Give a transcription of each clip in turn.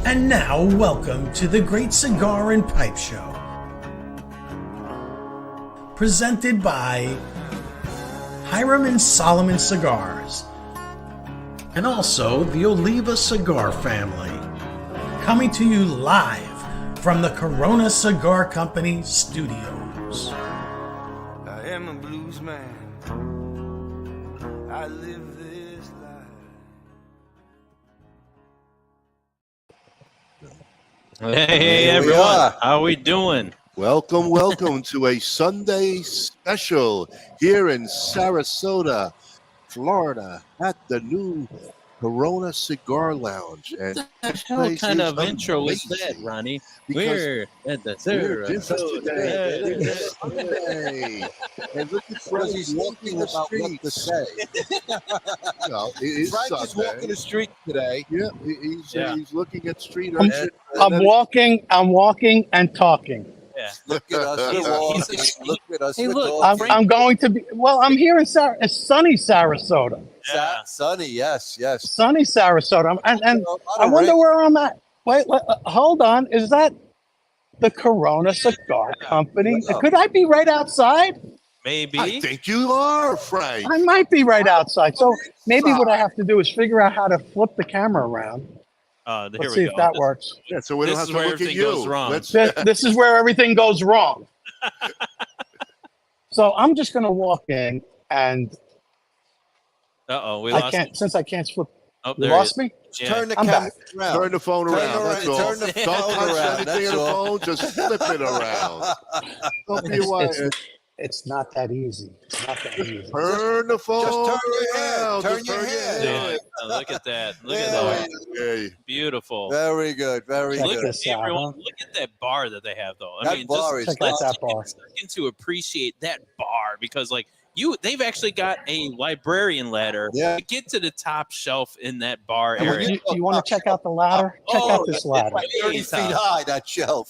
And now, welcome to the Great Cigar and Pipe Show. Presented by Hiram and Solomon Cigars. And also the Oliva Cigar family. Coming to you live from the Corona Cigar Company studios. I am a blues man. I live this life. Hey everyone, how are we doing? Welcome to a Sunday special here in Sarasota, Florida, at the new Corona Cigar Lounge. And What the hell kind of intro is that, Ronnie? We're at the Sarasota today. And look at Frank walking the street. to say. Frank is walking the street today. Yeah, he's looking at street urchin. I'm walking and talking. Yeah. Look at us. We're walking. Look at us. Hey, we're look, talking. I'm going to be, I'm here in sunny Sarasota. Yeah. Sunny, yes. Sunny Sarasota. And I wonder where I'm at. Wait, hold on. Is that the Corona Cigar Company? Yeah. Could I be right outside? Maybe. I think you are, Frank. I might be right outside. So maybe what I have to do is figure out how to flip the camera around. Here Let's we see go. if that works. Yeah, so we don't This have is to where look at everything you. goes wrong. This is where everything goes wrong. So I'm just going to walk in, and We I lost. can't, since I can't flip. Oh, You there lost me? Yeah. Turn the I'm camera back. around. Turn the phone Turn around. That's all. turn the Don't phone touch around. anything That's on the all. phone. Just flip it around. Don't be a white. It's not that easy. It's not that easy. Turn the phone turn your head. around. Turn Just your head. head. Look at that. Look Yeah. at that. Yeah. Beautiful. Very good. Very Check Look good. this at out, everyone. huh? Look at that bar that they have, though. That bar is Check out let's that take bar. a second to appreciate that bar because, like, they've actually got a librarian ladder Yeah. to get to the top shelf in that bar And when area. Do you want to check out the ladder? Check out this ladder. Like 30 feet high, that shelf.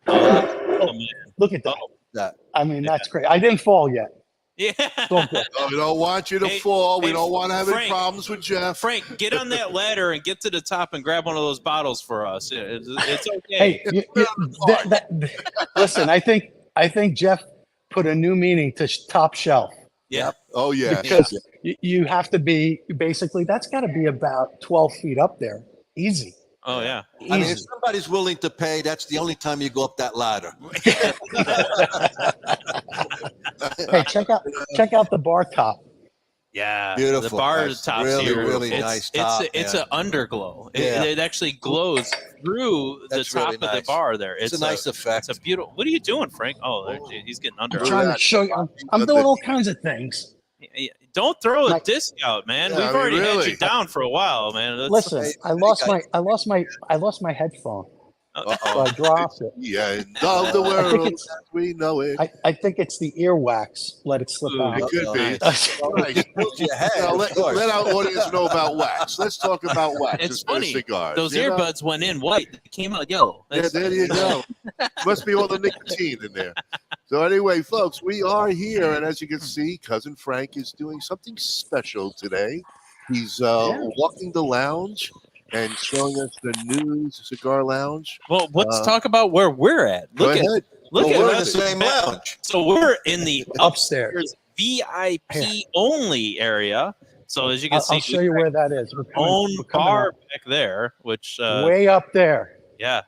Oh, man. Look at that. That. I mean, that's great. I didn't fall yet. Yeah. It's all good. We don't want you to Hey, fall. We hey, don't want to have any Frank. problems with Jeff. Frank, get on that ladder and get to the top and grab one of those bottles for us. It's okay. Hey, listen. I think Jeff put a new meaning to top shelf Yeah. Oh, yeah. because you have to be basically. That's got to be about 12 feet up there, easy. Oh, yeah. I mean, if Easy. somebody's willing to pay, that's the only time you go up that ladder. Hey, check out the bar top. Yeah. Beautiful. The bar Nice. tops Really, here. really it's, nice top, It's yeah. an underglow. Yeah. It actually glows through the That's top really of the nice. bar there. It's a nice effect. It's a beautiful. What are you doing, Frank? Oh, he's getting under. I'm trying to show you. I'm doing all kinds of things. Don't throw a Like- disc out, man. Yeah, We've I mean, already had really. you down for a while, man. Listen, Hey, I lost my headphone. So Uh-oh. I dropped it. Yeah, of the I think world, it's we know it. I think it's the earwax. Let it slip Ooh, out. It could be. Nice. All right. Your head, Now, of let course. our audience know about wax. Let's talk about wax. It's instead of funny. Cigars, Those you know? earbuds went in white. They came out yellow. Yeah, there you go. Must be all the nicotine in there. So anyway, folks, we are here, and as you can see, Cousin Frank is doing something special today. He's walking the lounge and showing us the new cigar lounge. Well, let's talk about where we're at. Go Look at ahead. look Well, at we're in the us. same lounge. So we're in the Upstairs. VIP only area. So as you can see, I'll show you where that is. We're own we're coming bar up. back there, which Way up there. yeah.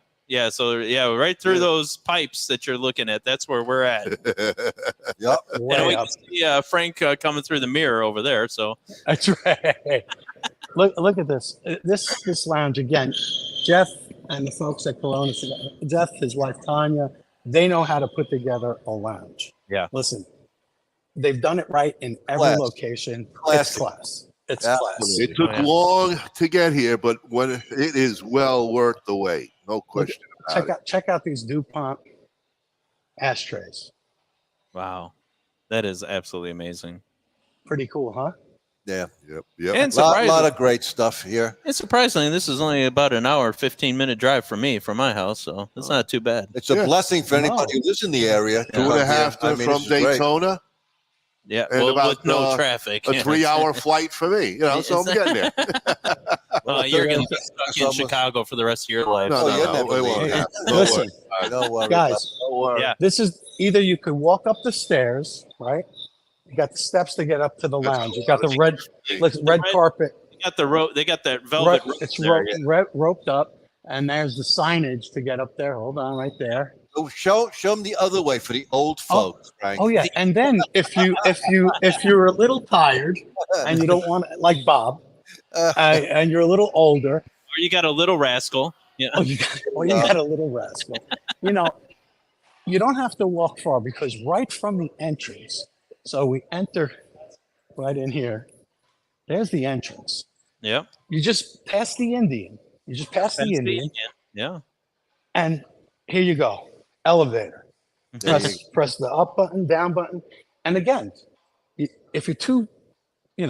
So yeah, right through those pipes that you're looking at. That's where we're at. Yep. And Way we up. can see Frank coming through the mirror over there. So That's right. Look at this. This lounge again. Jeff and the folks at Corona, Jeff, his wife Tanya, they know how to put together a lounge. Yeah. Listen, they've done it right in every Class. location. It's Classy. class. It's Absolutely. It took Oh, yeah. long to get here, but when it is well worth the wait. No question about class. Check out these DuPont ashtrays. wow, that is absolutely amazing. Pretty cool, huh? Yeah. it. Yep. And Lot surprisingly, of great stuff here. and surprisingly, this is only about an hour, 15-minute drive for me from my house. So it's not too bad. It's a Yeah. blessing for anybody who lives in the area. to 2.5 come here. I mean, from this is great. Daytona. Yeah, And well, about, with no traffic. A 3-hour flight for me. So I'm getting there. Well, You're going to be stuck in Chicago for the rest of your life. No, you're no, never we won't. leaving. Hey, Don't listen, worry. Don't worry. guys, Don't worry. Yeah. this is either you could walk up the stairs, right? You got the steps to get up to the lounge. You got the red carpet. They got the rope. They got that velvet rope It's there, yeah. roped up, and there's the signage to get up there. Hold on, right there. Oh, show them the other way for the old folks, Frank. Oh yeah, and then if you're a little tired and you don't want like Bob, and you're a little older, Or you got a little rascal. Yeah. you got a little rascal. You know, you don't have to walk far because right from the entrance. So we enter right in here. There's the entrance. Yeah. You just pass the Indian. You just pass the Indian, Yeah. and here you go. Elevator. Press the up button, down button, and again, if you're too, you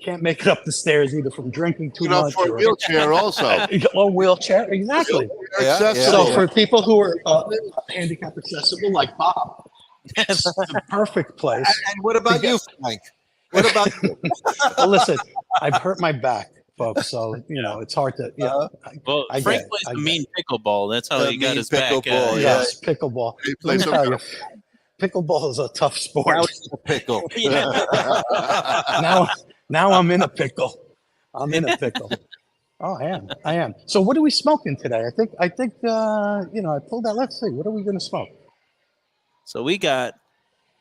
can't make it up the stairs either from drinking too much For a wheelchair also. or wheelchair. Exactly. Accessible. So for people who are handicap accessible, like Bob, it's the perfect place. And what about you, Frank? What about you? Well, listen, I've hurt my back, folks, so it's hard to. Well, I Frank get it, plays I the get mean pickleball. That's how The he got mean his back. pickleball, Yes, pickleball. He Let plays me some tell you, pickleball is a tough sport. Now it's a pickle. Now I'm in a pickle. I'm in a pickle. Oh, I am. So what are we smoking today? I think I pulled out. Let's see. What are we going to smoke? So we got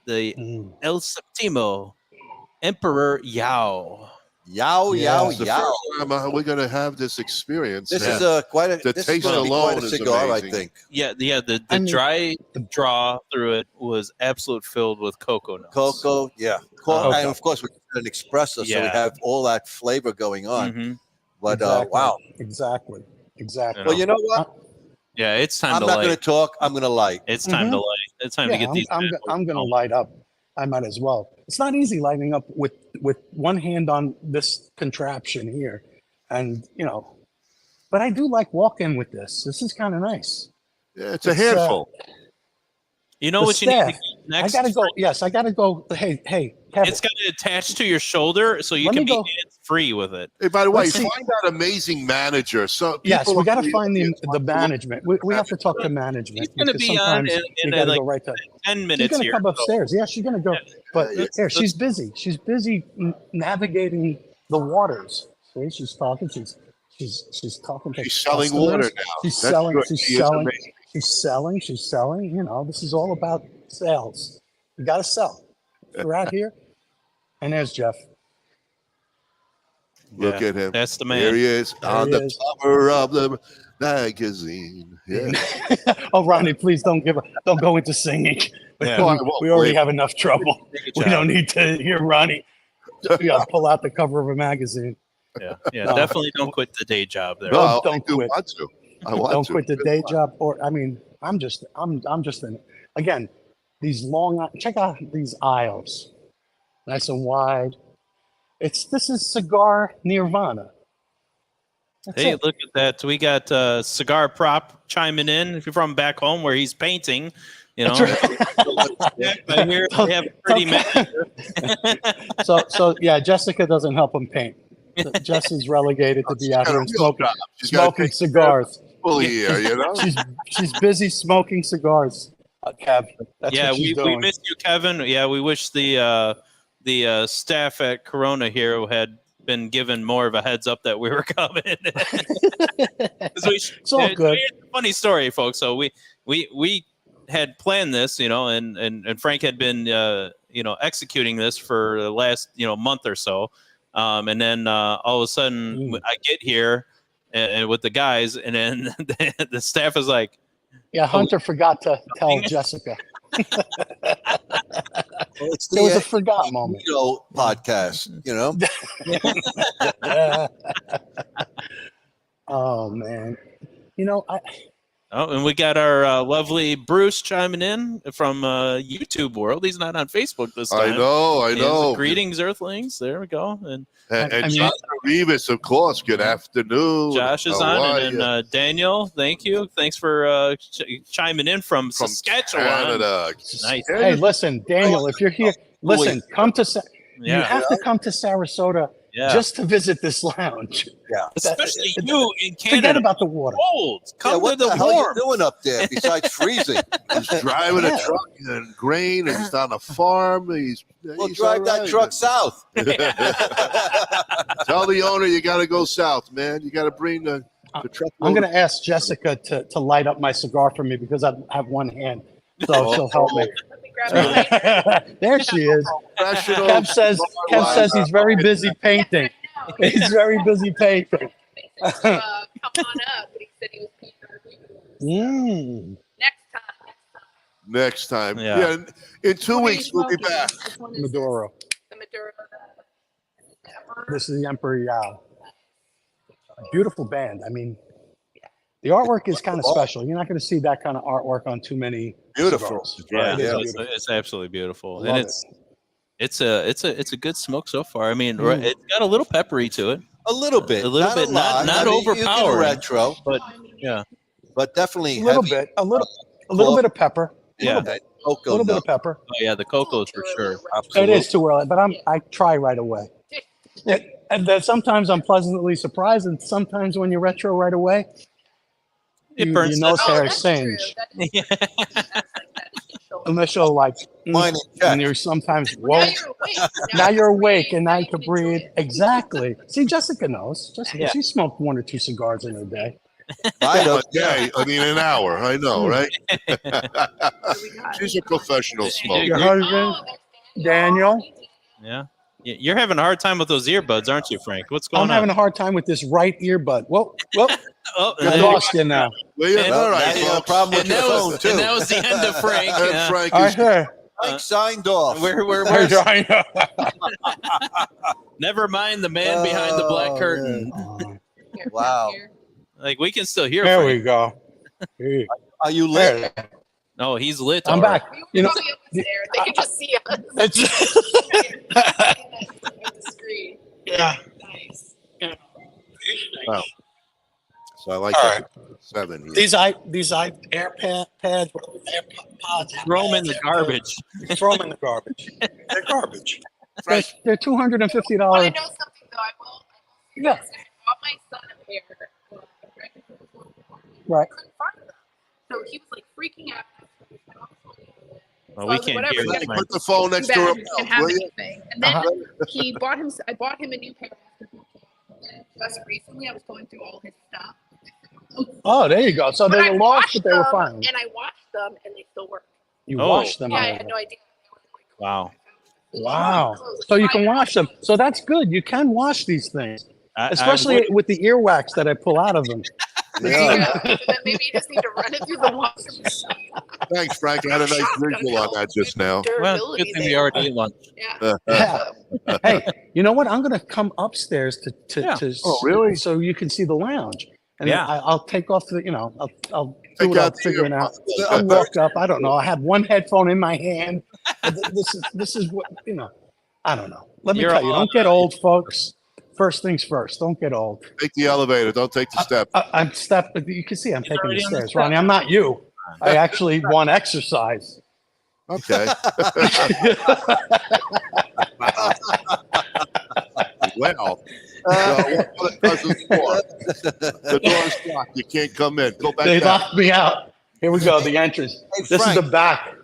the El Septimo Emperor Yao. Yow, yow, It's the yow. first time we're going to have this experience. This now. is quite a. The This is taste going to be alone quite a is cigar, I amazing. think. Yeah, the I mean, dry draw through it was absolute filled with cocoa nuts. Cocoa, yeah. Okay. And of course, we got an espresso, so we Yeah. have all that flavor going on. Mhm. But Exactly. wow. Exactly. Well, you know what? Yeah, it's time I'm to not light. going to talk. I'm going to light. It's time to light. It's time to get these. I'm going to light up. I might as well. It's not easy lighting up with one hand on this contraption here, and but I do like walking with this. This is kind of nice. Yeah, it's a handful. You know The what you need to staff. get next? I gotta go. Yes, I gotta go. Hey, Kevin. It's got to attach to your shoulder so you Let can me be go. hands-free with it. Hey, by the way, Let's see. find out amazing manager. So Yes, people we got to are- find the management. We have to talk to management. He's gonna because be on sometimes in you got to like go right to. 10 She's minutes gonna here. come upstairs. Yeah, she's gonna go. But it's- she's busy. She's busy navigating the waters. See, she's talking. She's talking to She's selling customers. water now. She's That's selling. good. She's She is selling. amazing. She's selling. This is all about sales. You got to sell. We're out here, and there's Jeff. Look at him. That's the There man. he is on he the is. cover of the magazine. Yeah. Oh, Ronnie, please don't go into singing. Yeah. We already have enough trouble. Take a We job. don't need to hear Ronnie pull out the cover of a magazine. Yeah, No. definitely don't quit the day job there. No, Don't I do quit. want to. I want Don't to. quit the day job. I'm just in it. Again, these check out these aisles, nice and wide. This is cigar nirvana. That's Hey, it. look at that. We got Cigar Prop chiming in from back home where he's painting. That's right. I hear they have a pretty manager. So yeah, Jessica doesn't help him paint. Jess is relegated to be out here and smoking cigars. Fully here, She's busy smoking cigars. Kev, that's Yeah, what she's we doing. missed you, Kevin. Yeah, we wish the staff at Corona here had been given more of a heads up that we were coming. It's all good. It's a funny story, folks. So we had planned this, and Frank had been executing this for the last month or so, and then all of a sudden I get here and with the guys, and then the staff is like, Yeah, Hunter forgot to tell Jessica. It's It was a forgot moment. podcast, Oh man, and we got our lovely Bruce chiming in from YouTube world. He's not on Facebook this time. I know. He has greetings, Earthlings. There we go. And And Josh Rivas, of course. Good afternoon. Josh is How on, are and you? then Daniel, thank you. Thanks for chiming in from Saskatchewan. Canada. Nice. Hey, listen, Daniel, if you're here, listen, come to. You Yeah. have to come to Sarasota Yeah. just to visit this lounge. Yeah. Especially you in Forget Canada. about the water. Cold. Come what to the hell are you warm. doing up there besides freezing? He's driving Yeah. a truck and grain, and he's on a farm. We'll He's drive all that right. truck south. Tell the owner you got to go south, man. You got to bring the truck. I'm going to ask Jessica to light up my cigar for me because I have one hand, so she'll help me. Let me grab a lighter. There she is. Professional Kev says he's very busy painting. He's very busy painting. Come on up, but he said he was Mm. next time. Yeah. In 2 What are you weeks, we'll be smoking? back. Which one is Maduro. this? The Maduro. The Emperor? This is the Emperor Yao. Beautiful band. I mean, the artwork is kind of special. You're not going to see that kind of artwork on too many Beautiful. cigars. Yeah, It is Yeah. beautiful. it's absolutely beautiful, Love and it. it's a good smoke so far. I mean, Mm. it's got a little peppery to it, A little bit. A little not bit, a not- lot. not I mean, you get overpowering. retro, but yeah, but definitely A little heavy. bit. A little bit of pepper. yeah. Okay. A Cocoa little bit nut. of pepper. Oh yeah, the cocoa is for sure. It Absolutely. is too early, but I try right away. And then sometimes I'm pleasantly surprised, and sometimes when you're retro right away, It you burns. know the- hair that's singe. true. That is Initial like, Mine in check. and you're sometimes Now whoa. you're awake. Now you're awake, and now you can can breathe. enjoy it. Exactly. See, Jessica knows. Jessica, Yeah. she smoked 1 or 2 cigars in a day. I don't. Yeah, I mean, an hour. I know, right? What do we got? She's a professional smoker. Your You're- husband, Oh, Daniel. Yeah, you're having a hard time with those earbuds, aren't you, Frank? What's going I'm on? having a hard time with this right earbud. Well, Oh, I lost you now. Well, yeah, And- all Well, right, now you got a folks. problem with and your that phone was too. and that was the end of Frank. And Frank I is hear. Frank signed off. We're never mind the man behind the black Oh, curtain. Here, Wow. here. Like we can still hear. There Frank. we go. Here. Are you lit? There. No, he's lit. I'm all right. back. We You know, probably up there. They can just see us it's, on the screen. yeah. Nice. Wow. So I like All that. 7 here. These AirPods, AirPods. Throw them in the garbage. Throw them in the garbage. They're garbage. Frank. They're $250. Oh, I know something though. I will. Yeah. I bought my son a pair. Right. Couldn't find them. So he was like freaking out. Well, we So can't whatever, hear you you, gotta Frank. Put the phone next Too to bad him. he didn't have Will you? anything. And then Uh-huh. he bought him. I bought him a new pair. And just recently, I was going through all his stuff. Oh, there you go. So But they I were lost, washed but they were them, fine. And I washed them, and they still work. You Oh. wash them. Yeah, I already. had no idea. Wow. Wow. So you can wash them. So that's good. You can wash these things, especially with the earwax that I pull out of them. Yeah. So then maybe you just need to run it through the washer machine. Thanks, Frank. I had a nice visual on that just now. well, Durability good thing we there. already ate lunch. Yeah. Yeah. Hey, you know what? I'm going to come upstairs Yeah. to Oh, really? so you can see the lounge. And Yeah. I'll take off the, I'll do Take what I'm out the figuring out. earbuds. I'll walk up. I don't know. I have one headphone in my hand. This is what, I don't know. Let me You're tell you, all- don't get old, folks. First things first. Don't get old. Take the elevator. Don't take the step. I'm stepping. You can see I'm taking the already on the stairs, step. Ronnie. I'm not you. I actually want exercise. Okay. Well, what does it for? The door's locked. You can't come in. Go back They down. locked me out. Here we go. The entrance. Hey, This is Frank. the back.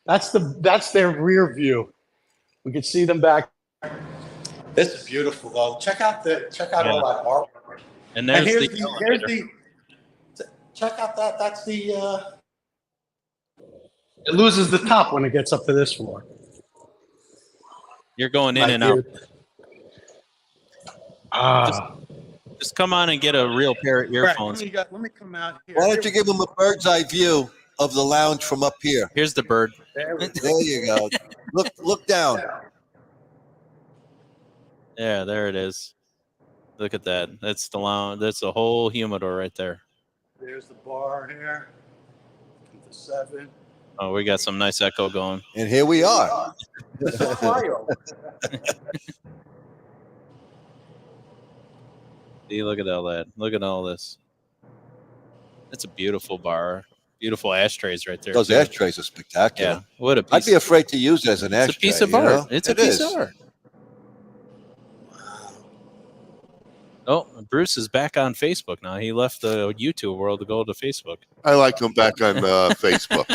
That's their rear view. We can see them back. This is beautiful though. Check out all that artwork. And And there's here's the the elevator. check out that. That's the it loses the top when it gets up to this floor. You're going in Right and out. here. Ah. Just come on and get a real pair of earphones. Let me come out here. Why don't you give them a bird's eye view of the lounge from up here? Here's the bird. There we go. There you go. Look down. Yeah, there it is. Look at that. That's the lounge. That's the whole humidor right there. There's the bar here. The 7. Oh, we got some nice echo going. And here we are. See, look at all that. Look at all this. It's a beautiful bar. Beautiful ashtrays right there. Those too. ashtrays are spectacular. Yeah. What a piece. I'd be afraid to use it as an It's ashtray. a piece of you art. know? It's a It piece is. of art. Oh, Bruce is back on Facebook now. He left the YouTube world to go to Facebook. I like him back on Facebook.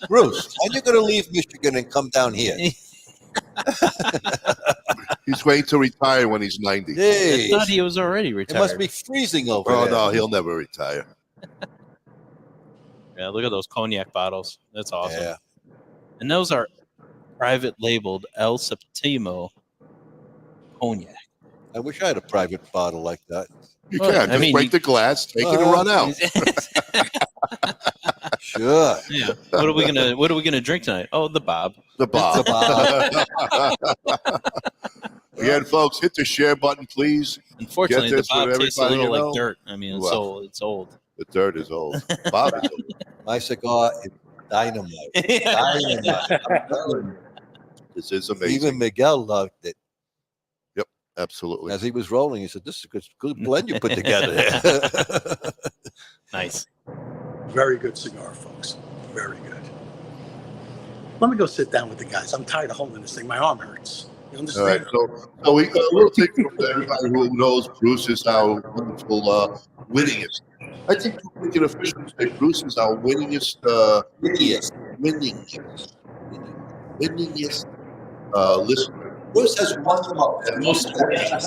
Bruce, when are you going to leave Michigan and come down here? He's waiting to retire when he's 90. I Hey, thought he was already it retired. must be freezing over Oh, there. no, he'll never retire. Yeah, look at those cognac bottles. That's awesome. Yeah. And those are private labeled El Septimo cognac. I wish I had a private bottle like that. You Well, can. I Just mean, break the glass, take it, and run out. Sure. Yeah. What are we gonna drink tonight? Oh, the Bob. The Bob. The Again, folks, hit the share button, please. Unfortunately, Get the this Bob with tastes a everybody little you like know? dirt. I mean, Well. it's old. The dirt is old. Bob is old. My cigar is dynamite. Dynamite. I'm telling you. This is amazing. Even Miguel loved it. Absolutely. As he was rolling, he said, "This is a good blend you put together." Nice. Very good cigar, folks. Very good. Let me go sit down with the guys. I'm tired of holding this thing. My arm hurts. You All right. understand? So we'll take it from everybody who knows Bruce is our wonderful winningest. I think we can officially say Bruce is our winningest listener. Bruce has won the most winnings.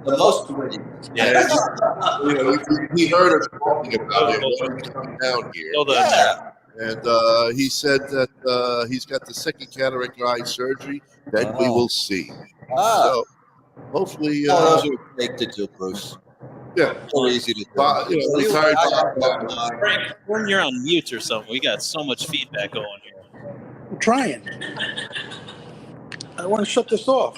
The most winnings. Yeah. You know, we heard us talking about him when he was coming down here. Hold on Yeah. And he said that he's got the second cataract eye surgery. Then we will see. Ah, So hopefully, those are great to do, Bruce. yeah. So easy to do. Bob, you know, we carried Bob. Frank, when you're on mute or something, we got so much feedback going here. I'm trying. I want to shut this off.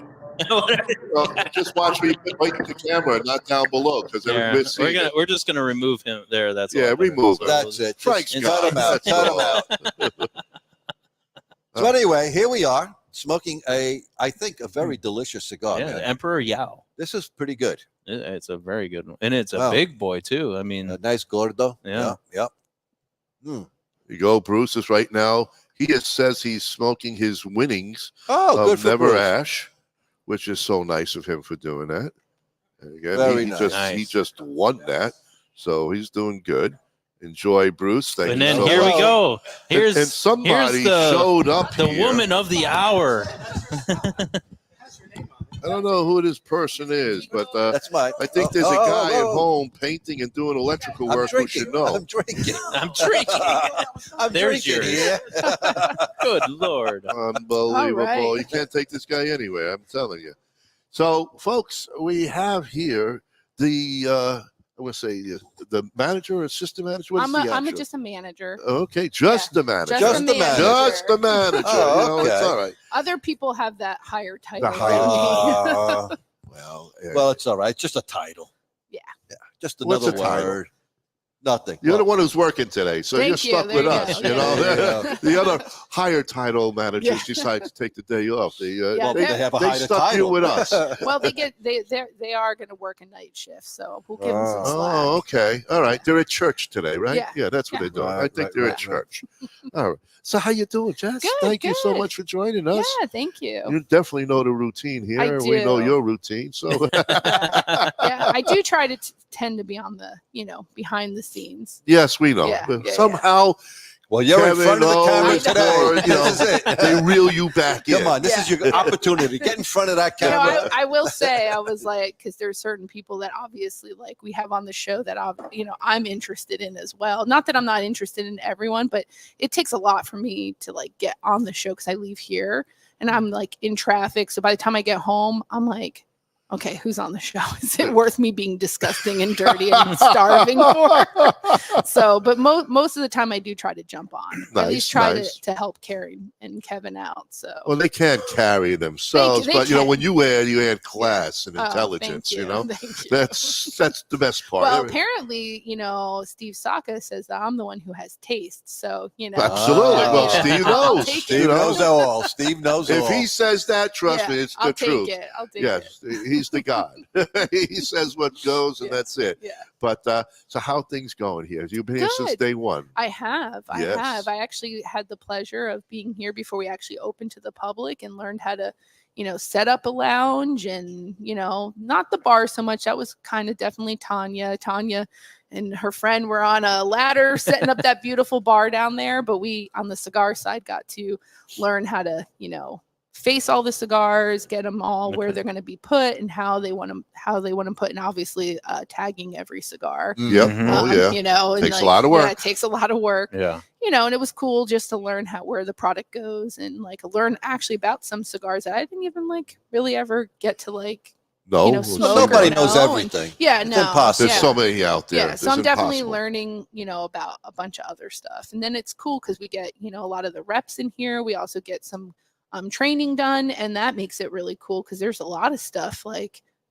Just watch me right to the camera, not down below, because Yeah. everybody's seeing it. We're just gonna remove him there. That's Yeah, all. remove him. That's it. Frank's Just got cut him out. That's Cut him all. out. So anyway, here we are smoking I think, a very delicious cigar. Yeah, Man. the Emperor Yao. This is pretty good. It's a very good one, and it's a Wow. big boy too. I mean, A nice gordo. Yeah. Yep. Mm. You go, Bruce is right now. He just says he's smoking his winnings Oh, good of for Never Bruce. Ash, which is so nice of him for doing that. And again, Very he nice. just Nice. he just won that, so he's doing good. Enjoy, Bruce. Thank and you then so here much. we go. Here's and somebody showed up the here. woman of the hour. I don't know who this person is, but That's my. I think there's a guy at home painting and doing electrical I'm work who drinking. should know. I'm drinking. I'm drinking. I'm There's drinking yours. here. Good lord. Unbelievable. All right. You can't take this guy anywhere, I'm telling you. So, folks, we have here the I want to say the manager or assistant manager. What's the I'm actual? just a manager. Okay, just the manager. Just the manager. Just the manager. Oh, You know, it's okay. all right. Other people have that higher title. The than higher- me. Well, Well, it's all right. It's just a title. Yeah. Just What's another a title? word. Nothing. you're the Well, one who's working today, so Thank you're you. stuck There with you us. go. You know, Yeah. the other higher title managers Yeah. decide to take the day off. Yeah, well, they they have a they higher stuck title. you with us. Well, they are going to work a night shift, so we'll give them some slack. Oh, okay. All right. They're at church today, right? Yeah. That's what Yeah. they're doing. Right, I think right, they're right, at church. All right. So how you doing, Jess? Good, Thank you so good. much for joining us. Yeah, thank you. You definitely know the routine here. I We know do. your routine. So Yeah, I do try to tend to be on the, behind the scenes. yes, we know. Yeah, But yeah, somehow Well, you're Kevin in front of the camera owns today. more, you know, This is it. they reel you back in. Come on, this is your opportunity. Get in front of that camera. I will say, I was like, because there's certain people that obviously like we have on the show that I'm interested in as well. Not that I'm not interested in everyone, but it takes a lot for me to like get on the show because I leave here and I'm like in traffic. So by the time I get home, I'm like, okay, who's on the show? Is it worth me being disgusting and dirty and starving for? So, but most of the time I do try to jump on. At Nice, least try nice. to help Carrie and Kevin out. So Well, they can't carry themselves, They but can. when you add class and Oh, intelligence, thank you know, Thank you. that's the best part. Well, apparently, Steve Saka says that I'm the one who has taste. So, Absolutely. Well, Yeah. Steve I'll knows. take it. Steve You know? knows all. Steve knows all. If he says that, trust Yeah, me, it's I'll the take truth. it. I'll take Yes, it. he's the God. He says what goes, and Yeah. that's it. Yeah. But so how things going here? You've been here since Good. day one. I have. Yes. I actually had the pleasure of being here before we actually opened to the public and learned how to, set up a lounge and, not the bar so much. That was kind of definitely Tanya and her friend were on a ladder setting up that beautiful bar down there. But we, on the cigar side, got to learn how to, face all the cigars, get them all where they're going to be put and how they want them put, and obviously tagging every cigar. Yep. Oh yeah. And takes a lot of work. Yeah, it takes a lot of work. Yeah. And it was cool just to learn where the product goes and learn actually about some cigars that I didn't even really ever get to No, smoke nobody or knows know. everything. Yeah, it's no, impossible. There's so many out there. Yeah, so I'm It's definitely impossible. learning, about a bunch of other stuff. And then it's cool because we get, a lot of the reps in here. We also get some training done, and that makes it really cool because there's a lot of stuff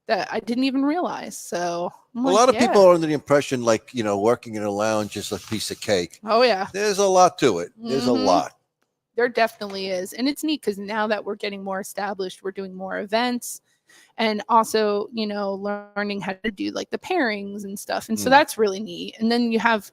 that I didn't even realize. So A lot of people are under the impression working in a lounge is a piece of cake. Oh yeah, There's a lot to it. There's a lot. There definitely is, and it's neat because now that we're getting more established, we're doing more events. And also, learning how to do the pairings and stuff. And so that's really neat. And then you have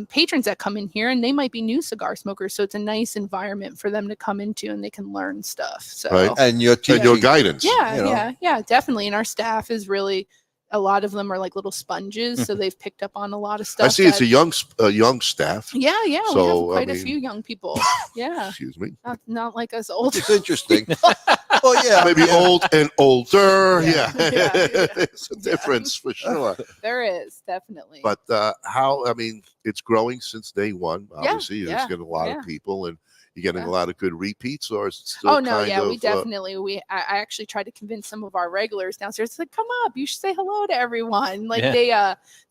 patrons that come in here and they might be new cigar smokers. So it's a nice environment for them to come into and they can learn stuff. So, Right. And your guidance. Yeah, definitely. And our staff is really, a lot of them are little sponges. So they've picked up on a lot of stuff. I see it's a young staff. Yeah. So, we have quite a few young people. Yeah. Excuse me. Not like us old. It's interesting. Well, yeah. Maybe old and older. Yeah. Yeah. Yeah. It's a difference for sure. There is definitely. But it's growing since day one. Obviously, it's getting a lot of people, and you're getting a lot of good repeats, or is it still we definitely I actually tried to convince some of our regulars downstairs. It's come up, you should say hello to everyone. They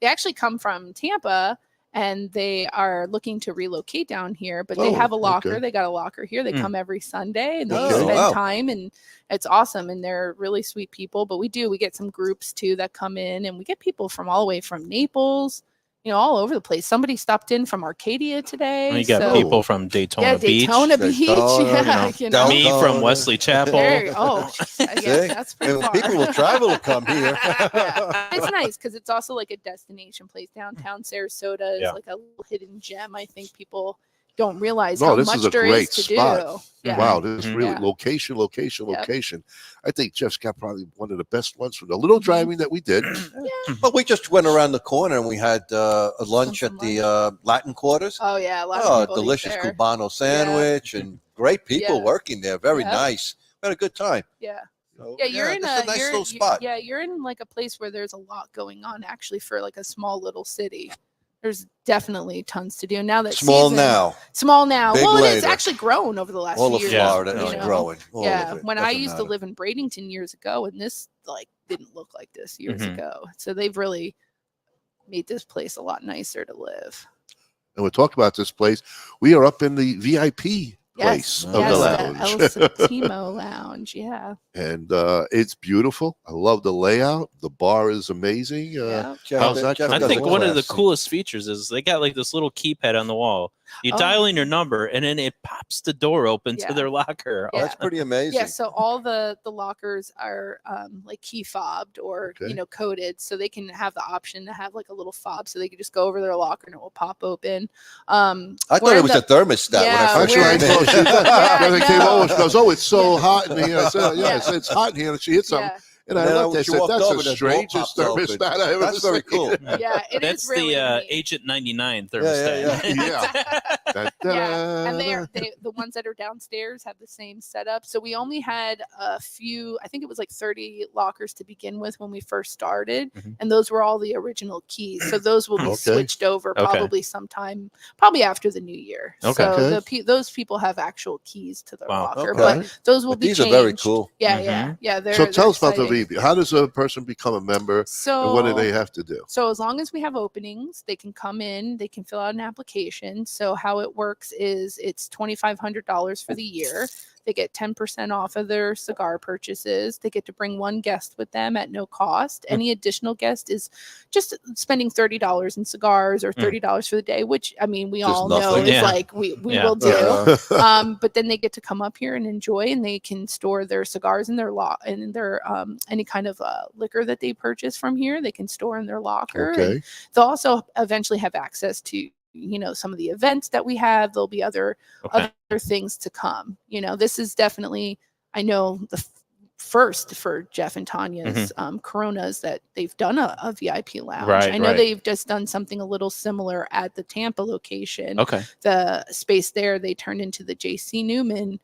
actually come from Tampa and they are looking to relocate down here, but they have a locker. Okay. They got a locker here. They come every Sunday and they Okay. spend time, and it's awesome. And they're really sweet people. But we get some groups too that come in, and we get people from all the way from Naples, all over the place. Somebody stopped in from Arcadia today. You got people from Daytona Beach. Daytona Beach. Yeah, me from Wesley Chapel. That's pretty And far. people will travel to come here. It's nice because it's also a destination place. Downtown Sarasota is a little hidden gem. I think people don't realize how this much is a there great is to spot. do. Yeah. Wow, this is really Yeah. location. I think Jeff's got probably one of the best ones for the little driving that we did. But we just went around the corner and we had a lunch at the Latin Quarters. Oh yeah, a lot of people delicious eat there. Cubano sandwich and great people working there. Very nice. We had a good time. Yeah. So, Yeah, you're in it's a nice little spot. You're in a place where there's a lot going on actually for a small little city. There's definitely tons to do now. Small now. Big later. It's actually grown over the last All few of years. Florida is growing. All of it. When I Doesn't used to matter. live in Bradenton years ago, and this didn't look like this years ago. So they've really made this place a lot nicer to live. And we'll talk about this place. We are up in the VIP place of the lounge. El Septimo Lounge. Yeah. And it's beautiful. I love the layout. The bar is amazing. How's that? I think one of the coolest features is they got this little keypad on the wall. You dial in your number, and then it pops the door open to their locker. Oh, that's pretty amazing. Yeah, so all the lockers are key fobbed or coded, so they can have the option to have a little fob, so they can just go over their locker and it will pop open. I thought it was a thermostat. Actually, I thought she thought. Came over. She goes, "Oh, it's so hot in here." I said, it's hot in here. And she hit something. And I looked, I said, that's the strangest thermostat I ever That's very cool. Yeah, that's really the Agent 99 thermostat. Yeah. And the ones that are downstairs have the same setup. So we only had a few, I think it was 30 lockers to begin with when we first started. And those were all the original keys. So those will be switched over probably probably after the new year. So those people have actual keys to their locker. But those will be these changed. are very cool. Yeah. So tell us about the VP. How does a person become a member? So and what do they have to do? So as long as we have openings, they can come in, they can fill out an application. So how it works is it's $2,500 for the year. They get 10% off of their cigar purchases. They get to bring one guest with them at no cost. Any additional guest is just spending $30 in cigars or $30 for the day, which we Just all know nothing. is we will do. But then they get to come up here and enjoy, and they can store their cigars in their any kind of liquor that they purchase from here. They can store in their locker. And they'll also eventually have access to some of the events that we have. There'll be other things to come. This is definitely, I know first for Jeff and Tanya's Coronas that they've done a VIP lounge. I know they've just done something a little similar at the Tampa location. Okay. The space there they turned into the JC Newman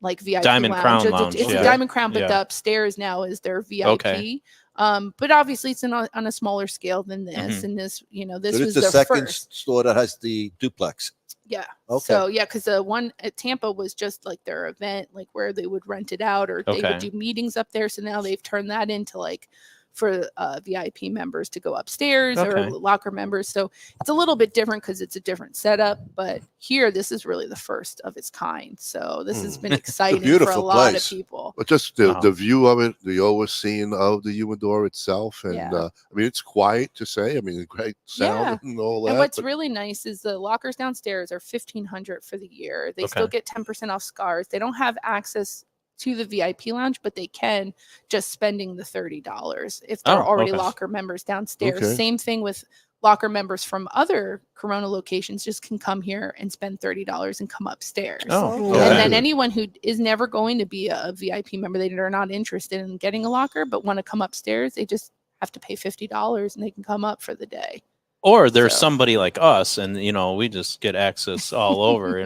like VIP Diamond lounge. Crown It's a Diamond Crown, but the upstairs now is their VIP. Okay. But obviously it's on a smaller scale than this. And this, this So was the their second first store that has the duplex. Yeah. Okay. So yeah, because the one at Tampa was just like their event, like where they would rent it out or they would do meetings up there. So now they've turned that into like for VIP members to go upstairs or locker members. So it's a little bit different because it's a different setup. But here, this is really the first of its kind. So this has been exciting for a lot of people. But just the view of it, the overseeing of the humidor itself. And I mean, it's quiet to say. I mean, great sound and all that. And what's really nice is the lockers downstairs are $1,500 for the year. They still get 10% off cigars. They don't have access to the VIP lounge, but they can just spending the $30 if they're already locker members downstairs. Same thing with locker members from other Corona locations, just can come here and spend $30 and come upstairs. And then anyone who is never going to be a VIP member, they are not interested in getting a locker but want to come upstairs, they just have to pay $50 and they can come up for the day. Or there's somebody like us, and we just get access all over. Which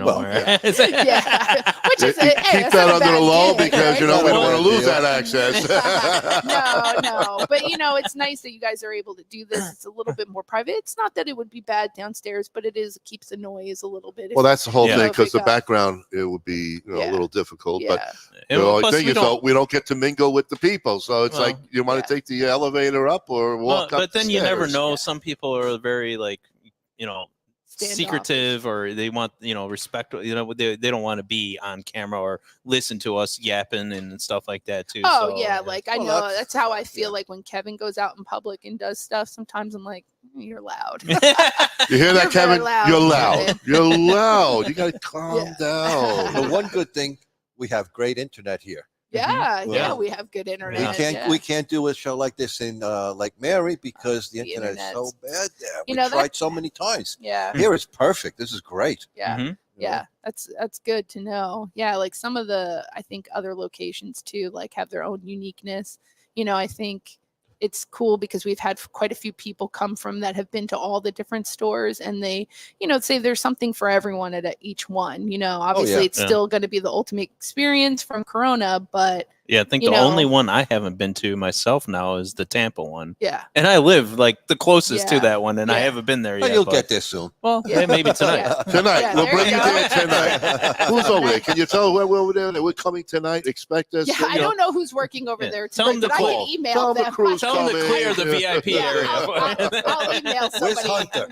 is keep that under the low because we don't want to lose that access. No, but it's nice that you guys are able to do this. It's a little bit more private. It's not that it would be bad downstairs, but it keeps the noise a little bit. Well, that's the whole thing because the background it would be a little difficult. But the only thing is we don't get to mingle with the people, so it's like you want to take the elevator up or walk up. But then you never know. Some people are very secretive, or they want respect. They don't want to be on camera or listen to us yapping and stuff like that too. I know that's how I feel like when Kevin goes out in public and does stuff. Sometimes I'm like, you're loud. You hear that, Kevin? You're loud. You're loud. You got to calm down. The one good thing, we have great internet here. We have good internet. We can't do a show like this in like Mary because the internet is so bad there. We tried so many times. Here it's perfect. This is great. That's good to know. Like some of the I think other locations too like have their own uniqueness. I think it's cool because we've had quite a few people come from that have been to all the different stores, and they say there's something for everyone at each one. Obviously it's still going to be the ultimate experience from Corona, but I think the only one I haven't been to myself now is the Tampa one. And I live like the closest to that one, and I haven't been there yet. You'll get there soon. Well, maybe tonight. Tonight. We'll bring you there tonight. Who's over there? Can you tell we're over there? We're coming tonight. Expect us. I don't know who's working over there tell tonight, them but I can email them. Tell them to clear the VIP area. I'll email somebody. Where's Hunter?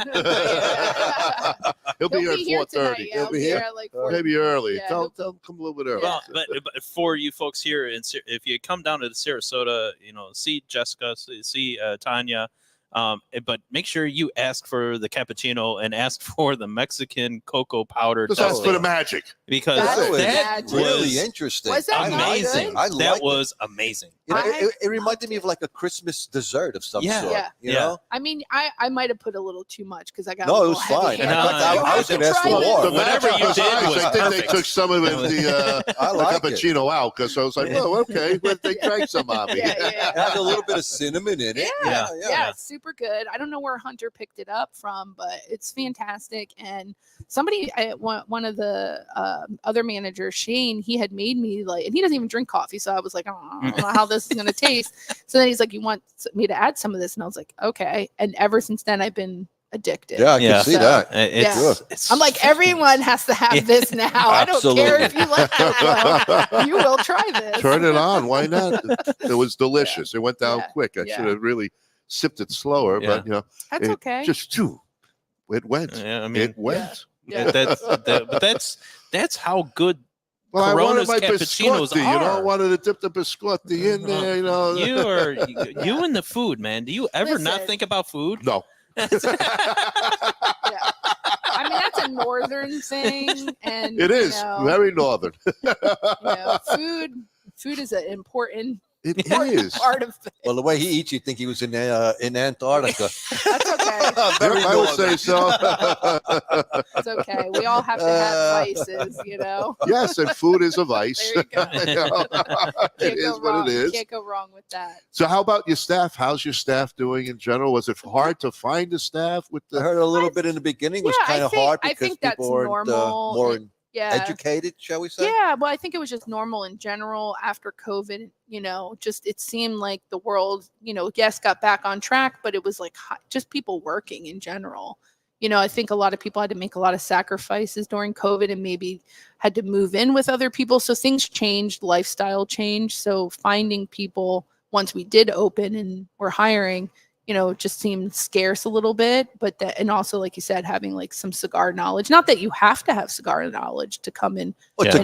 He'll be here at 4:30. He'll be here like maybe early. Tell him come a little bit early. Well, but for you folks here, if you come down to the Sarasota, see Jessica, see Tanya, but make sure you ask for the cappuccino and ask for the Mexican cocoa powder. Just ask for the magic, because that's really interesting. Was that amazing? That was amazing. It reminded me of like a Christmas dessert of some sort. You know? I mean, I might have put a little too much because I got. No, it was fine. I was going to ask for more. Whatever you did was I think they took some of the cappuccino out because I was like, oh, okay, but they drank some of it. It had a little bit of cinnamon in it. Yeah, it's super good. I don't know where Hunter picked it up from, but it's fantastic. And somebody, one of the other managers, Shane, he had made me and he doesn't even drink coffee, so I was like, I don't know how this is going to taste. So then he's like, you want me to add some of this? And I was like, okay. And ever since then, I've been addicted. Yeah, I can see that. It's I'm like, everyone has to have this now. I don't care if you like it. You will try this. Turn it on. Why not? It was delicious. It went down quick. I should have really sipped it slower, but that's okay. Just it went. It went. That's how good. Well, I Corona's wanted my cappuccinos biscotti, I wanted to dip the biscotti in there, You and the food, man. Do you ever not think about food? No. I mean, that's a northern thing, and it is very northern. Food is an important It is. Part of it. Well, the way he eats, you think he was in Antarctica. That's okay. I would say so. It's okay. We all have to have vices, you know. Yes, and food is a vice. There you go. It is what it is. Can't go wrong with that. So, how about your staff? How's your staff doing in general? Was it hard to find the staff? I heard a little bit in the beginning was kind of hard because I think that's people weren't normal. educated, shall we say? Yeah, well, I think it was just normal in general after COVID. You know, just it seemed like the world, you know, yes, got back on track, but it was like just people working in general. You know, I think a lot of people had to make a lot of sacrifices during COVID and maybe had to move in with other people. So things changed, lifestyle changed. So finding people once we did open and we're hiring, you know, it just seemed scarce a little bit, but that, and also, like you said, having like some cigar knowledge, not that you have to have cigar knowledge to come in. Well, it's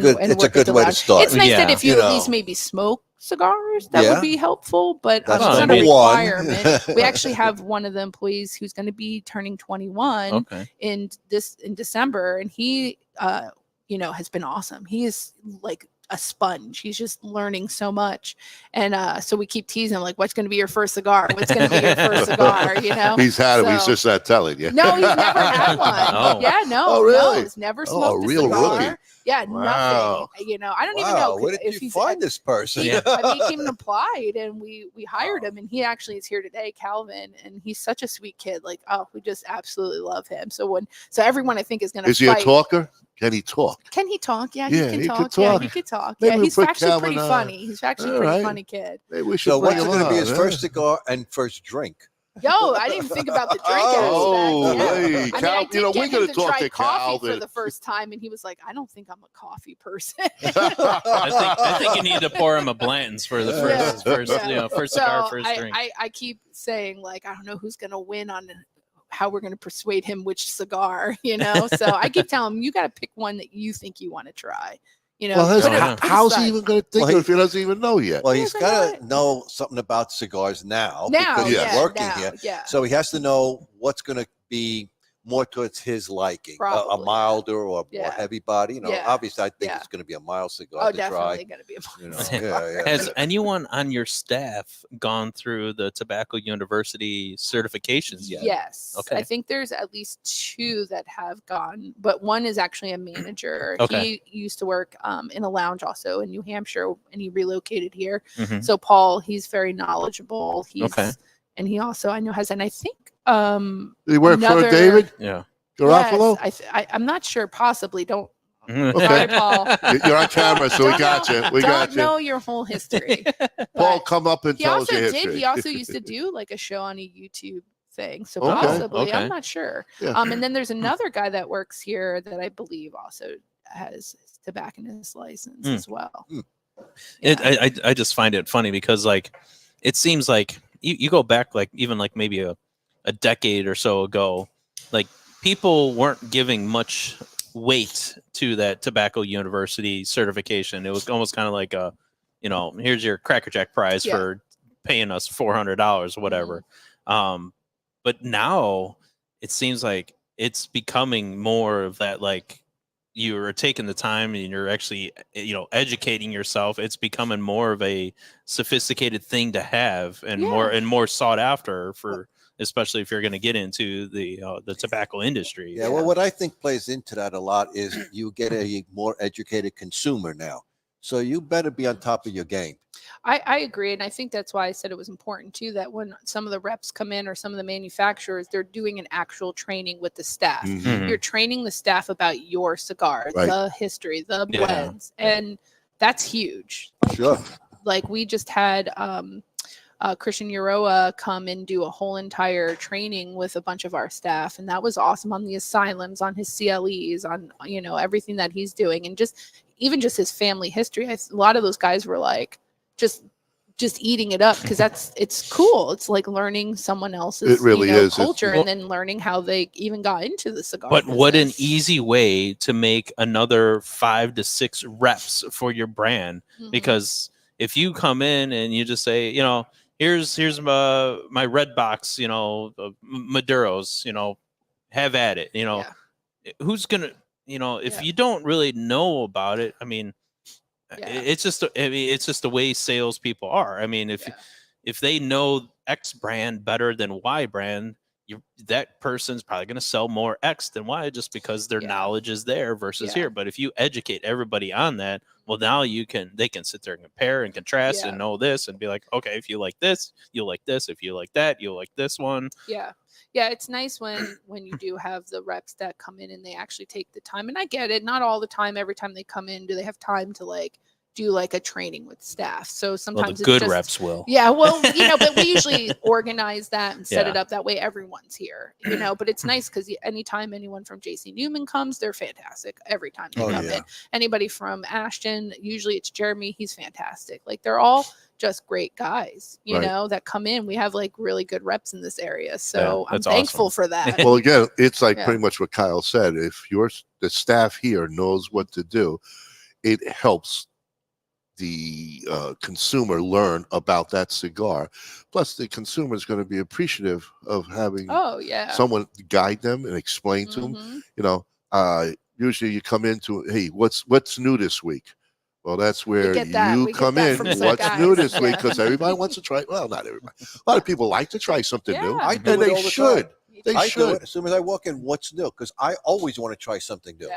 a good way to start. It's nice that if you at least maybe smoke cigars, that would be helpful, but that's not a requirement. We actually have one of the employees who's going to be turning 21 in December. And he, you know, has been awesome. He is like a sponge. He's just learning so much. And so we keep teasing him, like, what's going to be your first cigar? What's going to be your first cigar? You know, he's had him. He's just not telling you. No, he's never had one. Yeah, no. Oh, really? No, he's never smoked a real cigar. Rookie. Yeah, nothing. You know, I don't even know. Where did you find this person? He came and applied, and we hired him, and he actually is here today, Calvin, and he's such a sweet kid. Like, oh, we just absolutely love him. So everyone I think is going to. Is he a talker? Can he talk? Can he talk? Yeah, he can talk. Could talk. Yeah, he could talk. Maybe yeah, he's actually Calvin, pretty funny. He's actually a pretty funny kid. Maybe we should. So what's going to be his first cigar and first drink? Yo, I didn't even think about the drink aspect. Hey, I mean, I did we're get going him to to talk try to coffee Calvin for the first time, and he was like, "I don't think I'm a coffee person." I think you need to pour him a Blanton's for the first cigar, first drink. I keep saying, like, I don't know who's going to win on how we're going to persuade him which cigar, you know. So I keep telling him, you got to pick one that you think you want to try. You know, well, how's he even going to think if he doesn't even know yet? Well, he's got to know something about cigars now because he's working here. Yeah. So he has to know what's going to be more towards his liking, a milder or more heavy body. You know, obviously, I think it's going to be a mild cigar to try. Definitely going to be a mild cigar. Has anyone on your staff gone through the Tobacco University certifications yet? Yes. Okay. I think there's at least 2 that have gone, but one is actually a manager. He used to work in a lounge also in New Hampshire, and he relocated here. Mm-hmm. So Paul, he's very knowledgeable. And he also, I know, has, and I think did he work for David? Yeah. Garofalo? Yes, I'm not sure. Possibly. Don't. Okay. Sorry, Paul. You're on camera, so we got you. We got you. Don't know your whole history. Paul, come up and tell us your history. He also used to do like a show on a YouTube thing. So possibly, I'm not sure. Yeah. And then there's another guy that works here that I believe also has his tobacconist license as well. Yeah. I just find it funny because like it seems like you go back like even like maybe a decade or so ago, like people weren't giving much weight to that Tobacco University certification. It was almost kind of like a, you know, here's your Cracker Jack prize for paying us $400 or whatever. But now it seems like it's becoming more of that, like you're taking the time and you're actually, you know, educating yourself. It's becoming more of a sophisticated thing to have and more sought after for, especially if you're going to get into the tobacco industry. Yeah, well, what I think plays into that a lot is you get a more educated consumer now. So you better be on top of your game. I agree. And I think that's why I said it was important too, that when some of the reps come in or some of the manufacturers, they're doing an actual training with the staff. Mm-hmm. You're training the staff about your cigar, the history, the blends. And that's huge. Sure. Like we just had Christian Uroa come and do a whole entire training with a bunch of our staff. And that was awesome on the asylums, on his CLEs, on, you know, everything that he's doing. And even just his family history. A lot of those guys were like, just eating it up because it's cool. It's like learning someone else's culture and then learning how they even got into the cigar business. What an easy way to make another 5 to 6 reps for your brand. Because if you come in and you just say, you know, here's my red box, you know, Maduros, you know, have at it, you know, who's gonna, you know, if you don't really know about it, I mean, It's just, I mean, it's just the way salespeople are. I mean, if they know X brand better than Y brand, that person's probably going to sell more X than Y just because their knowledge is there versus here. But if you educate everybody on that, well, now they can sit there and compare and contrast and know this and be like, okay, if you like this, you'll like this. If you like that, you'll like this one. Yeah. It's nice when you do have the reps that come in and they actually take the time. And I get it. Not all the time. Every time they come in, do they have time to like do like a training with staff? So sometimes the good reps will. Yeah, well, but we usually organize that and set it up that way everyone's here, but it's nice because anytime anyone from JC Newman comes, they're fantastic every time they come in. Anybody from Ashton, usually it's Jeremy, he's fantastic. Like they're all just great guys, that come in. We have like really good reps in this area, so I'm thankful for that. Well, again, it's like pretty much what Kyle said. If the staff here knows what to do, it helps the consumer learn about that cigar. Plus, the consumer is going to be appreciative of having someone guide them and explain to them. Usually you come into, hey, what's new this week? Well, that's where you come in. What's new this week? Because everybody wants to try. Well, not everybody. A lot of people like to try something new. I do and it they all the should. time. They should. As soon as I walk in, what's new? Because I always want to try something new.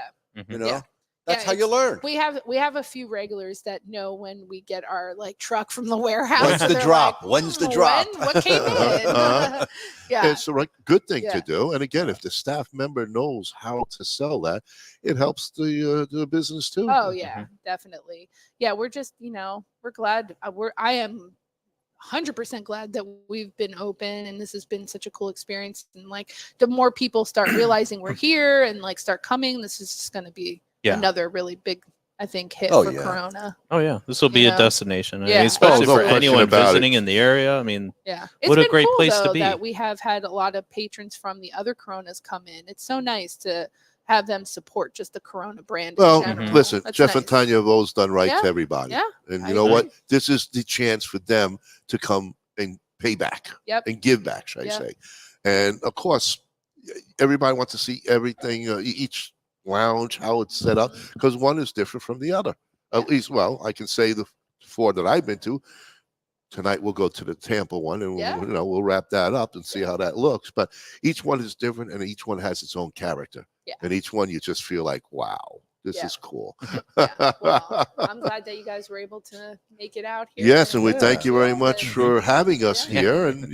That's how you learn. We have a few regulars that know when we get our like truck from the warehouse. When's the drop? Like, When's the drop? What came in? It's the good thing to do. And again, if the staff member knows how to sell that, it helps the business too. Oh yeah, definitely. Yeah, we're just we're glad. I am 100% glad that we've been open and this has been such a cool experience. And like the more people start realizing we're here and like start coming, this is just going to be another really big, I think, hit for Corona. Oh yeah, this will be a destination. I mean, especially for anyone visiting in the area. I mean, what a great place to be. That we have had a lot of patrons from the other Coronas come in. It's so nice to have them support just the Corona brand. Well, in general. listen, That's Jeff nice. and Tanya have always done right to everybody. Yeah. And you know what? This is the chance for them to come and pay back and give back, should I say. And of course, everybody wants to see everything, each lounge, how it's set up, because one is different from the other. At least, well, I can say the 4 that I've been to. Tonight we'll go to the Tampa one, and we'll wrap that up and see how that looks. But each one is different, and each one has its own character. And each one you just feel like, wow, this is cool. Well, I'm glad that you guys were able to make it out here. Yes, and we thank you very much for having us here. And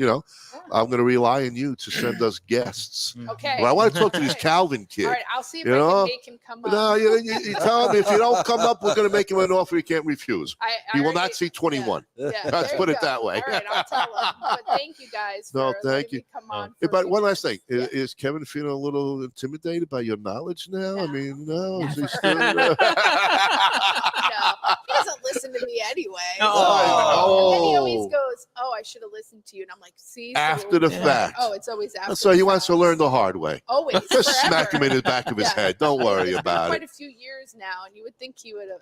I'm going to rely on you to send us guests. Okay. Well, I want to talk to this Calvin kid. All right, I'll see if I can make him come up. No, you tell him if you don't come up, we're going to make him an offer he can't refuse. He will not see 21. Let's put it that way. All right, I'll tell him. But thank you guys for thank you. come on. But one last thing. Is Kevin feeling a little intimidated by your knowledge now? No. I mean, no. Is he still, No, he doesn't listen to me anyway. Oh. And he always goes, "Oh, I should have listened to you." And I'm like, "See." After the fact. Oh, it's always after. So he wants to learn the hard way. Always. Just smack him in the back of his head. Don't worry about quite it. a few years now, and you would think he would have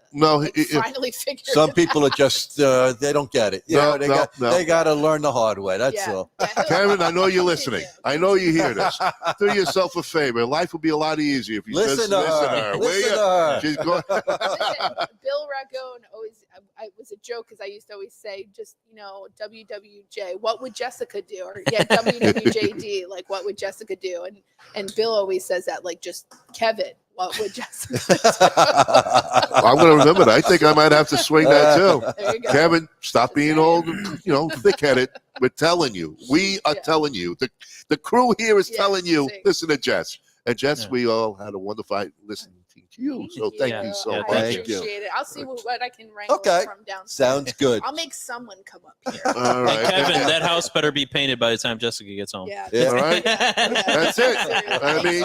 finally figured it out. Some people are just they don't get it. They got to learn the hard way. That's all. Kevin, I know you're listening. I know you hear this. Do yourself a favor. Life will be a lot easier if you just listen to her. Listen to her. She's going. Bill Ragone always. It was a joke because I used to always say, just WWJ. What would Jessica do? Or WWJD. Like, what would Jessica do? And Bill always says that, like, just Kevin. What would Jessica do? I'm going to remember that. I think I might have to swing that too. There you go. Kevin, stop being old, thick-headed. We're telling you. We are telling you. The crew here is telling you. Listen to Jess. And Jess, we all had a wonderful night listening to you. So thank you so much. I appreciate it. I'll see what I can wrangle from downstairs. Sounds good. I'll make someone come up here. All right. Hey, Kevin, that house better be painted by the time Jessica gets home. All right. That's it. I mean,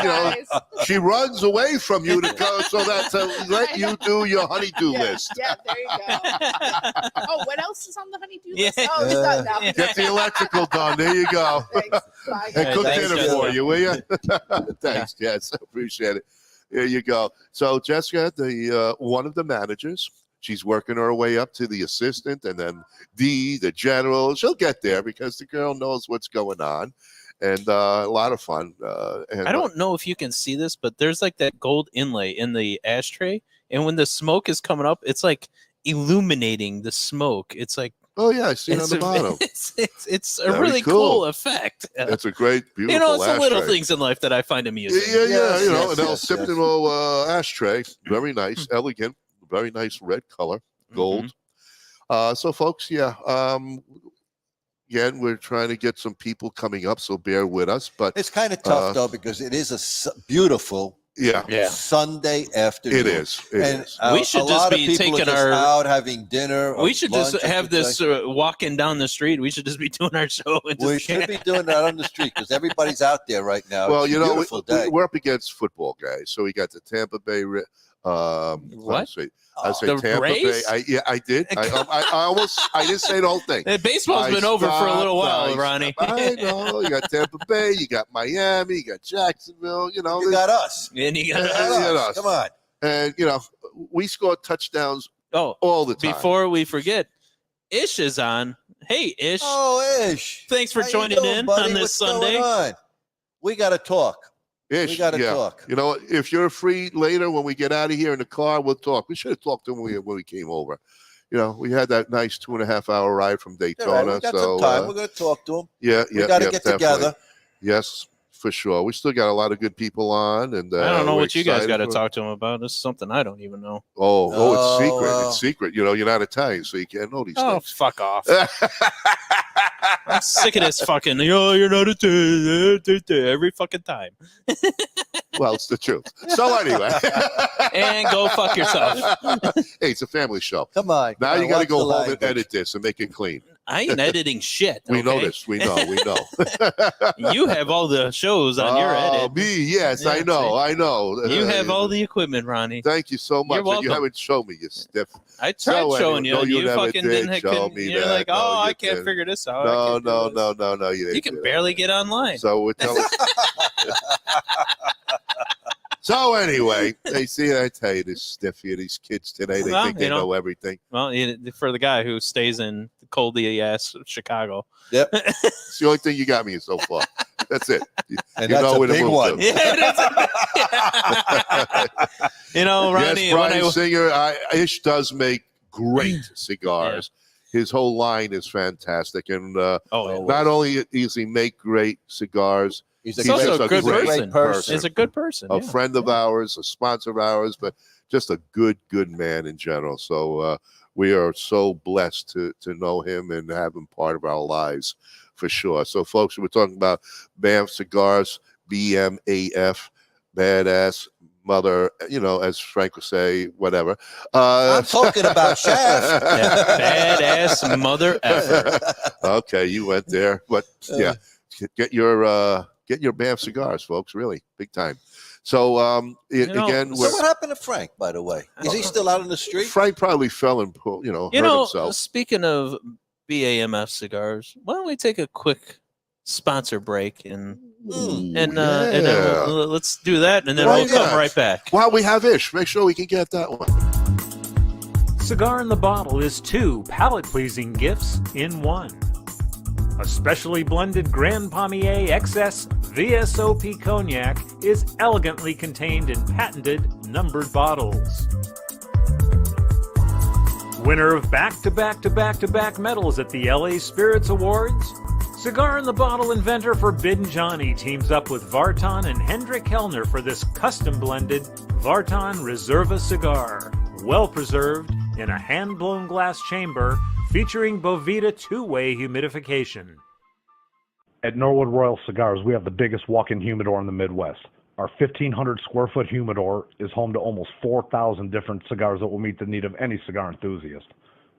she runs away from you to go so that to let you do your honeydew list. Yeah, there you go. Oh, what else is on the honeydew list? Oh, it's not that. Get the electrical done. There you go. Thanks. Bye. And cook Thanks, dinner for you, will you? Thanks, Jess. Appreciate it. There you go. So Jessica, the one of the managers, she's working her way up to the assistant, and then the general. She'll get there because the girl knows what's going on, and a lot of fun. And I don't know if you can see this, but there's like that gold inlay in the ashtray, and when the smoke is coming up, it's like illuminating the smoke. It's like, oh yeah, I see it on the bottom. It's a Very really cool effect. It's a great, beautiful. You know, it's the little ashtray. things in life that I find amusing. Yeah. You know, an El Septimo ashtray, very nice, elegant, very nice red color, gold. So, folks, again, we're trying to get some people coming up, so bear with us. But it's kind of tough though, because it is a beautiful Sunday afternoon. It is. We should just be taking our out having dinner. We should just have this walking down the street. We should just be doing our show. We should be doing that on the street because everybody's out there right now. Well, it's you know, we're up against football guys, so we got the Tampa Bay. What? I say the Tampa Braves? Bay. I did. I didn't say the whole thing. Baseball's been over for a little while, Ronnie. I know. You got Tampa Bay, you got Miami, you got Jacksonville. You know, you got us. And you got us. Come on. And you know, we score touchdowns all the time. Before we forget, Ish is on. Hey, Ish. Oh, Ish. Thanks for joining in buddy? on this What's Sunday. Going on? We got to talk. Ish, we got to talk. You know, if you're free later when we get out of here in the car, we'll talk. We should have talked to him when we came over. You know, we had that nice 2.5-hour ride from Daytona. Right, we got some time. We're going to talk to him. Yeah. We got to get together. Yes, for sure. We still got a lot of good people on, and I don't know what you guys got to talk to him about. This is something I don't even know. Oh, it's secret. It's secret. You know, you're not Italian, so you can't know these things. Oh, fuck off. I'm sick of this fucking, you're not a every fucking time. Well, it's the truth. So anyway. And go fuck yourself. Hey, it's a family show. Come on. Now you got to go home and edit this and make it clean. I ain't editing shit. We know this. We know. You have all the shows on your edit. Me, yes, I know. You have all the equipment, Ronnie. Thank you so much. You're welcome. You haven't shown me, you stiff. I tried showing you. No, you never fucking did didn't. show me you're that. like, No, oh, you I can't didn't. figure this out. No, you didn't. You can barely get online. So we're telling. So anyway, I tell you, this stiff here, these kids today, they think they know everything. Well, for the guy who stays in coldy ass Chicago. Yep. It's the only thing you got me so far. That's it. And you know a big one. You know, Ronnie. Yes, Brian Singer, Ish does make great cigars. Yeah. His whole line is fantastic. And not only does he make great cigars, he's also a good person. He's a good person. A friend of ours, a sponsor of ours, but just a good man in general. So we are so blessed to know him and have him part of our lives for sure. So, folks, we're talking about BAMF Cigars, BMAF, badass mother, you know, as Frank would say, whatever. I'm talking about Shaft. Badass mother ever. Okay, you went there. But, yeah, get your BAMF cigars, folks, really, big time. So, again, so what happened to Frank, by the way? Is he still out on the street? Frank probably fell and, hurt himself. Speaking of BAMF cigars, why don't we take a quick sponsor break and then let's do that, and then we'll come right back. Well, we have Ish. Make sure we can get that one. Cigar in the Bottle is 2 palate-pleasing gifts in 1. A specially blended Grand Palmier XS VSOP cognac is elegantly contained in patented numbered bottles. Winner of back-to-back medals at the LA Spirits Awards, Cigar in the Bottle inventor Forbidden Johnny teams up with Vartan and Hendrik Kellner for this custom-blended Vartan Reserva cigar, well-preserved in a hand-blown glass chamber featuring Bovita 2-way humidification. At Norwood Royal Cigars, we have the biggest walk-in humidor in the Midwest. Our 1,500 square foot humidor is home to almost 4,000 different cigars that will meet the need of any cigar enthusiast.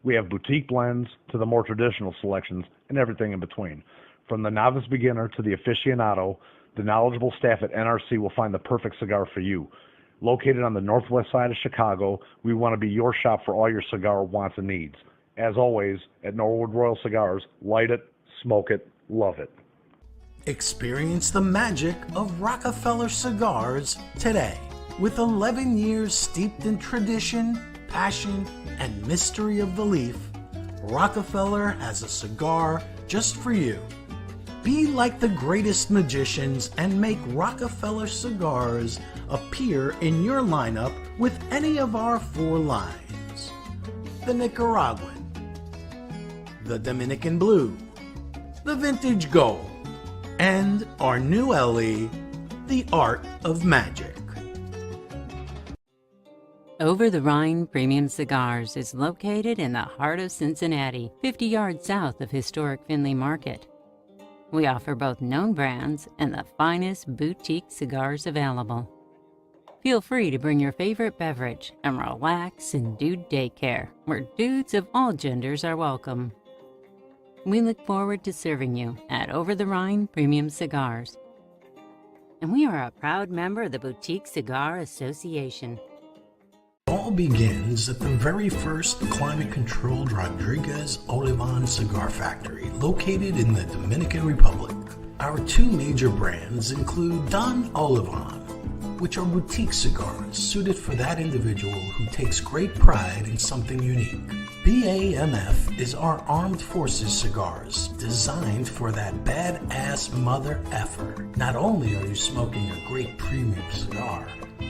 We have boutique blends to the more traditional selections and everything in between. From the novice beginner to the aficionado, the knowledgeable staff at NRC will find the perfect cigar for you. Located on the northwest side of Chicago, we want to be your shop for all your cigar wants and needs. As always, at Norwood Royal Cigars, light it, smoke it, love it. Experience the magic of Rockefeller cigars today. With 11 years steeped in tradition, passion, and mystery of the leaf, Rockefeller has a cigar just for you. Be like the greatest magicians and make Rockefeller cigars appear in your lineup with any of our 4 lines. the Nicaraguan, the Dominican Blue, the Vintage Gold, and our new LE, the Art of Magic. Over the Rhine Premium Cigars is located in the heart of Cincinnati, 50 yards south of historic Findlay Market. We offer both known brands and the finest boutique cigars available. Feel free to bring your favorite beverage and relax in Dude Daycare, where dudes of all genders are welcome. We look forward to serving you at Over the Rhine Premium Cigars. And we are a proud member of the Boutique Cigar Association. It all begins at the very first climate-controlled Rodriguez Olivan cigar factory located in the Dominican Republic. Our two major brands include Don Olivan, which are boutique cigars suited for that individual who takes great pride in something unique. BAMF is our armed forces cigars designed for that badass mother effer. Not only are you smoking a great premium cigar,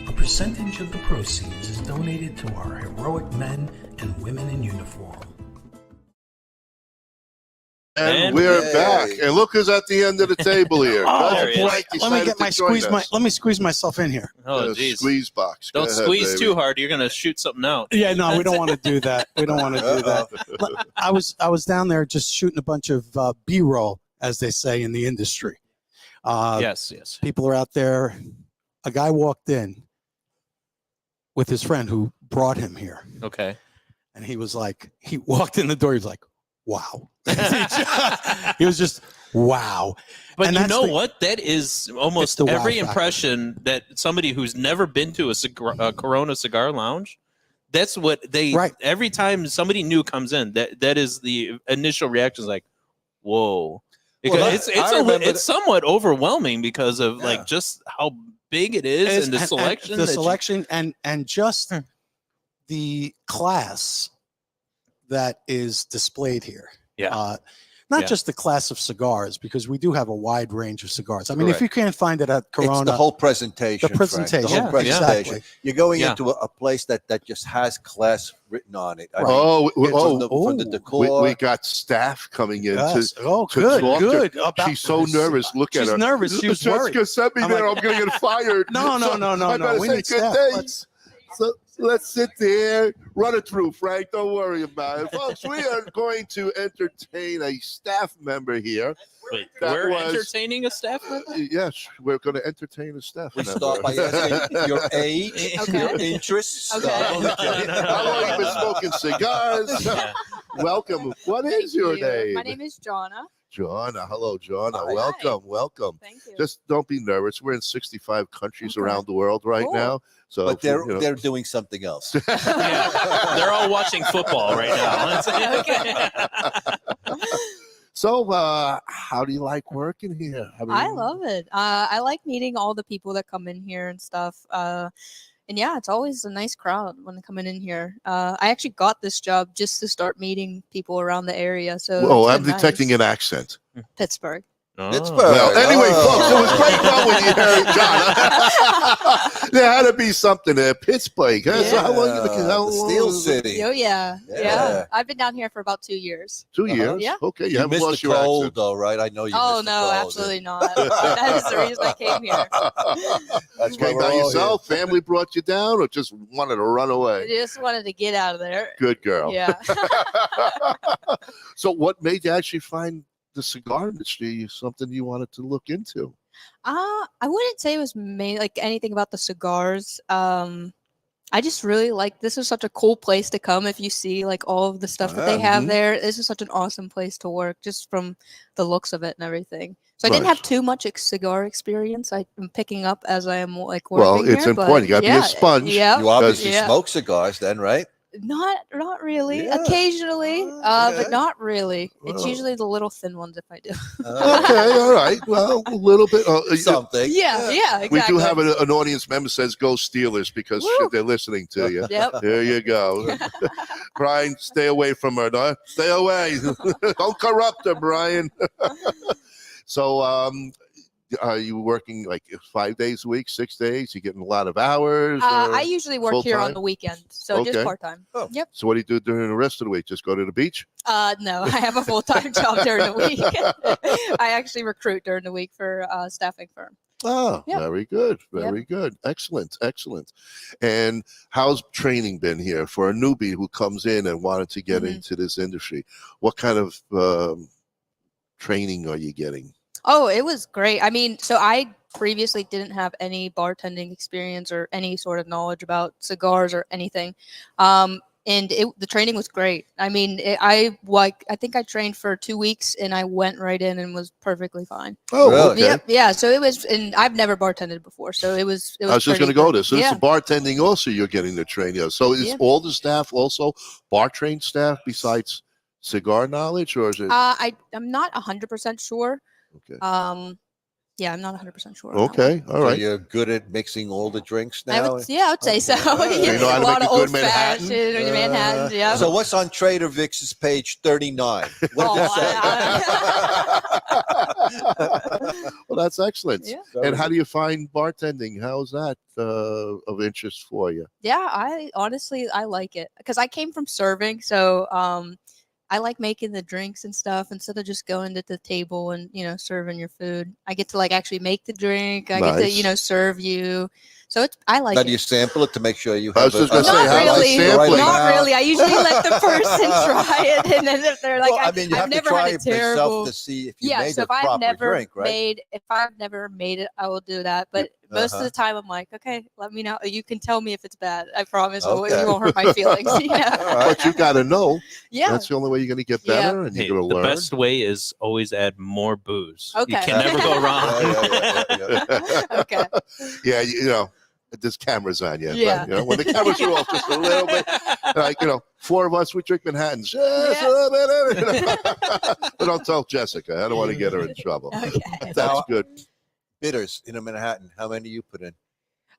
a percentage of the proceeds is donated to our heroic men and women in uniform. And we're back. And look who's at the end of the table here. Let me squeeze myself in here. Oh, geez. Squeeze box. Don't squeeze too hard. You're going to shoot something out. Yeah, no, we don't want to do that. We don't want to do that. I was down there just shooting a bunch of B-roll, as they say in the industry. Yes. People are out there. A guy walked in with his friend who brought him here. Okay. And he was like, he walked in the door. He was like, wow. He was just, wow. But and you know what? That is almost every impression that somebody who's never been to a Corona Cigar Lounge, that's what they, every time somebody new comes in, that is the initial reaction is like, whoa. Because it's somewhat overwhelming because of like just how big it is and the selection. The selection and just the class that is displayed here. Yeah. Not just the class of cigars, because we do have a wide range of cigars. I mean, if you can't find it at Corona, it's the whole presentation. The presentation. The whole presentation. Exactly. You're going into a place that just has class written on it. From the decor. We got staff coming in. Yes. To good. She's so nervous. Look at her. She's nervous. She was worried. Jessica sent me there. I'm going to get fired. No. We need staff. So let's sit there, run it through, Frank. Don't worry about it. Folks, we are going to entertain a staff member here. Wait, we're entertaining a staff member? Yes, we're going to entertain a staff member. We start by asking your age, your interests. How long you been smoking cigars? Welcome. What is your name? My name is Jonna. Jonna. Hello, Jonna. Hi. Welcome. Thank you. Just don't be nervous. We're in 65 countries around the world right now. So but they're doing something else. They're all watching football right now. So how do you like working here? I love it. I like meeting all the people that come in here and stuff. And yeah, it's always a nice crowd when coming in here. I actually got this job just to start meeting people around the area. So I'm detecting an accent. Pittsburgh. Oh. Pittsburgh. Well, anyway, folks, it was great fun when you heard John. There had to be something there. Pittsburgh. Huh? So how long? Steel City. Oh, yeah. I've been down here for about 2 years. 2 years? Yeah. Okay. You haven't missed lost the your cold, accent. though, right? I know you Oh, missed no, the cold. absolutely not. That is the reason I came here. That's Came by yourself? Family brought you down or just wanted to run I away? just wanted to get out of there. Good girl. Yeah. So what made you actually find the cigar industry something you wanted to look into? I wouldn't say it was like anything about the cigars. I just really like, this is such a cool place to come. If you see like all of the stuff that they have there, this is such an awesome place to work just from the looks of it and everything. So I didn't have too much cigar experience. I'm picking up as I am like working. Well, it's important. You got to be a sponge. Yeah. You obviously smoke cigars then, right? Not really. Occasionally, but not really. It's usually the little thin ones if I do. Okay, all right. Well, a little bit. Something. Yeah, exactly. We do have an audience member says go Steelers because they're listening to you. Yep. There you go. Brian, stay away from her. No? Stay away. Don't corrupt her, Brian. So are you working like 5 days a week, 6 days? You getting a lot of hours? I usually work here on full-time? the weekend, so just Okay. part-time. Oh. Yep. So what do you do during the rest of the week? Just go to the beach? No, I have a full-time job during the week. I actually recruit during the week for a staffing firm. Oh, Yep. very good. Very good. Excellent. Excellent. And how's training been here for a newbie who comes in and wanted to get into this industry? What kind of training are you getting? Oh, it was great. I mean, so I previously didn't have any bartending experience or any sort of knowledge about cigars or anything. And the training was great. I mean, I think I trained for 2 weeks and I went right in and was perfectly fine. Oh, really? Okay. Yep, yeah. So it was, and I've never bartended before, so it was. I was just going to go there. So yeah. this is bartending also you're getting the training. So is all the staff also bar trained staff besides cigar knowledge, or is it? I'm not 100% sure. Okay. Yeah, I'm not 100% sure. Okay, all right. So you're good at mixing all the drinks now? I would say so. You know how a to lot make of a old good Manhattan? fashioned Manhattan. Yeah. So what's on Trader Vic's page 39? What does it say? Well, that's excellent. Yeah. And how do you find bartending? How's that of interest for you? Yeah, I honestly like it because I came from serving, so I like making the drinks and stuff instead of just going to the table and serving your food. I get to actually make the drink. I get to serve you. So I like now, it. do you sample it to make sure you have I was just going to say, not really. Not really. I usually let the person try it, and then if they're like, well, I mean, you have to try it yourself to see if you made so the proper drink, right? If I've never made it, I will do that. But most of the time, I'm like, okay, let me know. You can tell me if it's bad. I promise you won't hurt my feelings. But you got to know. Yeah. That's the only way you're going to get better, and you're going to learn. The best way is always add more booze. Okay. You can never go wrong. Okay. Yeah, there's cameras on you. Yeah. But, when the cameras are off just a little bit, like, 4 of us, we drink Manhattans. But don't tell Jessica. I don't want to get her in trouble. Okay. That's good. Bitters in a Manhattan. How many do you put in?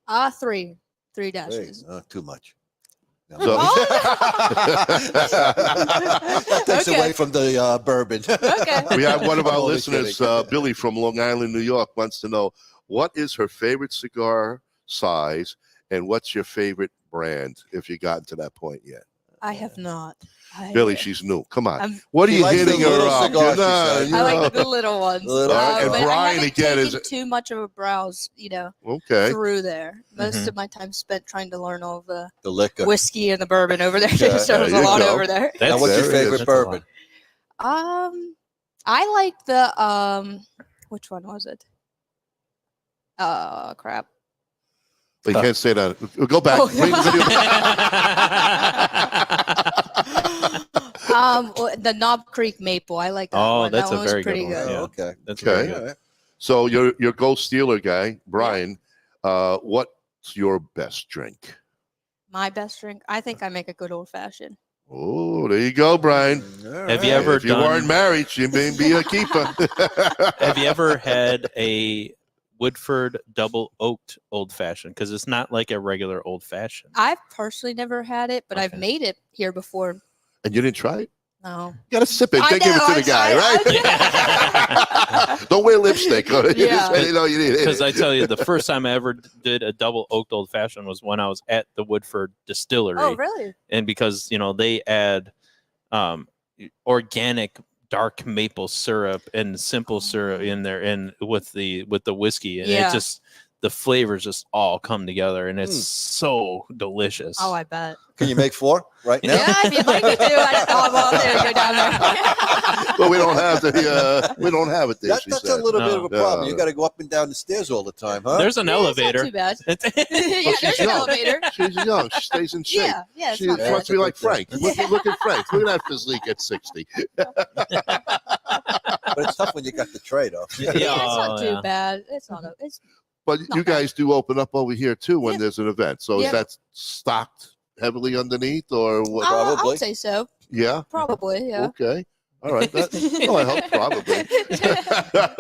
3 dashes. Too much. No. So, that takes away from the bourbon. Okay. We have one of our I'm only listeners, kidding. Billy from Long Island, New York, wants to know what is her favorite cigar size and what's your favorite brand, if you gotten to that point yet. I have not. Billy, she's new. Come on. I'm- What are She you likes the hitting her little up? cigars, she said. I like the little ones. And but Brian I haven't again taken is too much of a browse, okay. through there. Most of my time spent trying to learn all the liquor, whiskey, and the bourbon over there. Yeah, So there's a there you lot go. over there. Now, what's your favorite bourbon? I like the which one was it? Crap. You can't say that. Go back. Oh. Bring the video. The Knob Creek Maple. I like that one. That's that a one was very pretty good one. good. Yeah. Okay. That's Okay. very good. So your Gold Stealer guy, Brian, what's your best drink? My best drink. I think I make a good old fashioned. Oh, there you go, Brian. Have you ever If you weren't married, you may be a keeper. Have you ever had a Woodford double oaked old fashioned? Because it's not like a regular old fashioned. I've personally never had it, but I've Okay. made it here before. And you didn't try it? No. You got to sip it. I Then give it know, to the guy, right? Don't wear lipstick. You need it. Because I tell you, the first time I ever did a double oaked old fashioned was when I was at the Woodford distillery. Oh, really? And because they add organic dark maple syrup and simple syrup in there, and with the whiskey, and it just, the flavors just all come together, and it's so delicious. Oh, I bet. Can you make 4 right now? Yeah, if you'd like me to. I just thought about there, go down there. But we don't have we don't have it there. That's a little bit of a problem. You got to go up and down the stairs all the time, huh? There's an elevator. It's not too bad. Yeah, there's an elevator. She's young. She stays in shape. Yeah, it's She not bad. wants to be like Frank. Look at Frank. Look at that physique at 60. But it's tough when you got the tray, though. Yeah, it's not too bad. It's not. It's But not you guys do open up over here too when Yeah. there's an event. So Yeah. is that stocked heavily underneath, or what? I Probably. would say so. Yeah. Probably. Yeah. Okay. All right. I hope probably.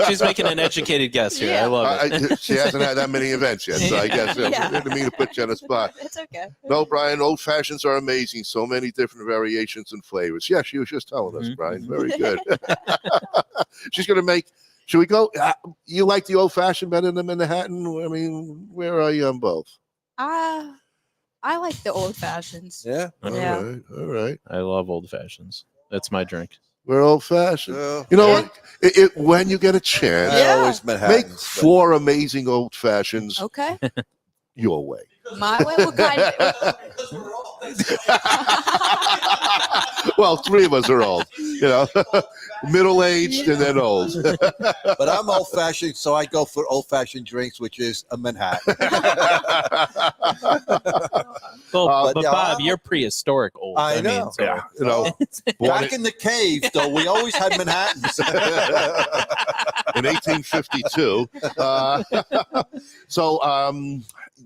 She's making an educated guess here. I love it. She hasn't had that many events yet, so I guess I didn't mean to put you on the spot. It's okay. No, Brian, old fashions are amazing. So many different variations and flavors. Yeah, she was just telling us, Brian. Very good. She's going to make Should we go? You like the old fashioned better than the Manhattan? I mean, where are you on both? I like the old fashions. Yeah. All right. I love old fashions. That's my drink. We're old fashioned. You know what? When you get a chance, always Manhattans, make 4 amazing old fashions. Okay. Your way. My way. What kind of? Well, 3 of us are old. Middle aged and then old. But I'm old fashioned, so I go for old fashioned drinks, which is a Manhattan. Well, but Bob, you're prehistoric old. I know. Back in the caves, though, we always had Manhattans. In 1852.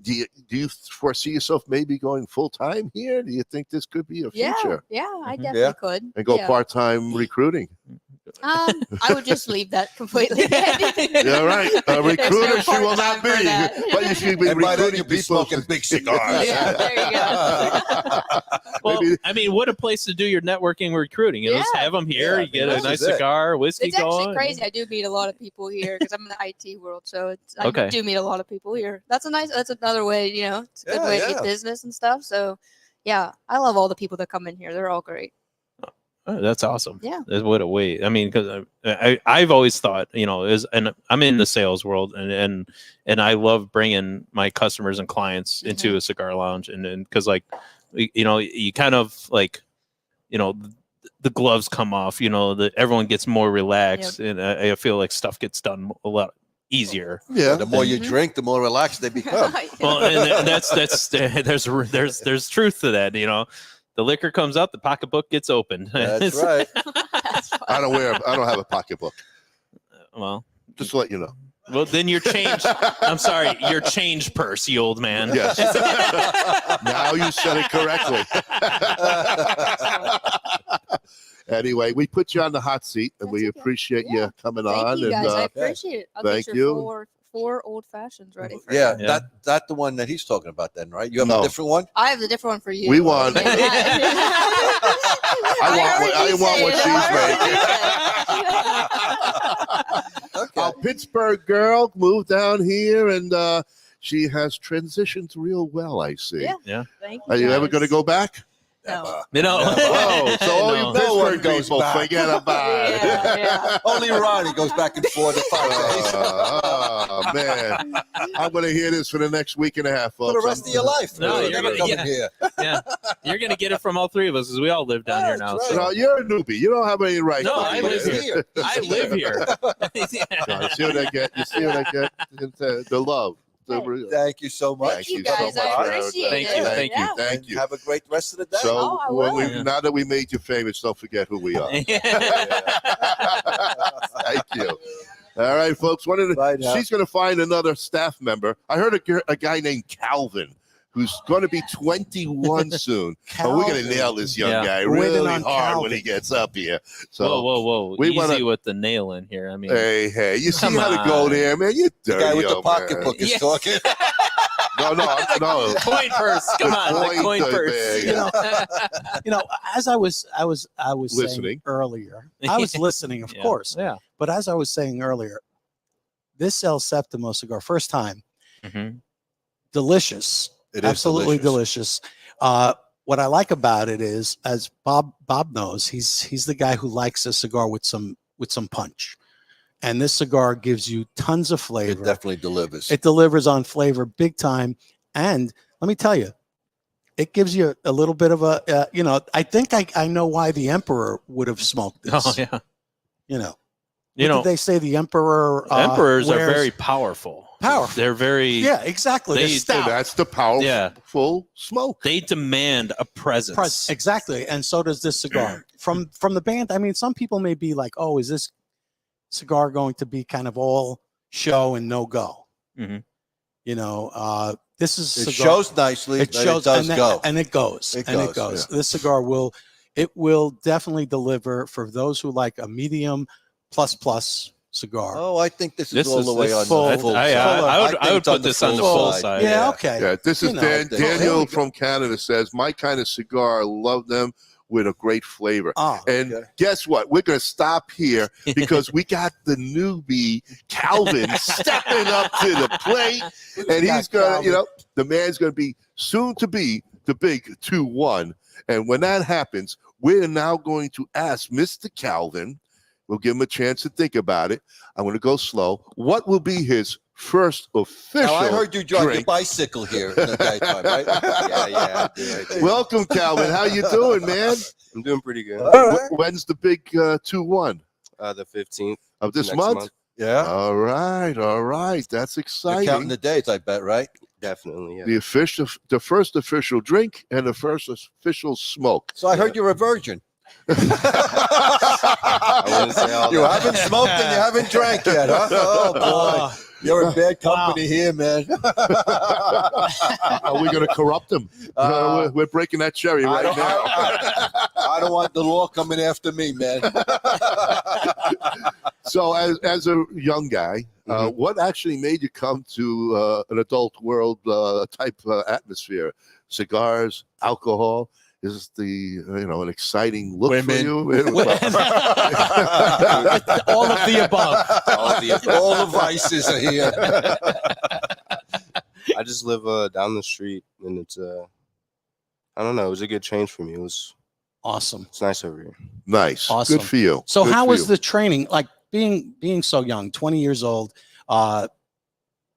Do you foresee yourself maybe going full time here? Do you think this could be a future? Yeah, I definitely could. And go part time recruiting. I would just leave that completely. Yeah, right. A recruiter she will not be, but you should be recruiting people smoking big cigars. Yeah, there you go. Well, I mean, what a place to do your networking and recruiting. You just have them here. You get a nice cigar, whiskey it's going. It's actually crazy. I do meet a lot of people here because I'm in the IT world, so I do meet a lot of people here. That's another way. It's a good way to get business and stuff. So, yeah, I love all the people that come in here. They're all great. Oh, that's awesome. Yeah. What a way. I mean, because I've always thought, and I'm in the sales world, and I love bringing my customers and clients into a cigar lounge, and because you kind of like, the gloves come off, everyone gets more relaxed, and I feel like stuff gets done a lot easier. Yeah. The more you drink, the more relaxed they become. Well, and that's there's truth to that. The liquor comes out, the pocketbook gets opened. That's right. I don't have a pocketbook. Well, just to let you know. Well, then your change. I'm sorry, your change purse, you old man. Yes. Now you said it correctly. Anyway, we put you on the hot seat, and we appreciate you coming on. Thank you guys. I appreciate it. I'll thank get you. Four old fashions ready for you. Yeah, that's the one that he's talking about then, right? You have a different one? I have the different one for you. We want. I want what she's making. A Pittsburgh girl moved down here, and she has transitioned real well, I see. Yeah. Thank you. Are you ever going to go back? No. Oh, so all you Pittsburgh goes people back. forget about it. Yeah. Only Ronnie goes back and forth. Oh, man. I'm going to hear this for the next week and a half, folks. For the rest of your life. No, you're you're never gonna- coming here. Yeah, you're gonna get it from all 3 of us, because we all live down here now. That's So. No, you're a newbie. You don't have any right. No, to I it. live here. I live here. No, you see what I get? You see what I get? The love. Thank you so much. Thank you guys. I appreciate it. Thank you. Thank you. Have a great rest of the day. So I will. now that we made you famous, don't forget who we are. Thank you. All right, folks. She's going to find another staff member. I heard a guy named Calvin who's going to be 21 soon. But we're going to nail this young guy really hard when he gets up here. So whoa. Easy with the nail in here. I mean, hey. You see how to go there, man? You dirty the guy with the old pocketbook is talking. No. Coin purse. Come on, the coin purse. As I was Listening. saying earlier, I was listening, of course. Yeah. But as I was saying earlier, this El Septimo cigar, first time, delicious. It is absolutely delicious. What I like about it is, as Bob knows, he's the guy who likes a cigar with some punch. And this cigar gives you tons of flavor. It definitely delivers. It delivers on flavor big time. And let me tell you, it gives you a little bit of a, I think I know why the Emperor would have smoked this. Oh, yeah. What did they say the Emperor? Emperors are very powerful. They're very. Yeah, exactly. So that's the powerful smoke. They demand a presence. Exactly. And so does this cigar. From the band, I mean, some people may be like, oh, is this cigar going to be kind of all show and no go? This is It cigar. shows nicely. It shows and it does go. And it goes. It It goes. This cigar will definitely deliver for those who like a medium plus cigar. Oh, I think this is all the way on full. the full side. I would put this on the full side. Yeah, okay. Yeah, this is Daniel from Canada says, my kind of cigar. Love them. with a great flavor. Oh, and guess what? We're going to stop here because we got the newbie Calvin stepping up to the plate, and he's going to, the man's going to be soon to be the big 2-1. And when that happens, we're now going to ask Mr. Calvin. We'll give him a chance to think about it. I'm going to go slow. What will be his first official Now, I heard you drive drink? your bicycle here in the daytime, right? Yeah, I do. Welcome, Calvin. How you doing, man? I'm doing pretty good. When's the big 2-1? The 15th of this next month? Yeah. All right. That's exciting. You're counting the days, I bet, right? Definitely, yeah. The first official drink and the first official smoke. So I heard you're a virgin. I wouldn't say all You that. haven't smoked and you haven't drank yet, huh? Oh, boy. You're in bad company here, man. Are we going to corrupt him? We're breaking that cherry right now. I don't want the law coming after me, man. So as a young guy, what actually made you come to an adult world type atmosphere? Cigars, alcohol? Is the an exciting look Women. for you? All of the above. All the vices are here. I just live down the street, and it's I don't know. It was a good change for me. It was awesome. It's nice over here. Nice. Awesome. Good for you. So Good how for was you. the training? Like being so young, 20 years old.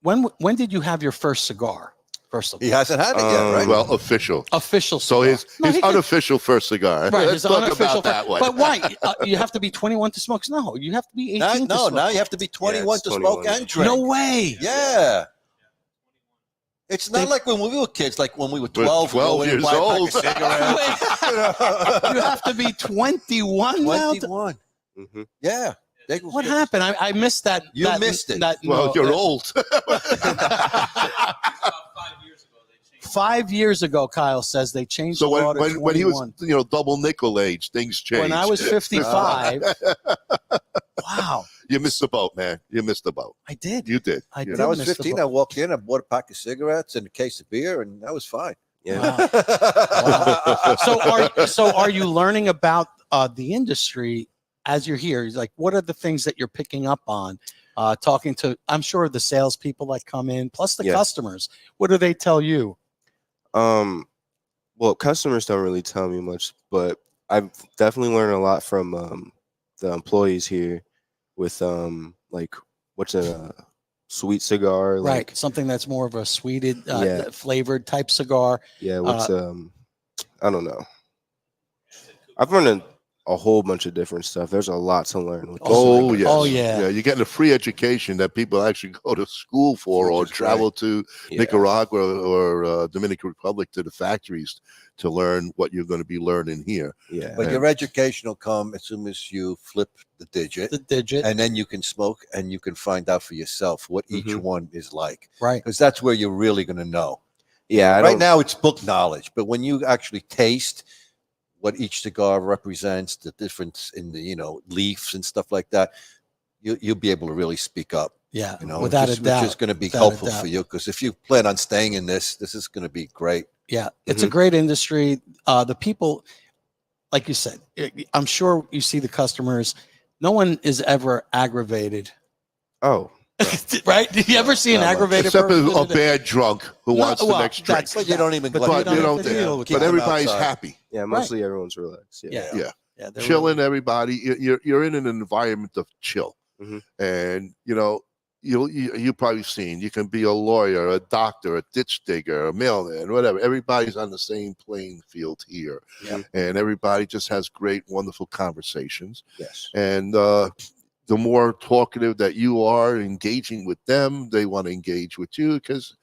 When did you have your first cigar? First of all, He hasn't had it yet, right? Well, official. Official. So cigar. his unofficial first cigar. Right, Let's his talk unofficial. about that one. But why? You have to be 21 to smoke. No, you have to be 18. to smoke. Now you have to be 21 to smoke 21. and drink. No way. Yeah. It's not like when we were kids, like when we were 12, We're 12 we go in and years buy a pack old. of cigarettes. You have to be 21 now. 21. Mm-hmm. Yeah. What happened? I missed that. You that, missed it. Well, you're old. 5 years ago, Kyle says they changed So the law to when he was 21. double nickel age, things changed. When I was 55. Wow. You missed the boat, man. You missed the boat. I did. You did. I When did I was miss the 15, boat. I walked in, I bought a pack of cigarettes and a case of beer, and that was fine. Yeah. Wow. So are you learning about the industry as you're here? Like, what are the things that you're picking up on? Talking to, I'm sure, the salespeople that come in, plus the customers. What do they tell you? Well, customers don't really tell me much, but I've definitely learned a lot from the employees here with like what's a sweet cigar, like, Right, something that's more of a sweeted, Yeah. flavored type cigar. Yeah, what's I don't know. I've learned a whole bunch of different stuff. There's a lot to learn with this. Oh, yes. Oh, yeah. You're getting a free education that people actually go to school for or travel to Nicaragua or Dominican Republic to the factories to learn what you're going to be learning here. Yeah. But your education will come as soon as you flip the digit. And then you can smoke and you can find out for yourself what each one is like. Right. Because that's where you're really going to know. Yeah. Right now it's book knowledge, but when you actually taste what each cigar represents, the difference in the leaves and stuff like that, you'll be able to really speak up. Yeah, without a doubt. Which is going to be Without a helpful doubt. for you, because if you plan on staying in this is going to be great. Yeah, it's a great industry. The people, like you said, I'm sure you see the customers. No one is ever aggravated. Oh. Right? Did you ever see an aggravated Except person? a bad drunk who wants the next drink. But you don't even. But glut you them. don't have to deal with but that. everybody's outside. happy. Yeah, mostly everyone's relaxed. Yeah. Yeah. they're Chilling, everybody. You're in an environment of chill. And you probably seen, you can be a lawyer, a doctor, a ditch digger, a mailman, whatever. Everybody's on the same playing field here. Yeah. And everybody just has great, wonderful conversations. Yes. And the more talkative that you are engaging with them, they want to engage with you because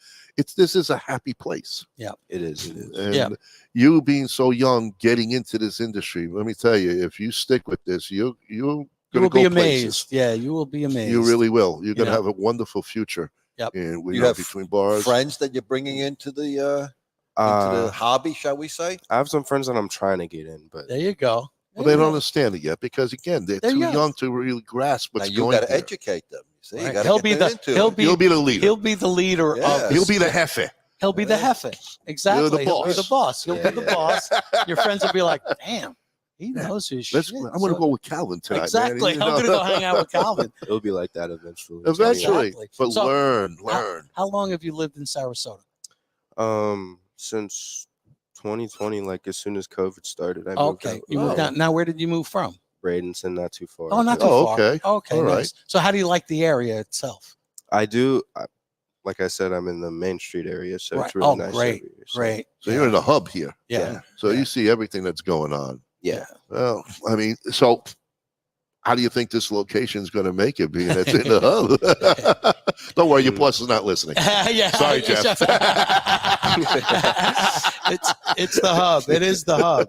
this is a happy place. Yeah, it is. It is. And you being so young, getting into this industry, let me tell you, if you stick with this, you will be amazed. Yeah, you will be amazed. You really will. You're going to know? have a wonderful future. Yep. And You have between bars. friends that you're bringing into the hobby, shall we say? I have some friends that I'm trying to get in, but There you go. Well, they don't understand it yet because again, they're There too you go. young to really grasp what's Now you going got to here. educate them. You see, you Right. gotta He'll get be them the into he'll it. be You'll be the leader. He'll be the leader Yeah. of. He'll be the jefe. He'll be the jefe. Exactly. the He'll be boss. the boss. He'll be the boss. Your friends will be like, damn. He knows his I'm shit. going to go with Calvin tonight. Exactly. Man. I'm going to go hang out with Calvin. It'll be like that eventually. Eventually. Exactly. But So, learn. How long have you lived in Sarasota? Since 2020, like as soon as COVID started, I moved Okay. out. You moved out. Now, where did you move from? Bradenton, not too far. Oh, not too far. Okay. Okay. All Nice. right. So, how do you like the area itself? I do. Like I said, I'm in the Main Street area, so Right. it's really Oh, nice. great. over here, so- Great. So you're in the hub here. Yeah. So you see everything that's going on. Yeah. Well, I mean, so how do you think this location is going to make it, being it's in the hub? Don't worry, your boss is not listening. Yeah. Sorry, Jeff. It's the hub. It is the hub.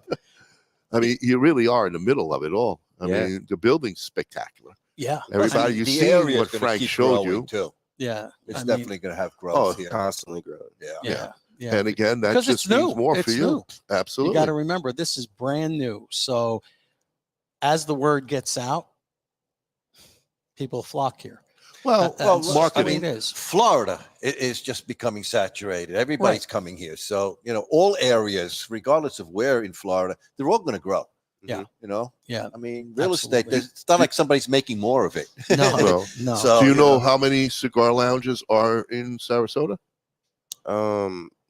I mean, you really are in the middle of it all. I Yeah. mean, the building's spectacular. Yeah. Everybody, you see what Frank showed you. Too. Yeah. It's I definitely going to have growth Oh, here. Constantly growing. Yeah. Yeah. And again, that Because just it's new. means more It's for you. new. Absolutely. You got to remember, this is brand new. So, as the word gets out, people flock here. well, That's- marketing. I mean, it is. Florida is just becoming saturated. Everybody's coming here. So, all areas, regardless of where in Florida, they're all going to grow. Yeah. Yeah. I mean, real estate, Absolutely. it's not like somebody's making more of it. No. Well, No. So, do you know how many cigar lounges are in Sarasota?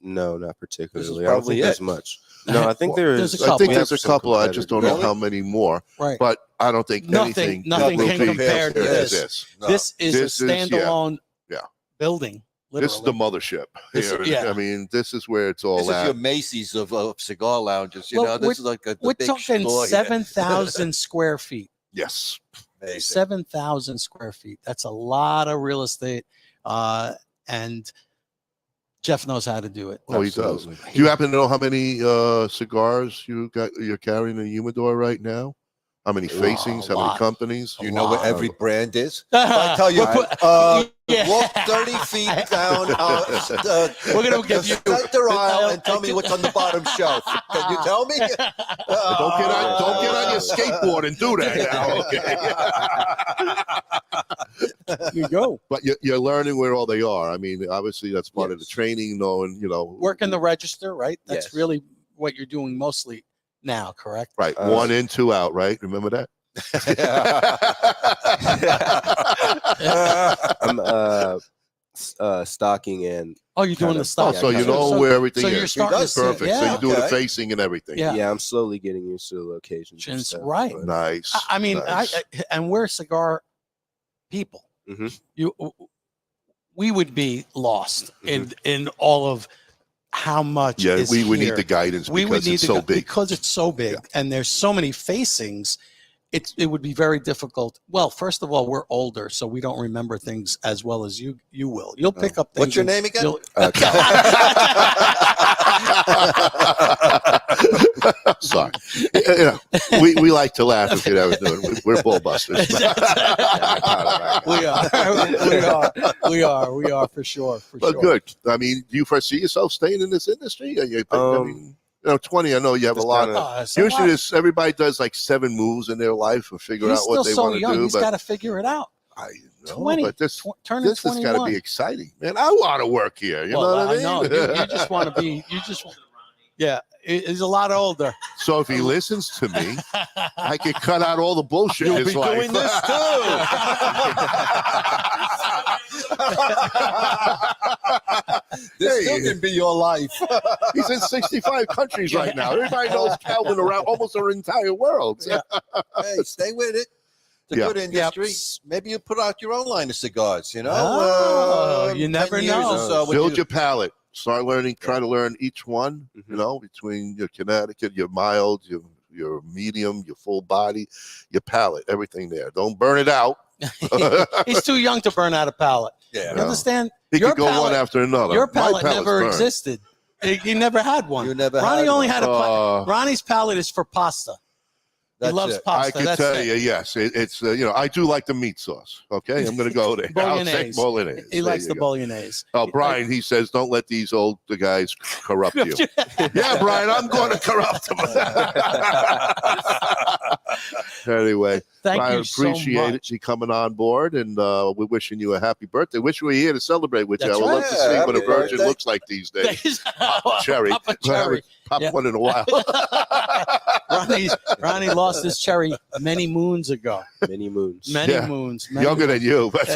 No, not particularly. I don't probably think there's it. much. No, I think there There's is. a I couple. think we there's a have some couple. I just don't know competitors. how many more. Right. But I don't think Nothing anything can will be compare to compared this. No. This is This a is- yeah. standalone Yeah. building. This is the mothership. This- here. yeah. I mean, this is where it's all This is at. your Macy's of cigar lounges. Well, This is like the We're big talking store here. 7,000 square feet. Yes. Amazing. 7,000 square feet. That's a lot of real estate. And Jeff knows how to do it. Oh, he does. Absolutely. Do you happen to know how many cigars you're carrying in the humidor right now? How many facings? How many lot. companies? You know where lot. every brand is? I tell you, Yeah. walk 30 feet down. We're gonna give you center aisle and tell me what's on the bottom shelf. Can you tell me? Don't get on your skateboard and do that now. Okay. you go. But you're learning where all they are. I mean, obviously that's part of the training, knowing, Working the register, right? That's Yes. really what you're doing mostly now, correct? right. 1 in, 2 out, right? Remember that? I'm stocking and Oh, you're doing Kind the of. stuff. So you know where everything so is. you're starting does. to see- Perfect. So Yeah. you do the Okay. facing and everything. Yeah. yeah, I'm slowly getting used to the locations. and Just stuff, right. but- Nice. I mean, nice. and we're cigar people. Mhm. We would be lost in all of how much. Yeah, is we would need here. the guidance We would because need it's to so go- big. because it's so big, and there's so many facings. It would be very difficult. Well, first of all, we're older, so we don't remember things as well as you will. You'll pick up things. What's your and name again? you'll- Sorry. We like to laugh if you ever do it. We're bull busters. we are for sure. But good. I mean, do you foresee yourself staying in this industry? I mean, 20, I know you have a Just lot kinda- of. It's a lot. Usually, everybody does like 7 moves in their life and figure He's out what still they so want to young. do. He's But got to figure it out. I know, 20, but this turning has got 21. to be exciting, man. I want to work here. You know what I mean? know. You just want to be. You just. Yeah, he's a lot older. So if he listens to me, I could cut out all the bullshit in You'll his be life. doing this This still can be your life. He's in 65 countries right now. Everybody knows Calvin around almost our entire world. Yeah. Hey, stay with it. It's a Yeah. good industry. Maybe you put out your own line of cigars, Oh, you never 10 years know. or so when Build you- your palate. Start learning. Try to learn each one. You know, between your Connecticut, your mild, your medium, your full body, your palate, everything there. Don't burn it out. He's too young to burn out a palate. Yeah. You understand? He Your could go one palate- after another. Your My palate palate's never burned. existed. He never had one. You never Ronnie had only one. had Ronnie's palate is for pasta. He That's loves it. pasta. I can That's tell it. you, yes. It's I do like the meat sauce. Okay, I'm going to go there. I'll take Bolognese. bolognese. He There likes you the go. bolognese. Oh, Brian, he says, don't let these old guys corrupt you. Yeah, Brian, I'm going to corrupt them. Anyway, Thank I you so appreciate much. you coming on board, and we're wishing you a happy birthday. Wish we were here to celebrate with you. I That's would love right. to see what a Happy virgin birthday. looks like these days. Papa Cherry. Papa Cherry. Pop Yeah. one in a while. Ronnie lost his cherry many moons ago. Many moons. Many Yeah. moons. Younger than you, but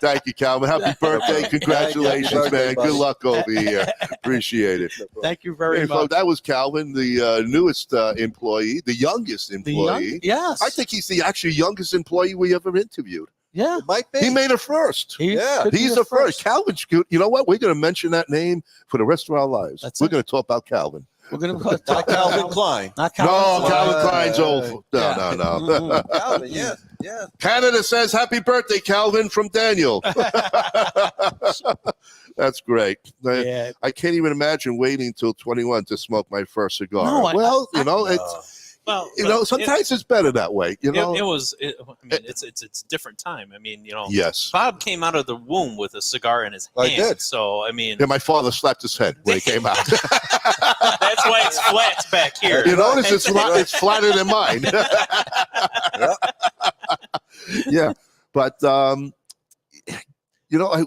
thank you, Calvin. Happy birthday! Congratulations, man. Good luck over here. Appreciate it. Thank you very Hey, much. folks, that was Calvin, the newest employee, the youngest employee. Yes. I think he's the actually youngest employee we ever interviewed. Yeah. It might be. He made it first. Yeah. could be He's the first. Calvin's good. You know what? We're going to mention that name for the rest of our lives. That's We're it. going to talk about Calvin. We're going to Not Calvin Klein. Not No, Calvin. Calvin Klein's old. No, Yeah. no. Calvin, yeah. Canada says happy birthday, Calvin, from Daniel. That's great. Yeah. I can't even imagine waiting until 21 to smoke my first cigar. No, Sometimes it's better that way. You know, It's a different time. I mean, yes. Bob came out of the womb with a cigar in his I hand. did. So, I mean, Yeah, my father slapped his head when he came out. that's why it's flat back here. You notice it's flatter than mine. Yeah, but it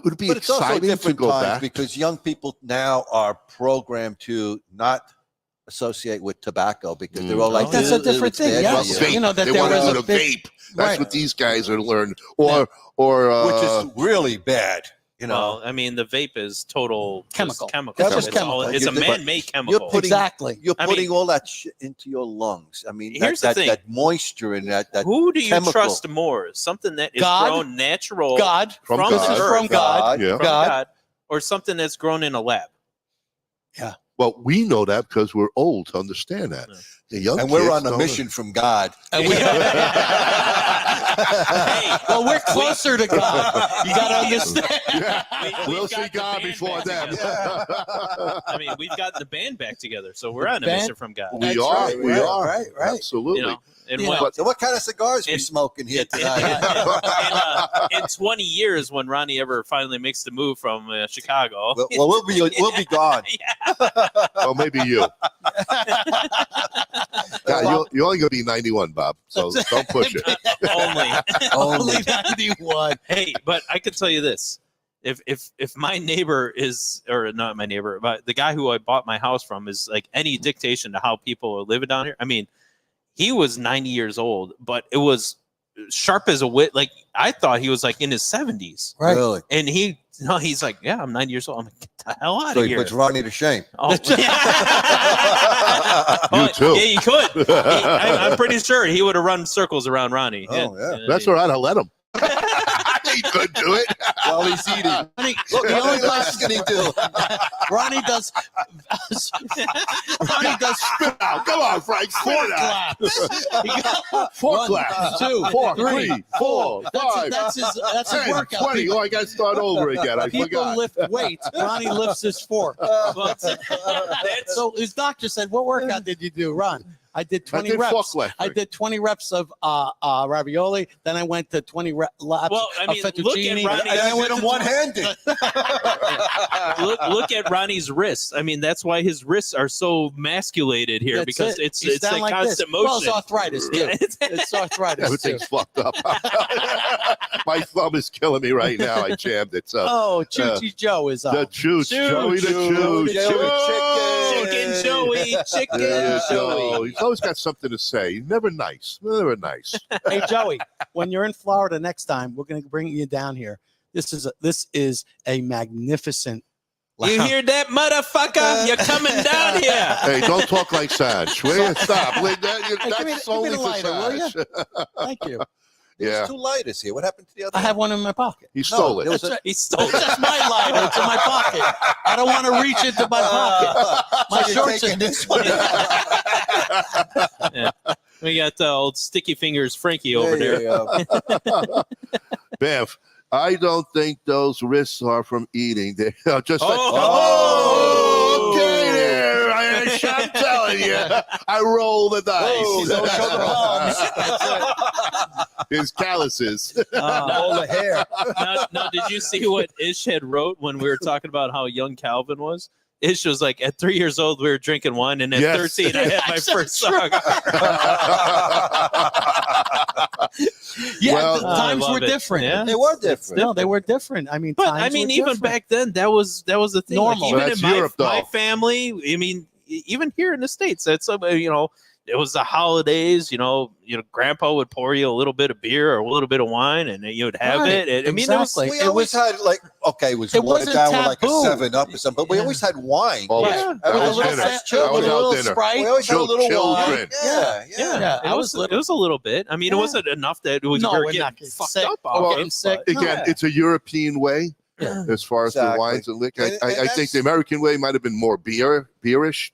would be But it's also exciting to different go times back. because young people now are programmed to not associate with tobacco because they're all like, That's a "Ugh, different it's thing, bad yeah. for you." Vape. You know, that they there want to was do a the big- vape. That's Right. what these guys are learning. Or Which is really bad. Well, I mean, the vape is total Chemical. Chemical. That's just It's chemical. It's a man-made chemical. You're putting, Exactly. You're I putting mean- all that shit into your lungs. I mean, Here's the thing. that moisture and that Who do you chemical. trust more? Something that is God? grown natural God. From from God. the This is earth, from God. Yeah. from God. God, or something that's grown in a lab? Well, we know that because we're old to understand that. Yeah. The young And we're kids on a don't. mission from God. And we well, we're closer to God. You got to understand. Yeah. We've We'll got see the God band before back them. together. I mean, we've got the band back together, so we're on a Band- mission from God. We That's are. right, We right, are. right. Absolutely. You know, and You when, know, So what kind of cigars are we In- smoking here in, tonight? in 20 years, when Ronnie ever finally makes the move from Chicago, we'll be gone. Well, maybe you. God, you're only going to be 91, Bob. So don't push it. Only 91. Hey, but I can tell you this: if my neighbor is, or not my neighbor, but the guy who I bought my house from is like any dictation to how people are living down here. I mean, he was 90 years old, but it was sharp as a whip. Like I thought he was like in his 70s, Right. Really? and he's like, yeah, I'm 90 years old. I'm like, get the hell out So of he here. puts Ronnie to shame. Oh, You too. Yeah, he could. I'm pretty sure he would have run circles around Ronnie. Oh, yeah. That's all right. I'll let him. He could do it. While he's eating. Ronnie, Look, the only what place can he do? Ronnie does Spit out. Come on, Frank. Spit four it out. claps. Four One, claps. 2, 4, 3, 3, 4, 5, That's his 10, workout. 20. Oh, I got to start over again. I People forgot. lift weights. Ronnie lifts his fork. So his doctor said, "What workout did you do, Ron?" I did 20 did reps. forklift. I did 20 reps of ravioli. Then I went to 20 laps Well, I mean, of look at fettuccine. Ronnie. And I went him one-handed. Look at Ronnie's wrists. I mean, that's why his wrists are so masculated here, That's because it. it's He's down like like constant this. motion. Well, it's arthritis too. It's arthritis too. Everything's fucked up. My thumb is killing me right now. I jammed it. So Oh, Choochie Joe is the up. Chooch, Joey the Chooch. Chicken Joey, chicken There you go. Joey. He's always got something to say. Never nice. Never nice. Hey Joey, when you're in Florida next time, we're going to bring you down here. This is a magnificent. You hear that, motherfucker? You're coming down here. Hey, don't talk like Saj. Will you stop? Wait, Give me that's the only for lighter, will you? Saj. Thank you. There's Yeah, 2 lighters here. What happened to the other I have one in my pocket. he stole there it. was a- He stole It's just my lighter. It's in my pocket. I don't want to reach into my pocket. My So you're shorts taking are this one. Yeah. We got old Sticky Fingers Frankie over There there. you go. Bev, I don't think those wrists are from eating. They are just like, Oh! okay there. I'm telling you. I roll the dice. Oh, don't show the palms. His calluses. All the hair. Now, did you see what Ish had wrote when we were talking about how young Calvin was? Ish was like, at 3 years old, we were drinking wine, and at Yes. 13, I had my first cigar. Yeah, Well, the I times love were it. different. Yeah. They were different. No, they were different. I mean, But times I mean, were even different. back then, that was the thing. Normal. Like, even That's in my Europe, though. family, I mean, even here in the States, that's it was the holidays, grandpa would pour you a little bit of beer or a little bit of wine and you would have it. And, exactly. We always had like, okay, it was watered down with like a 7-Up or something, but we always had wine. Always. Yeah. That was dinner. That was our dinner. Sprite. We always had a little wine. Children. Yeah. It was a little bit. I mean, it wasn't enough that it was we're getting not fucked sick. up. Well, again, it's a European way. Yeah. As far as the wines and liquor, And I think the American way might have been more beerish,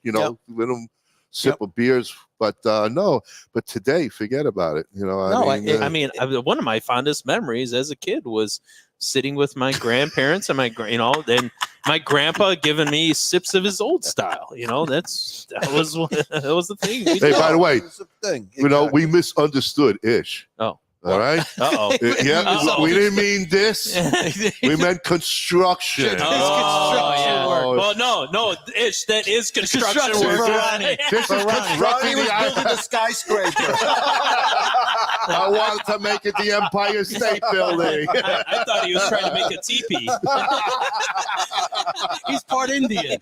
little sip of beers, but no. But today, forget about it. I mean, one of my fondest memories as a kid was sitting with my grandparents and then my grandpa giving me sips of his old style. That was the thing. Hey, by the way, we misunderstood Ish. Oh. All right. Uh-oh. Yeah, we didn't mean this. We meant construction. Well, no, Ish, that is construction work. For Ronnie. This is Ronnie was building a skyscraper. I wanted to make it the Empire State Building. I thought he was trying to make a teepee. He's part Indian.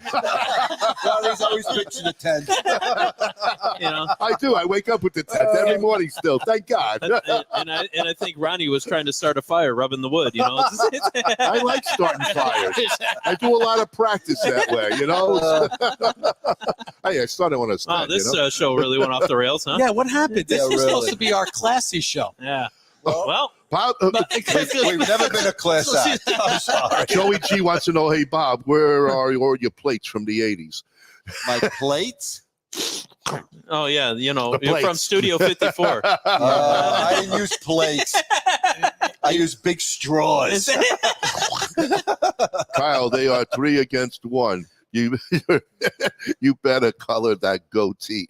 Ronnie's always pitching a tent. I do. I wake up with the tent every morning still. Thank God. And I think Ronnie was trying to start a fire rubbing the wood, I like starting fires. I do a lot of practice that way, Hey, I started on a Wow, this show really went off the rails, huh? Yeah, what happened? This was supposed to be our classy show. Yeah. Well, we've never been a class act. I'm sorry. Joey G wants to know, hey, Bob, where are all your plates from the 80s? My plates? Oh, yeah, you're from Studio 54. I didn't use plates. I use big straws. Kyle, they are 3 against 1. You better color that goatee.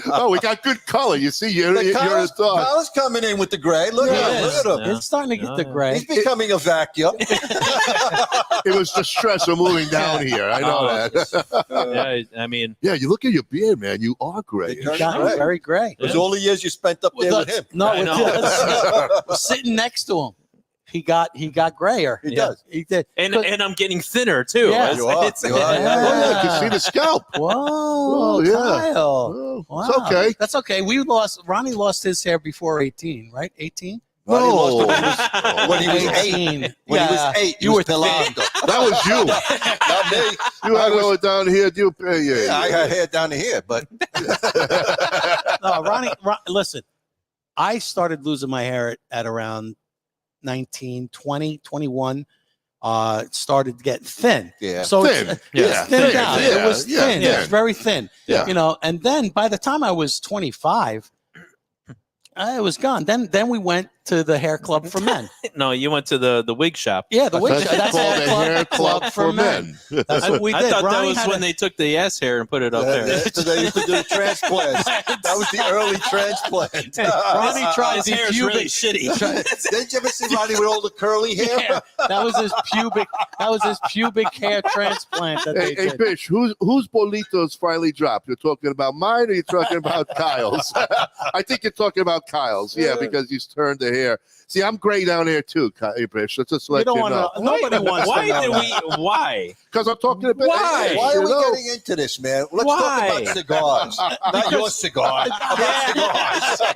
Oh, we got good color. You see, you're a dog. Kyle's coming in with the gray. Look at him. It's starting to get the gray. He's becoming a vacuum. It was the stress of moving down here. I know that. Yeah, I mean. Yeah, you look at your beard, man. You are gray. You're very gray. It was all the years you spent up there with him. No, sitting next to him. He got grayer. He does. He did. And I'm getting thinner too. Yeah. You are. Oh, yeah, you can see the scalp. Whoa, yeah. Kyle. Oh, Wow. It's okay. That's okay. Ronnie lost his hair before 18, right? 18? No. When he was 18. When he was 8, you were pelando. That was you. Not me. You had it down here. Yeah, I had hair down to here, but No, Ronnie, listen. I started losing my hair at around 19, 20, 21. Started to get thin. Yeah. So Thin. it's thinned out. Yeah. It was thin. Yeah. It was very thin. Yeah. And then by the time I was 25, it was gone. Then we went to the hair club for men. No, you went to the wig shop. Yeah, the wig shop. That's called the hair club for men. That's what we did. I thought Ronnie that was when they took the ass hair and put it up there. So they used to do the transplants. That was the early transplant. Ronnie tried His the hair is pubic. really shitty. Didn't you ever see Ronnie with all the curly hair? Yeah, that was his pubic hair transplant that they Hey, did. Bish, whose bolitos finally dropped? You're talking about mine or you're talking about Kyle's? I think you're talking about Kyle's. Yeah, because he's turned the hair. See, I'm gray down here too, Bish. Let's just let You don't you want know. to. Nobody wants to know. Why? Because I'm talking about Why? Why are we getting into this, man? Let's Why? talk about cigars. Not your cigar. About cigars.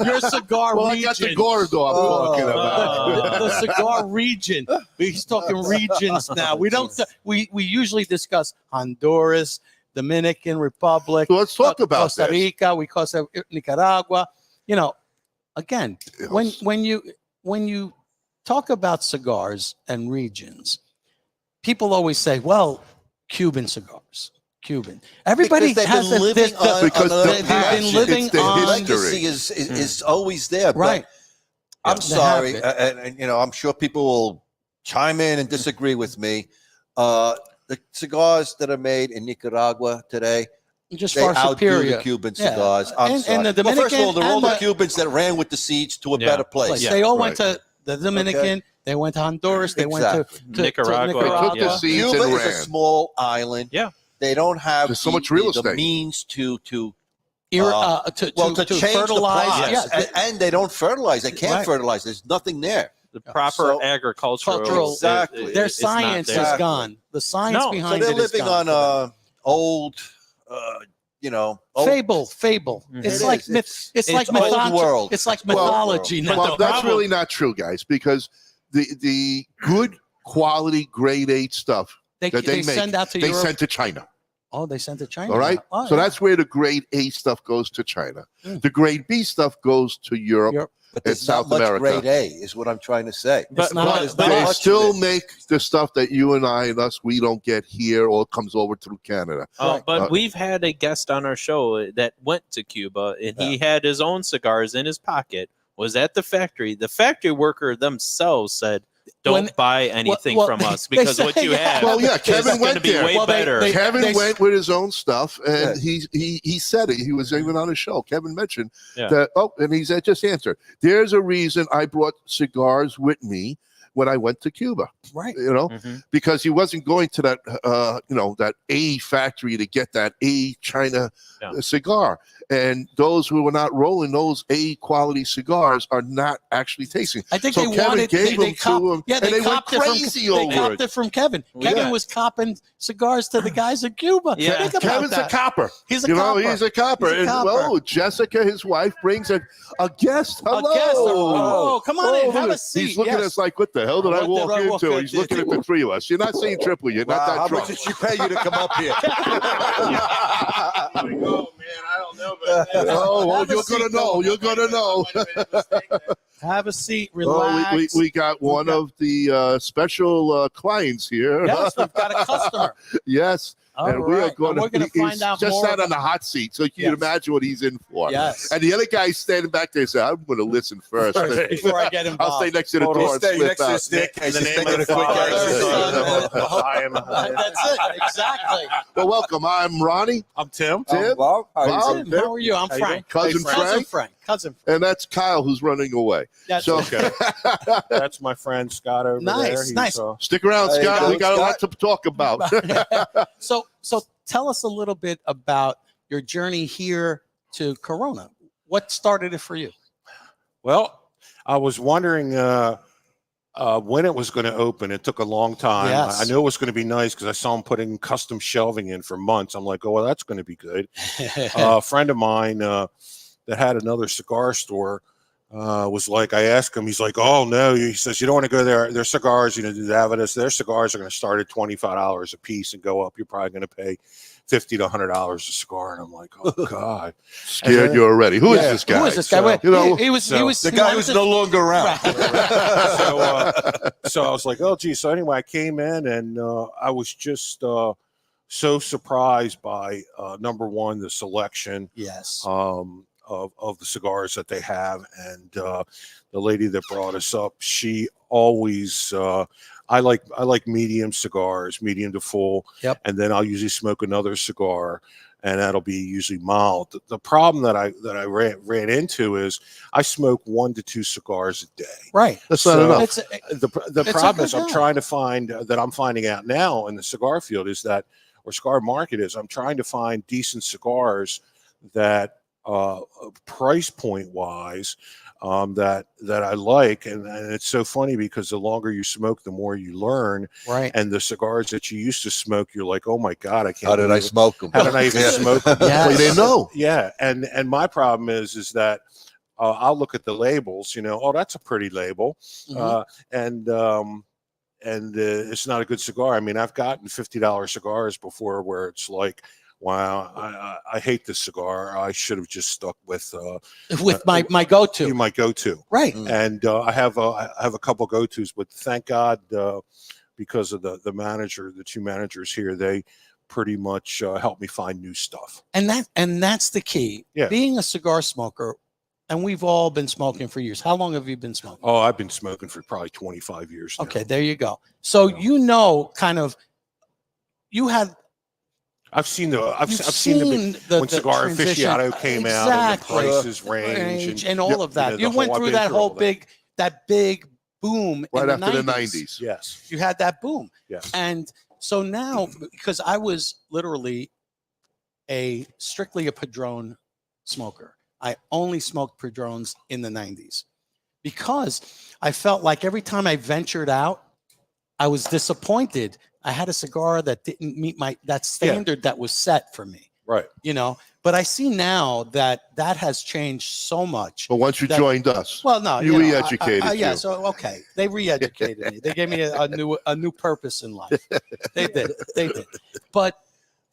Your cigar Well, I region. got the Gordo I'm talking about. The cigar region. He's talking regions now. We don't. We usually discuss Honduras, Dominican Republic. So let's talk about Costa Rica. We call it Nicaragua. Again, when you talk about cigars and regions, people always say, "Well, Cuban cigars." Cuban. Everybody because has they've been living on because they've been living it's the on legacy is always there. Right. But I'm They sorry, have and I'm sure people will chime in and disagree with me. The cigars that are made in Nicaragua today, just they far outdo superior. the Cuban Yeah. cigars. I'm And sorry. the Well, first of all, Dominican they're all and the the- Cubans that ran with the seeds to a better place. Yeah. They all went Right. to the Dominican. They went to Honduras. They Exactly. went to Nicaragua. They took the seeds Cuba and is a ran. small island. Yeah. They don't have There's so much real the estate. means to to change fertilize. the process. Yeah, And they don't fertilize. They can't Right. fertilize. There's nothing there. the proper agricultural. Exactly. Their it's not science there. is gone. The science No, so behind So it they're is living gone. on old, old, Fable. Mhm. It's It like is. it's It's like old world. It's like Well, mythology. now. Well, that's really not true, guys, because the good quality grade 8 stuff they that they make, send out to they Europe. send to China. Oh, they sent to China. All right. now. Oh, So yeah. that's where the grade A stuff goes to China. Mm. The grade B stuff goes to Europe But and there's not South much America. grade A, is what I'm trying to say. It's not- There's not They much of still it. make the stuff that you and I and us, we don't get here or comes over through Canada. But we've had a guest on our show that went to Cuba, and he had his own cigars in his pocket, was at the factory. The factory worker themselves said, don't buy anything from us because what you have Well, yeah, is Kevin going to went be there. way better. Kevin went with his own stuff, and he said it. He was even on the show. Kevin mentioned that. Oh, and he said, just answer. There's a reason I brought cigars with me when I went to Cuba. Right. Because he wasn't going to that, that A factory to get that A China cigar. And those who were not rolling those A quality cigars are not actually tasting. I think so they Kevin wanted. gave them to him, Yeah, and they went copped it crazy from. They over copped it from Kevin. Kevin was copping cigars to the guys in Cuba. Yeah. Think about Kevin's that. a copper. He's a He's a copper. He's a And copper. Jessica, his wife, brings a guest. Hello. A guest. Oh, come on in. look Have at- a seat. He's looking at Yes. us like, what the hell did I What walk did I walk into? He's into? looking at the three of us. You're not saying triple. You're not that How drunk. much did she pay you to come up here? Oh, well, you're gonna know. You're gonna know. Have a seat. Oh, Relax. we got one of the special clients here. Yes, we've got a customer. Yes. All and we are right. going We're gonna find he's out just more sat on about- the hot seat, so you can Yes. imagine what he's in for. Yes. And the other guy's standing back there saying, I'm going to listen first. Before I get involved. I'll stay next to the Hold door on, and stay slip next to the out. staircase. The Just name take of a quick Father, exit. Son, That's it. Exactly. Well, welcome. I'm Ronnie. I'm Tim. Tim. Bob, how you Bob. doing? Tim, how are you? I'm How you Frank. Cousin Cousin Frank. Cousin. And that's Kyle who's running away. That's So Okay. That's my friend Scott over Nice, there. He's, nice. stick around, Hey, Scott. go, We got a lot to Scott. talk about. So tell us a little bit about your journey here to Corona. What started it for you? well, I was wondering when it was going to open. It took a long time. Yes. I knew it was going to be nice because I saw him putting custom shelving in for months. I'm like, oh, well, that's going to be good. A friend of mine that had another cigar store was like, I asked him, he's like, oh, no. He says, you don't want to go there. Their cigars, the Davidas, their cigars are going to start at $25 a piece and go up. You're probably going to pay $50 to $100 a cigar. And I'm like, oh, God. Scared you already. Who is this guy? Who is this guy? So- You know, he was The guy who's no longer around. So I was like, oh, geez. So anyway, I came in and I was just so surprised by, number one, the selection. Yes. Of the cigars that they have, and the lady that brought us up, she always I like medium cigars, medium to full. Yep. And then I'll usually smoke another cigar, and that'll be usually mild. The problem that I ran into is I smoke 1 to 2 cigars a day. Right. That's not So- enough. It's, The It's a problem is good I'm job. trying to find that I'm finding out now in the cigar field is that, or cigar market is, I'm trying to find decent cigars that price point wise that I like, and it's so funny because the longer you smoke, the more you learn. right. And the cigars that you used to smoke, you're like, oh my God, I can't. How did I believe it. smoke them? How did I even smoke them? Yes. They didn't know. Yeah, and my problem is that I'll look at the labels, oh, that's a pretty label, Mhm. and it's not a good cigar. I mean, I've gotten $50 cigars before where it's like, wow, I hate this cigar. I should have just stuck with my go-to. my go-to. Right. And I have a couple go-tos, but thank God because of the manager, the 2 managers here, they pretty much helped me find new stuff. And that's the key. Yeah. Being a cigar smoker, and we've all been smoking for years. How long have you been smoking? Oh, I've been smoking for probably 25 years now. Okay, there you go. So kind of, you had. I've seen You've seen the when Cigar transition. Aficionado came out and the prices range and all of that. You went through that whole big boom Right in after the 90s. 90s. Yes. You had that boom. Yes. And so now, because I was literally strictly a Padron smoker, I only smoked Padrones in the 90s. because I felt like every time I ventured out, I was disappointed. I had a cigar that didn't meet that standard that was set for me. Right. You know, but I see now that has changed so much. But once you joined us, well, no, you re-educated. Yeah, you. so okay, they re-educated me. They gave me a new purpose in life. They did. But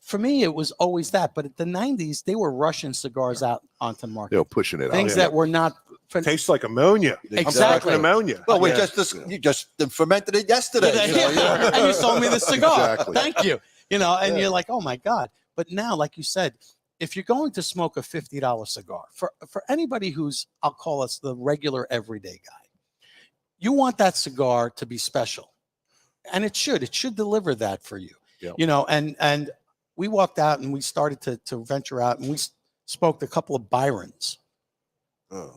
for me, it was always that. But at the 90s, they were rushing cigars out onto the market. They were pushing it Things out. that were not. Tastes like ammonia. Exactly. Ammonia. Well, you just fermented it yesterday. And you sold me the cigar. Exactly. Thank you. You know, and you're like, oh my God. But now, like you said, if you're going to smoke a $50 cigar, for anybody who's, I'll call us the regular everyday guy, you want that cigar to be special. And it should deliver that for you. Yep. You know, and we walked out and we started to venture out and we smoked a couple of Byrons.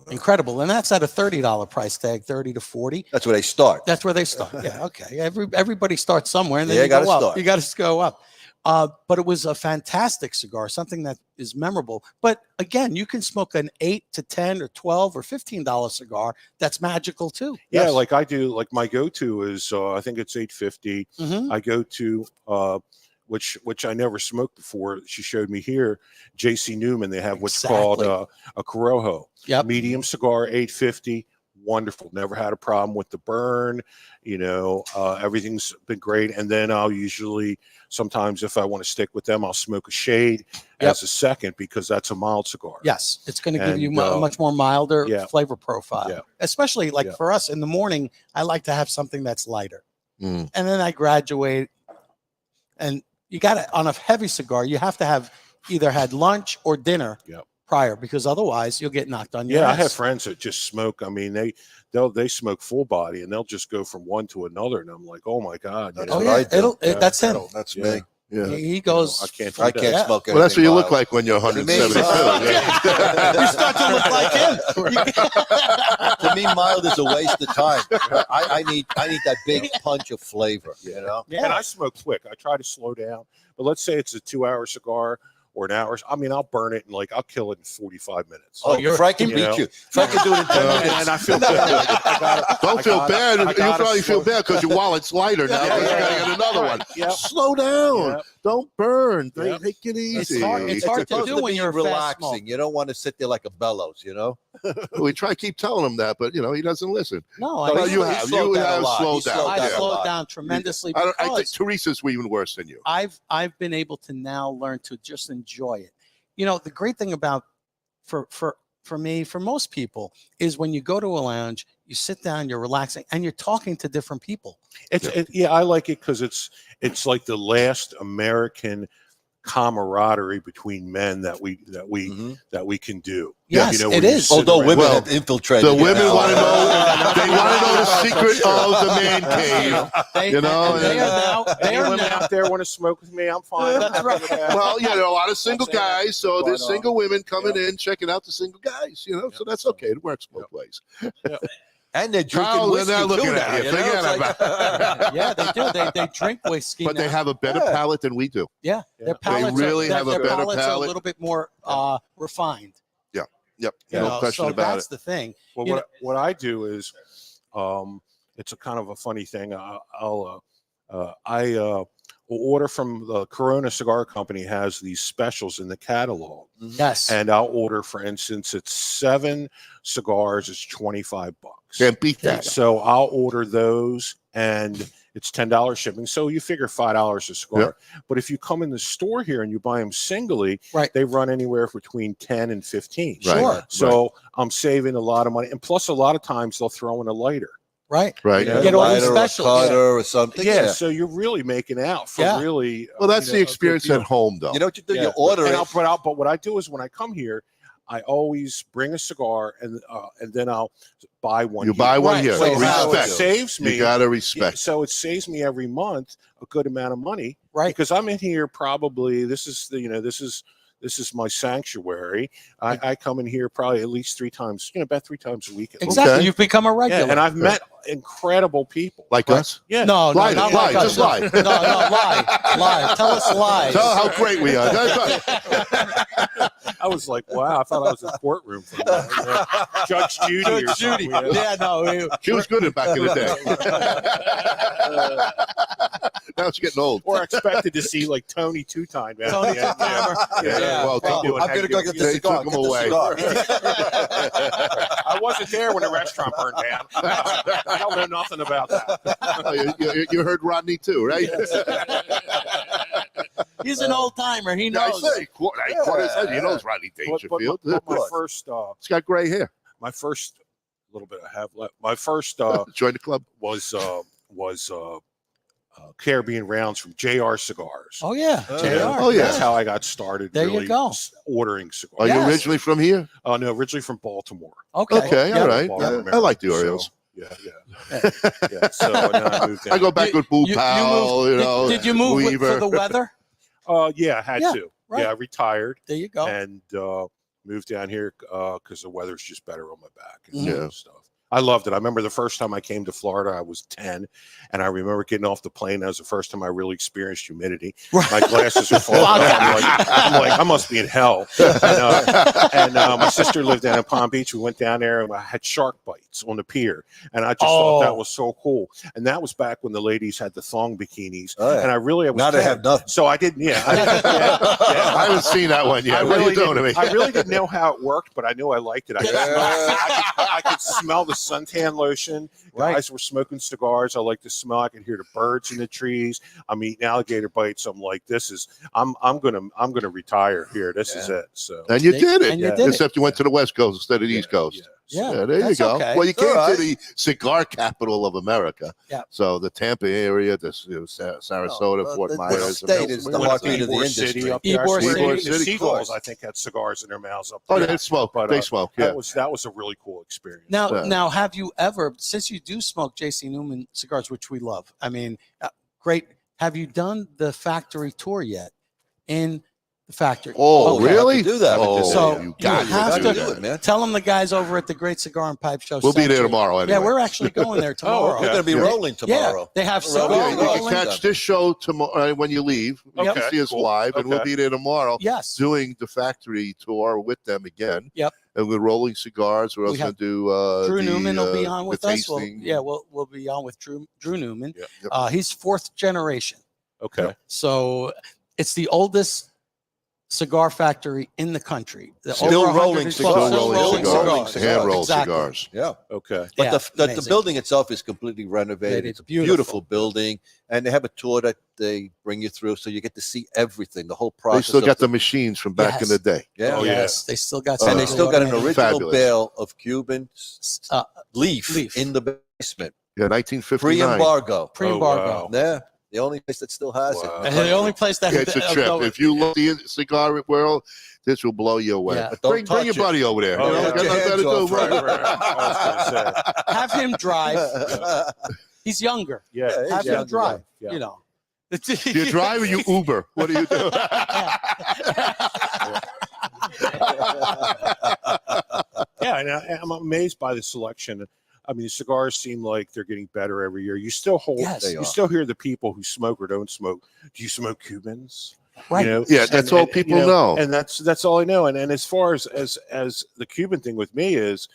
Incredible. And that's at a $30 price tag, 30 to 40. That's where they start. That's where they start. Yeah. Okay. Everybody starts somewhere and then Yeah, you go gotta up. start. You got to go up. But it was a fantastic cigar, something that is memorable. But again, you can smoke an 8 to 10 or 12 or $15 cigar. That's magical too. Yeah, Yes. like I do. Like my go-to is I think it's 850. Mhm. I go to which I never smoked before. She showed me here. J.C. Newman. They have what's called a Corojo. Yep. Medium cigar, 850. Wonderful. Never had a problem with the burn. You know, everything's been great. And then I'll usually, sometimes if I want to stick with them, I'll smoke a shade as a second because that's a mild cigar. Yes, it's going to give you And, a much more milder yeah. flavor profile. Yeah. Especially like Yeah. for us in the morning, I like to have something that's lighter. Mm. And then I graduate. And you got to, on a heavy cigar, you have to have either had lunch or dinner Yep. prior because otherwise you'll get knocked on your Yeah, I ass. have friends that just smoke. I mean, they smoke full body and they'll just go from one to another, and I'm like, oh my God. That's Oh, what yeah, I do. that's him. That's Yeah. me. Yeah. He goes. I can't do I that. can't smoke anything. Well, that's what you look mild. like when you're 172. You start to look like him. To me, mild is a waste of time. I need that big punch of flavor. You know. Yeah. And I smoke quick. I try to slow down. But let's say it's a 2-hour cigar or an hour. I mean, I'll burn it and I'll kill it in 45 minutes. Oh, Frank can you beat know. you. Frank can do it in 10 minutes. And I feel bad. Don't feel bad. You probably feel bad because your wallet's lighter now. Yeah, You yeah. gotta get another one. Yep. Slow down. Yep. Don't burn. Yep. Take it easy. It's hard to supposed do when be you're a fast relaxing. smoker. You don't want to sit there like a bellows. You know. We try to keep telling him that, but he doesn't listen. No, Well, I you he have. slowed You down a have lot. slowed He down. slowed I down a slowed lot. down tremendously I think because Teresa's even worse than you. I've been able to now learn to just enjoy it. You know, the great thing about for me, for most people, is when you go to a lounge, you sit down, you're relaxing, and you're talking to different people. I like it because it's like the last American camaraderie between men that we can do. Yes, where it you is. sit Although around. women Well, have infiltrated. The it women now. want to know. They want to know the secret of the man cave. They, You know, and they are now. They Any are women now. out there want to smoke with me? I'm fine. That's right. Well, there are a lot of single guys, so there's But, single women coming in, checking out the single guys. So that's okay. It works both ways. And they're drinking Kyle, they're whiskey not looking too at now. you. You know? Forget It's like- Yeah, they do. They drink whiskey, But they now. have a better palate than we do. Yeah, their They palates really are, have a their better palates are a palate. little bit more refined. Yep. You No know, question so about that's it. the thing. Well, You what I do is, it's a kind of a funny thing. I will order from the Corona Cigar Company. Has these specials in the catalog, Yes. and I'll order, for instance, it's 7 cigars. It's $25. Can't beat that. So I'll order those, and it's $10 shipping. So you figure $5 a cigar. Yep. But if you come in the store here and you buy them singly, Right. they run anywhere between 10 and 15. Right. Sure. So I'm saving a lot of money, and plus a lot of times they'll throw in a lighter. Right. Right. You know, You get all Lighter these or specials. cutter or something. Yeah, so you're really making out for Yeah. really. Well, that's you the know, experience a good at deal. home, though. You know what you do? Yeah. You order And it. but what I do is when I come here, I always bring a cigar and then I'll buy one. You here. buy one Right. here. So So it Respect. saves me. You got to Yeah, respect. so it saves me every month a good amount of money, Right. because I'm in here probably. This is my sanctuary. I come in here probably at least 3 times, about 3 times a week. at least. Exactly. Okay. You've become a Yeah, regular. and I've met incredible people. Like us? Yeah. No, Lie, not lie, like us. just lie. No, lie. Tell us lies. Tell how great we are. That's right. I was like, wow, I thought I was in the courtroom for Judge Judy or Judge Judy. something. Yeah, no. She was good back in the day. Now it's getting old. Or expected to see like Tony Two-Time. Tony Two-Timer. Yeah. Well, I'm going to go get the they cigar. took him Get the away. cigar. I wasn't there when the restaurant burned down. I don't know nothing about that. Oh, you heard Rodney too, right? He's an old timer. He knows. I say, he knows Rodney Dangerfield. But my first, He's got gray hair. my first little bit I have left. My first Join the club. was Caribbean Rounds from JR Cigars. Oh yeah, JR. Oh, yeah. That's how I got started. There really you go. Ordering cigars. Are you originally from here? Oh no, originally from Baltimore. Okay, all right. Baltimore, I like the so, Orioles. yeah. So and then I moved down. I go back with Boo Powell. Did you move Weaver. for the weather? Yeah, I had to. right. Yeah, I retired There you go. and moved down here because the weather's just better on my back and Yeah. stuff. I loved it. I remember the first time I came to Florida, I was 10, and I remember getting off the plane. That was the first time I really experienced humidity. My glasses are falling off. I'm like, I must be in hell. And my sister lived down in Palm Beach. We went down there, and I had shark bites on the pier, and I just thought that was so cool. And that was back when the ladies had the thong bikinis, and I was now they have nothing. So I didn't. I haven't seen that one yet. What are you doing to me? I really didn't know how it worked, but I knew I liked it. I could smell the suntan lotion. Guys were smoking cigars. I like the smell. I could hear the birds in the trees. I'm eating alligator bites. I'm like, I'm gonna retire here. This is it. So And you did it. And you did it. Except you went to the West Coast instead of the East Coast. Yeah, there you that's go. okay. Well, you came All to the cigar capital of America. Yeah. So the Tampa area, Sarasota, Fort Myers. state is the heartbeat of the industry. Up there. Ybor City. The City, seagulls, I think, had cigars in their mouths up Oh, there. they smoke. But, They smoke. Yeah. That was a really cool experience. Now, have you ever, since you do smoke J.C. Newman cigars, which we love? I mean, great. Have you done the factory tour yet? In the factory? Oh, Okay. really? Do that. So you have do to that. man. tell them the guys over at the Great Cigar and Pipe Show. We'll be there Century. tomorrow anyway. Yeah, we're actually going there tomorrow. okay. We're going to be rolling tomorrow. Yeah, they have We're cigar rolling. You can rolling. catch this show tomorrow when you leave. You Okay, can see us cool. live, and we'll Okay. be there tomorrow Yes. doing the factory tour with them again. Yep. And we're rolling cigars. We're We also going have to do Drew the, Newman will be on the with us. tasting. We'll be on with Drew Newman. Yep. He's fourth generation. Okay. So it's the oldest cigar factory in the country. Still Over 100 rolling and- cigars. Still rolling cigars. Hand rolled Exactly. cigars. Yeah. Okay. But Yeah, the amazing. building itself is completely renovated. It's a beautiful building, and they have a tour that they bring you through, so you get to see everything, the whole They process. still of got the machines from back in Yes. the day. yeah, Oh, yeah. Yes, they still got. and they still got an semi-automated. original Fabulous. bale of Cuban Leaf. in the basement, Yeah, 1959. pre-embargo. Pre-embargo. Oh, wow. Yeah, the only place that still has Wow. it. And the only place that Yeah, it's a trip. If you love the cigar world, this will blow you away. Yeah. But don't Bring touch your it. buddy over there. Oh, You know, yeah. got nothing better to do, Hands off, bro. Right. I was gonna say. have him drive. He's younger. Yeah. Yeah, Have him yeah, drive. yeah. You know. Do you drive or you Uber? What do you do? Yeah, and I'm amazed by the selection. I mean, the cigars seem like they're getting better every year. You still Yes. They you are. still hear the people who smoke or don't smoke. Do you smoke Cubans? Right. You know? Yeah, that's all people you know. and that's all I know. And as far as the Cuban thing with me is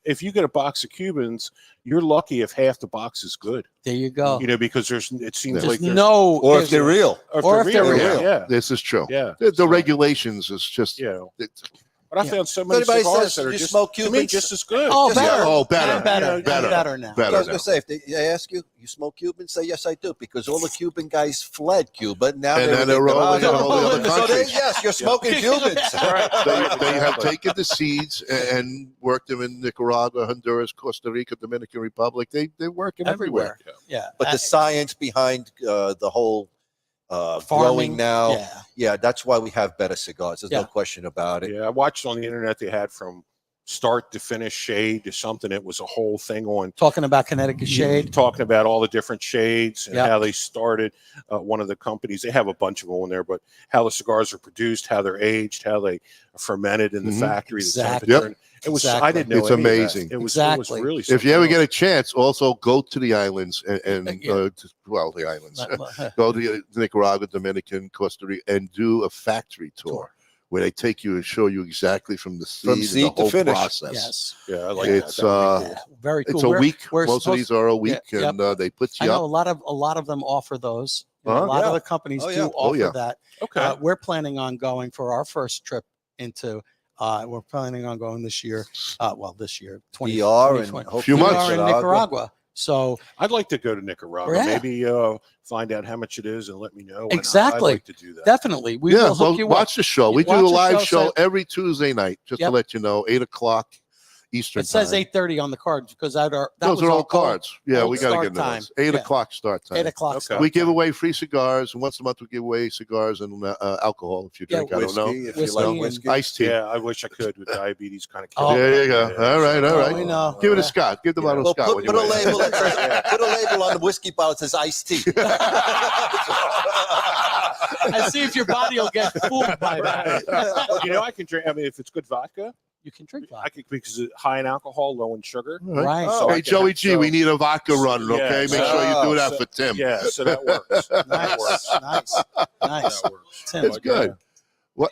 if you get a box of Cubans, you're lucky if half the box is good. There you go. You know, because it seems There's like there's, no. Or if they're real. Or if they're real. yeah, This is true. yeah. The regulations is just. Yeah. it's- But I found so many If anybody cigars says that are you just smoke to me Cubans- just as good. Oh, Just- better. Oh, better. Better. Better. Better now. Better. I was going to say, if they ask you, you smoke Cuban, say, yes, I do, because all the Cuban guys fled Cuba. Now And then they're they're rolling in Nicaragua. all the other So countries. yes, you're smoking Cubans. They have taken the seeds and worked them in Nicaragua, Honduras, Costa Rica, Dominican Republic. They're working everywhere. Yeah. But the science behind the whole growing Farming, now, yeah. that's why we have better cigars. There's Yeah. no question about it. Yeah, I watched on the internet they had from start to finish shade to something. It was a whole thing on Talking about Connecticut Shade. talking about all the different shades and Yep. how they started. One of the companies, they have a bunch of them on there, but how the cigars are produced, how they're aged, how they are fermented in the Mhm. factory. The Exactly. temperature. And it was I didn't know It's any of that. amazing. It was Exactly. really If you something ever else. get a chance, also go to the islands and Yeah. the islands. Go to Nicaragua, Dominican, Costa Rica, and do a factory tour. where they take you and show you exactly from the seed, and the seed to whole finish. process. Yes. Yeah, I like It's that. Very cool. it's a week. we're Most of supposed- these are a week, Yeah, and they put I you know up. a lot of them offer those. You know, Huh? a lot Yeah. of the companies Oh, do yeah. offer yeah. that. Okay. We're planning on going for our first trip into. We're planning on going this year. This year, 20, DR and 2020. hopefully Few months. in Nicaragua. So I'd like to go to Nicaragua. Yeah. Maybe find out how much it is and let me know. And Exactly. I'd like to do that. definitely, we Yeah, will hook well, you up. watch the show. We Watch do a the live show, show so- every Tuesday night, just to Yep. let you know, 8:00 Eastern It says time. 8:30 on the card because that Those was are our all cards. Yeah, old we got to start get into time. those. 8:00 Yeah. start time. 8:00. Okay. start We give time. away free cigars, and once a month we give away cigars and alcohol if you Yeah, drink. I don't know. Whiskey, if you Whiskey like and- whiskey. Iced tea. Yeah, I wish I could with diabetes kind of. Oh. There you go. All right, all Oh, right. we know. Give it Yeah. a Scott. Give the bottle Well, of Scott. put, when put you a weigh in. label. Put a label on the whiskey bottle that says iced tea. And see if your body will get fooled by that. You know, I can drink. I mean, if it's good vodka, You can drink I vodka. can because it's high in alcohol, low in sugar. All right. Right. So I Hey, can Joey have- G, so- we need a vodka run, okay? Yes. Make sure you do that So- for Tim. Yeah, so that works. That Nice. works. Nice. That works. Tim, It's good. What?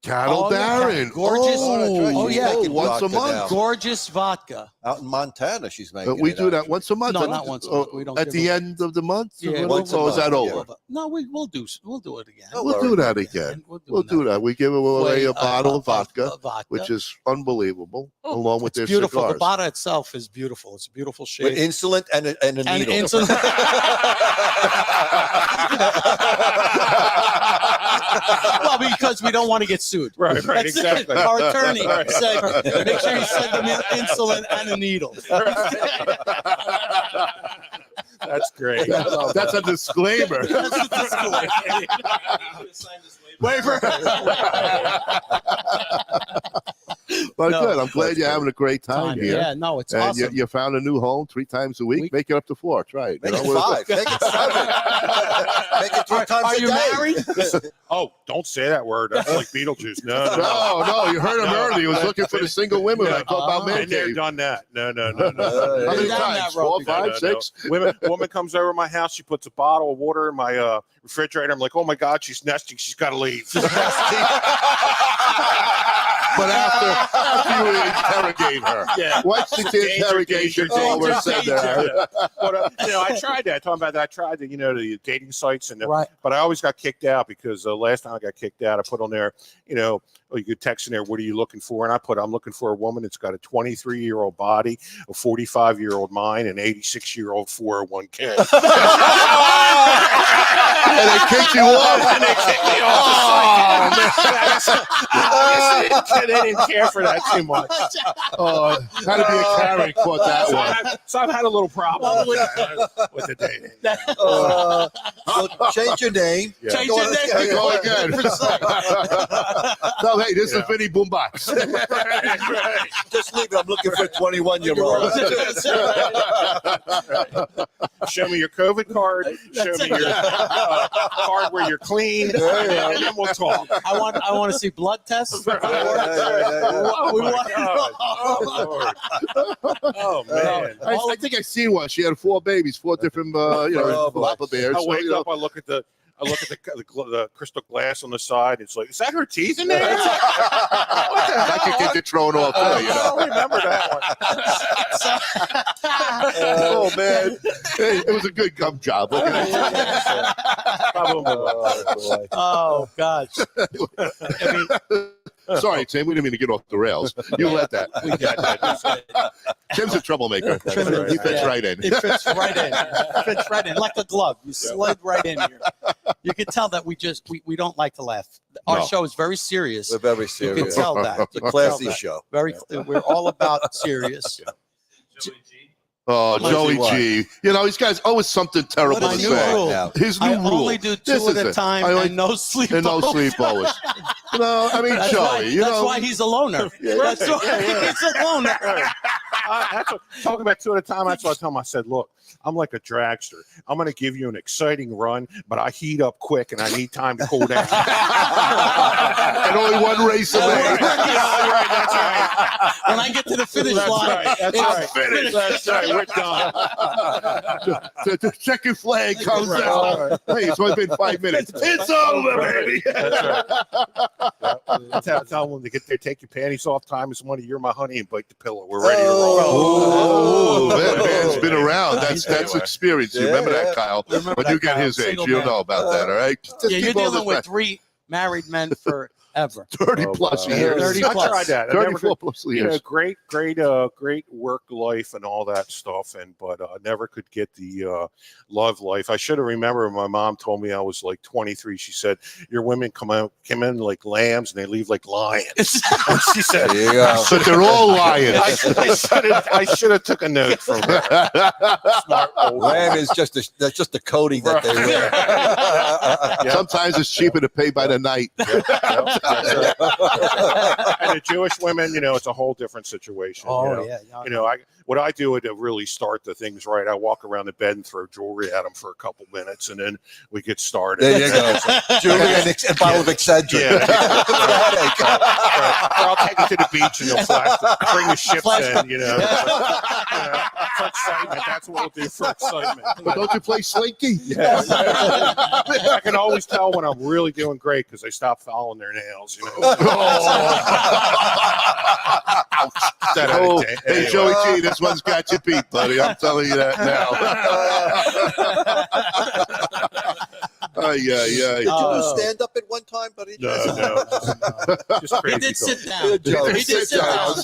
Cattle Oh, yeah, Baron. gorgeous. Oh, yeah. Oh, Making once a vodka month. now. Gorgeous vodka. Out in Montana, she's making We it, do that actually. once a month. No, huh? not once a Oh, month. We don't at give the away. end of the month. Yeah, once a or is that month, over? No, we'll do it again. No We'll do worries. that again. We'll do that. We give away a bottle of vodka, which is unbelievable, along with It's their beautiful. cigars. The bottle itself is beautiful. It's a beautiful shape. With insulin and a And needle. insulin. Well, because we don't want to get sued. Right, right, That's it. exactly. Our attorney Right. said, make sure you send them insulin and a needle. That's great. That's a disclaimer. That's a disclaimer. Waiver. But No, good. I'm glad you're having a great time here. Yeah, no, it's And awesome. you found a new home 3 times a week. Make it up to 4. Try it. Make You it know, 5. Make it 7. Make it 3 times Are a you day. married? Oh, don't say that word. That's like Beetlejuice. No, no. No, you heard him earlier. He was looking for the single women. I talked about man Been there, cave. done that. No. How many Down times? that road. 4, 5, No. 6? Woman comes over to my house. She puts a bottle of water in my refrigerator. I'm like, oh my God, she's nesting. She's got to leave. But after you interrogate her. Yeah. Once the interrogation's over, said that. But, I tried that. Talking about that, I tried the dating sites, Right. but I always got kicked out because last time I got kicked out, I put on there, you could text in there, what are you looking for? And I put, I'm looking for a woman that's got a 23-year-old body, a 45-year-old mind, and 86-year-old 401k. And they kicked you off. And they kicked me off. They didn't care for that too much. Oh, had to be a Karen caught that one. So I've had a little problem with the dating. So change your name. Yeah. Change Go your on- name. yeah, Go again. No, hey, this is Yeah. Vinny Boombox. Just leave it. I'm looking for a 21-year-old. Show me your COVID card. Show me your card where you're clean, and then we'll talk. I want to see blood tests. Yeah, yeah. We want- Oh man! I think I seen one. She had 4 babies, 4 different, Papa bears. I So, wake up, I look at the crystal glass on the side. It's like, is that her teeth in there? I could get you thrown off there, you know. I remember that one. Oh man, hey, it was a good gum job. Look at that. Oh gosh. I mean, Sorry, Tim. We didn't mean to get off the rails. You let that. We got that. Tim's a troublemaker. Tim- He fits yeah. right in. It fits right in. It fits right in like a glove. You slid right in here. You can tell that we don't like to laugh. Our No. show is very serious. We're very You serious. can tell that. It's a classy show. We're all about serious. Oh, What's Joey he want? G. He's got always something terrible What to is he new say. rule. now? His new I rule. only do 2 This at is a it. time I only- and no sleep. And no sleepovers. I mean, That's Joey, why, that's why he's a loner. Yeah, That's yeah, why he's a loner. Talking about two at a time. That's what I told him. I said, look, I'm like a dragster. I'm going to give you an exciting run, but I heat up quick and I need time to cool down. And only one race away. Right, that's right. When I get to the finish line, That's right. Finish. That's right. We're done. The second flag comes out. Hey, it's only been 5 minutes. It's over, baby. That's right. Tell them to get there, take your panties off. Time is money. You're my honey, and bite the pillow. We're ready to roll. Oh, that man's been around. That's experience. You remember that, Kyle? When you get his age, you'll know about that, all right? Just Yeah, you're keep all dealing this with back. 3 married men forever. 30 plus years. 30 I plus. tried that. 34 plus You know, years. great work life and all that stuff, but I never could get the love life. I should have remembered when my mom told me I was like 23. She said, "Your women come in like lambs and they leave like lions." And she said, But they're all lions. I should have took a note from her. Smart old Lamb is just the coating that they wear. Sometimes it's cheaper to pay by the night. And the Jewish women, it's a whole different situation. What I do to really start the things right, I walk around the bed and throw jewelry at them for a couple minutes, and then we get started. There you go. Jewelry and a bottle of Excedrin. Yeah. Or I'll take them to the beach and they'll bring the ships in. For excitement. That's what we'll do for excitement. But don't you play Slinky? Yeah. I can always tell when I'm really doing great because they stop fouling their nails. Hey, Joey G, this one's got you beat, buddy. I'm telling you that now. Did you do stand up at one time, buddy? No. Just He did sit down. Good job. He did sit down.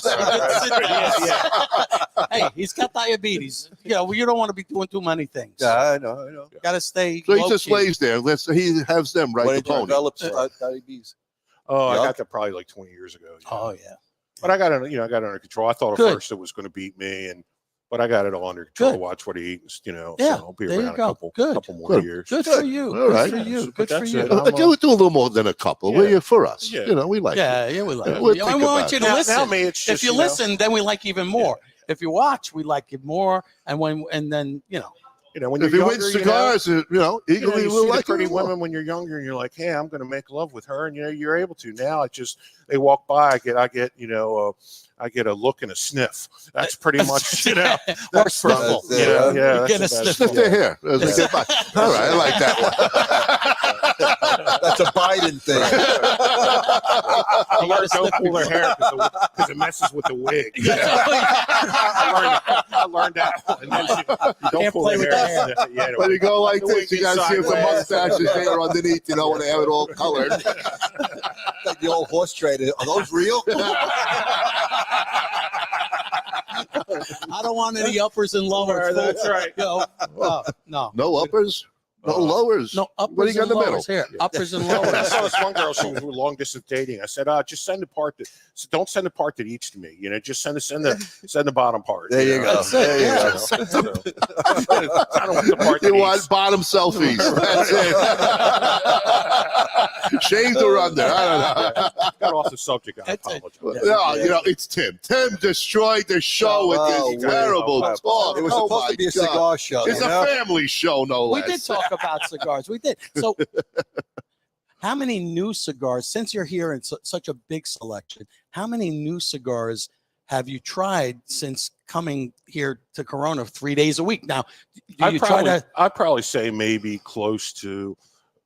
Hey, he's got diabetes. You don't want to be doing too many things. Yeah, I know. Got to stay. So he just lays there. He has them When right the did you pony. develop diabetes? Oh, I Yup. got that probably like 20 years ago. Oh yeah. But I got it, I got it under control. I thought at Good. first it was going to beat me, but I got it all under control. Good. Watch what he eats, so Yeah, I'll be there you around a go. couple Good. more years. Good for you. All right. Good for you. But Good for that's you. it. I'm, Do a little more than a couple, will you, for us? Yeah. We like it. Yeah, we like it. We'll We think want about you it. to listen. Now me, it's If just, you listen, then we like even more. If you watch, we like it more. And when when If you're he wins cigars, eagerly you we'll see like the pretty it more. women when you're younger, and you're like, "Hey, I'm going to make love with her," and you're able to. Now it just they walk by, I get a look and a sniff. That's pretty much that's sniffle. Yeah, You get that's a about it. Sniff their hair. All right, I like that one. That's a Biden thing. You gotta don't pull their hair because it messes with the wig. I learned that. And then you don't Can't pull play their with hair. the Yeah, When you go like The this, wig you got to see if the sideways. mustache is there underneath, when they have it all colored. Like the old horse trader. Are those real? I don't want any uppers and lowers. That's right. No. No uppers, no lowers. No uppers What do you got in and the middle? lowers. Here, uppers and I lowers. saw this one girl. She was long distance dating. I said, just send the part that. So don't send the part that eats to me. Just send the bottom part. There you go. That's it. There you Yeah. go. I don't want the part You that want eats. bottom selfies. That's it. Shaved or under. I don't know. Got off the subject. I That's it. apologize. No, it's Tim. Tim destroyed the show with this terrible talk. It was Oh supposed my to be a God. cigar show. It's a family show, no We less. did talk about cigars. We did. So, how many new cigars, since you're here in such a big selection, how many new cigars have you tried since coming here to Corona 3 days a week? Now, do you try to? I'd probably say maybe close to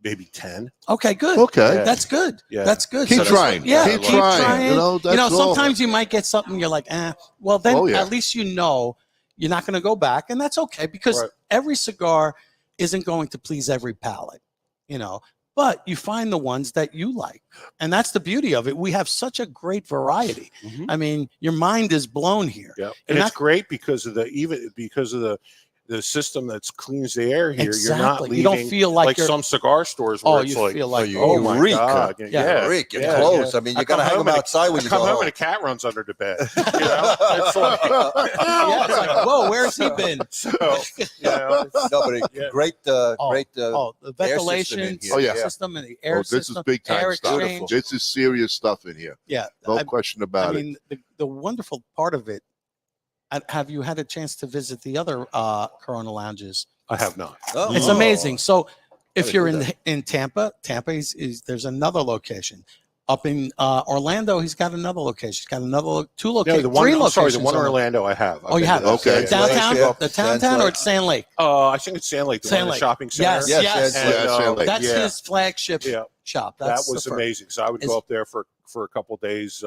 maybe 10. Okay, good. Okay. Yeah. That's good. Yeah. That's good. Keep So- trying. Yeah, Keep trying. That's all. Sometimes you might get something you're like, well, then Oh, yeah. at least you're not going to go back, and that's okay because Right. every cigar isn't going to please every palate, but you find the ones that you like, and that's the beauty of it. We have such a great variety. Mhm. I mean, your mind is blown here. Yeah, You're and it's not- great because of the system that cleans the air here. You're not Exactly. leaving. You don't feel like you're- some cigar stores where Oh, it's you like, feel like, you my reek. God. Yeah. Reek, your clothes. I mean, you got to hang them outside when I you come go home home. and a cat runs under the bed. It's like, Yeah, it's like, whoa, where's he been? so, No, but Yeah. great, The air system in ventilation here. Oh, yeah. system and the air this system, is big time air stuff. exchange. This is serious stuff in here. Yeah, No question about I it. mean, the wonderful part of it, have you had a chance to visit the other Corona lounges? I have not. Oh. It's amazing. So if Gotta you're do in Tampa is there's another location. Up in Orlando, he's got another location. He's got another two locations. No, the one. Three I'm sorry, the locations one in on it. Orlando I have. Oh, you have? Okay. Downtown, Flagship, the Sand downtown, or Lake. it's Sand Lake? I think it's Sand Lake, the one in the shopping center. Yes, Yes, yes. Sand Lake. Yeah, Sand Lake. That's Yeah. his flagship Yeah. shop. That That's was amazing. So I would go up there for a couple of days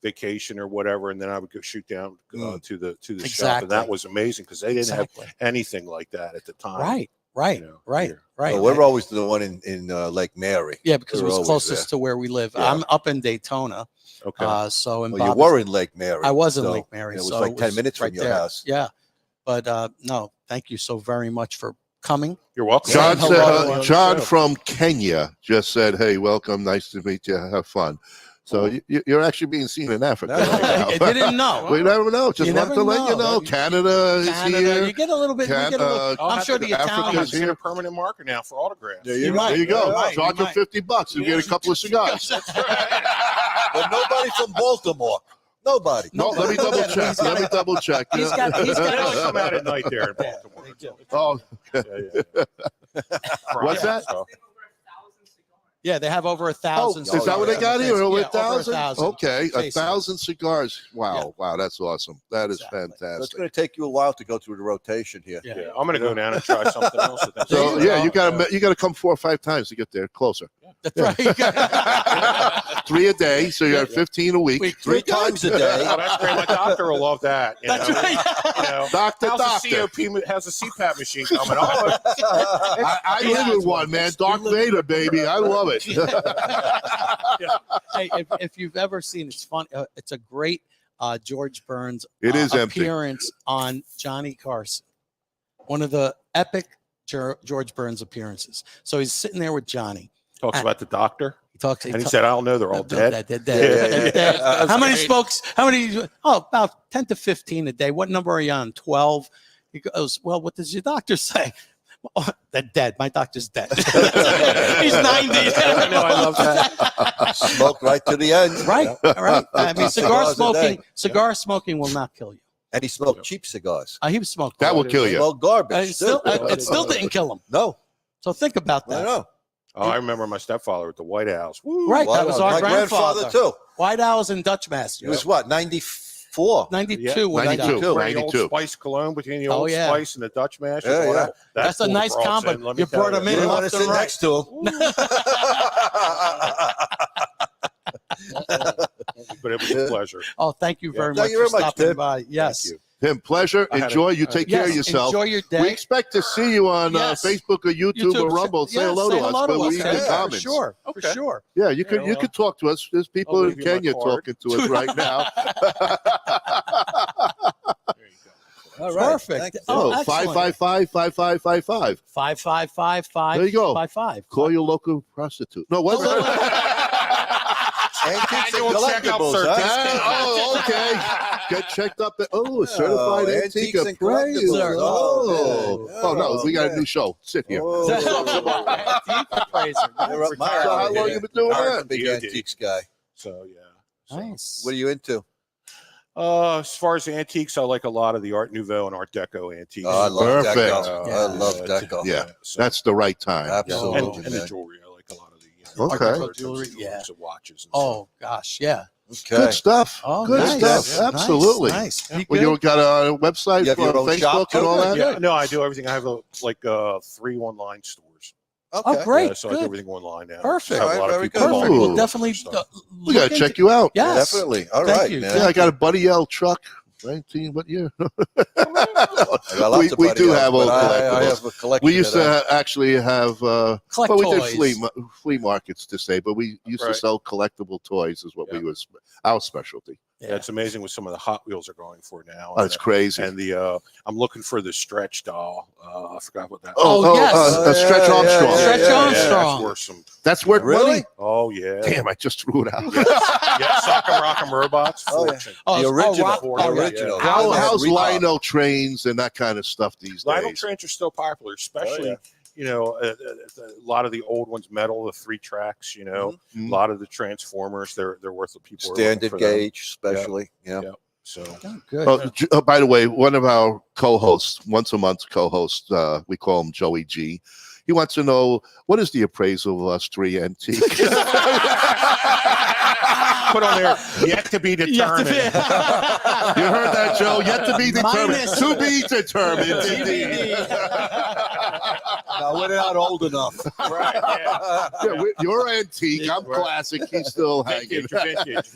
vacation or whatever, and then I would go shoot down to the shop, and that was amazing because they didn't have anything like that at the time. Right. Right. Right. Well, we're always the one in Lake Mary. Yeah, because it We're was always closest to where we live. Yeah. I'm up in Daytona. Okay. So in Well, you were in Lake Mary. I was in so Lake Mary. It was so like 10 minutes right from your there. house. Yeah. But no, thank you so very much for coming. You're welcome. John, Saying hello. John from Kenya just said, "Hey, welcome. Nice to meet you. Have fun." So you're actually being seen in Africa. Right now. You didn't know. We never know. Just wanted to let you know. Canada is here. You get a little bit. I'm sure the I'm Italians here a permanent marker now for autographs. There you go. Charge them $50. You get a couple of cigars. But nobody from Baltimore. Nobody. No, let me double check. Let me double check. He's got come out at night there in Baltimore. Oh, what's that? Yeah, they have over 1,000. Is that what they got here? Over Yeah, 1,000? 1,000. Okay, Basically. 1,000 cigars. Wow, wow, that's awesome. That is So it's fantastic. going to take you a while to go through the rotation here. Yeah, I'm going to go down and try something else. So yeah, you got to come 4 or 5 times to get there closer. That's right. 3 a day, so you're at 15 a week. 3 times a day. Oh, that's great. My doctor will love that. That's right. Doctor. How's a CPAP machine coming on? I live with one, man. Darth Vader, baby. I love it. Hey, if you've ever seen, it's fun. It's a great George Burns empty. appearance on Johnny Carson. One of the epic George Burns appearances. So he's sitting there with Johnny. Talks about the doctor. He talks, and he said, "I don't know. They're all dead." They're dead. Yeah. How many smokes? How many? Oh, about 10 to 15 a day. What number are you on? 12. He goes, "Well, what does your doctor say?" Oh, they're dead. My doctor's dead. He's 90. I know. I love that. Smoke right to the end. Right. Right. I mean, cigar Cigars a day. smoking will not kill you. And he smoked cheap cigars. He smoked. That will kill you. Well, garbage. It still didn't kill him. No. So think about I that. know. Oh, I remember my stepfather at the White House. Woo. Right. That was our My grandfather too. White House and Dutch Master. He was what, 94? 92 when he died. 92. Very old Spice cologne between the old Spice and the Dutch Master. Yeah, yeah. That's a nice combo. You brought him in. You and want to left sit him right. next to him. But it was a pleasure. Oh, thank you very Thank much you very for much, stopping Tim. by. Yes. Thank you. Tim, pleasure. Enjoy. You take care of yourself. Enjoy your day. We expect to see you on Yes. Facebook or YouTube or Rumble. Say hello to us. But we Yeah, need for comments. sure. Okay. For sure. Yeah, you could talk to us. There's people I'll in leave you my Kenya card. talking to us right now. All right. Perfect. Thank you. Oh, Oh, excellent. 555-5555. 555-5555. There you go. Call your local prostitute. No, what's Antiques and Annual checkup collectibles, service. huh? Oh, okay. Get checked up. Certified antique Antiques and appraisal. collectibles. Oh, no, we got a new show. Sit here. Oh. You're up my So how alley. long you been doing I'm a that? big Yeah, antiques guy. So yeah. Nice. What are you into? As far as antiques, I like a lot of the Art Nouveau and Art Deco antiques. Oh, I love Perfect. Deco. I love Deco. Yeah, so- that's the right time. Absolutely. and the man. jewelry. I like a lot of the Okay. Art Deco Jewelry, yeah. and watches. And Oh, gosh. Yeah. Okay. Good stuff. Oh, Good nice. stuff. Absolutely. Nice. Well, you got a website You have your for own shop Facebook and all too? that? Yeah, no, I do everything. I have 3 online stores. Okay. Oh, great. Yeah, so I do Good. everything online now. Perfect. Just have a lot of Very people good. Perfect. calling We'll me definitely. for stuff. We got to check you out. Yes. Definitely. All Thank right, you. man. Yeah, I got a Buddy L truck. 19, what year? I got lots of we Buddy do L's, have but old I collectibles. have a collection. We used that to actually have, Collect well, we toys. did flea markets to say, but we used to Right. sell collectible toys is what Yeah. we was our specialty. Yeah, it's amazing what some of the Hot Wheels are going for now. Oh, it's crazy. And the I'm looking for the stretch doll. I forgot what that. Yes. Stretch Armstrong. Stretch Armstrong. That's worth some. That's worth Really? money? Oh yeah. Damn, I just threw it out. Yeah, Sock 'em, Rock 'em Robots. Oh, yeah. Fortune. Oh, The original. rock- The oh, yeah. original. How's Retail. Lino trains and that kind of stuff these Lionel days? trains are still popular, especially yeah. a lot of the old ones, metal, the 3 tracks. Mhm. A lot of the Transformers. They're worth the people. are looking Standard for them. gauge, especially. Yeah. Yeah. So good. By the way, one of our co-hosts, once a month co-host, we call him Joey G. He wants to know, what is the appraisal of us three antiques? Put on there, yet to be determined. You heard that, Joe? Yet to be determined. Minus- To be determined, indeed. No, we're not old enough. Right. Yeah, you're antique. I'm classic. He's still hanging. Vintage.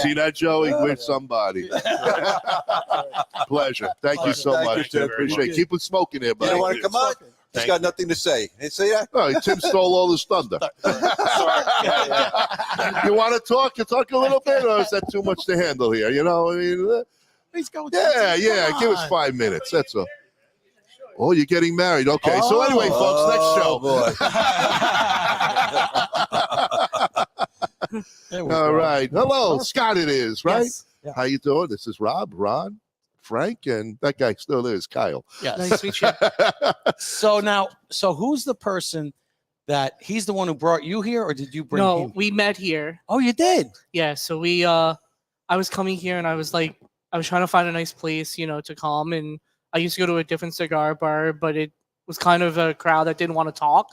See that, Joey? With somebody. Pleasure. Thank you so Thank you, much. Tim. Appreciate it. Keep it smoking there, You buddy. don't want to come on? He's got nothing to say. Hey, see that? Oh, Tim stole all his thunder. You want to talk? You talk a little bit, or is that too much to handle here? You know, I mean, He's going. yeah. Give us 5 minutes. That's all. Oh, you're getting married. Okay. So anyway, folks, next show. All right. Hello, Scott. It is right. Yes. Yeah. How you doing? This is Rob, Ron, Frank, and that guy still is Kyle. Yes. Nice to meet you. So who's the person that he's the one who brought you here, or did you bring No, him? we met here. Oh, you did. Yeah, so I was coming here and I was trying to find a nice place, to come, and I used to go to a different cigar bar, but it was kind of a crowd that didn't want to talk.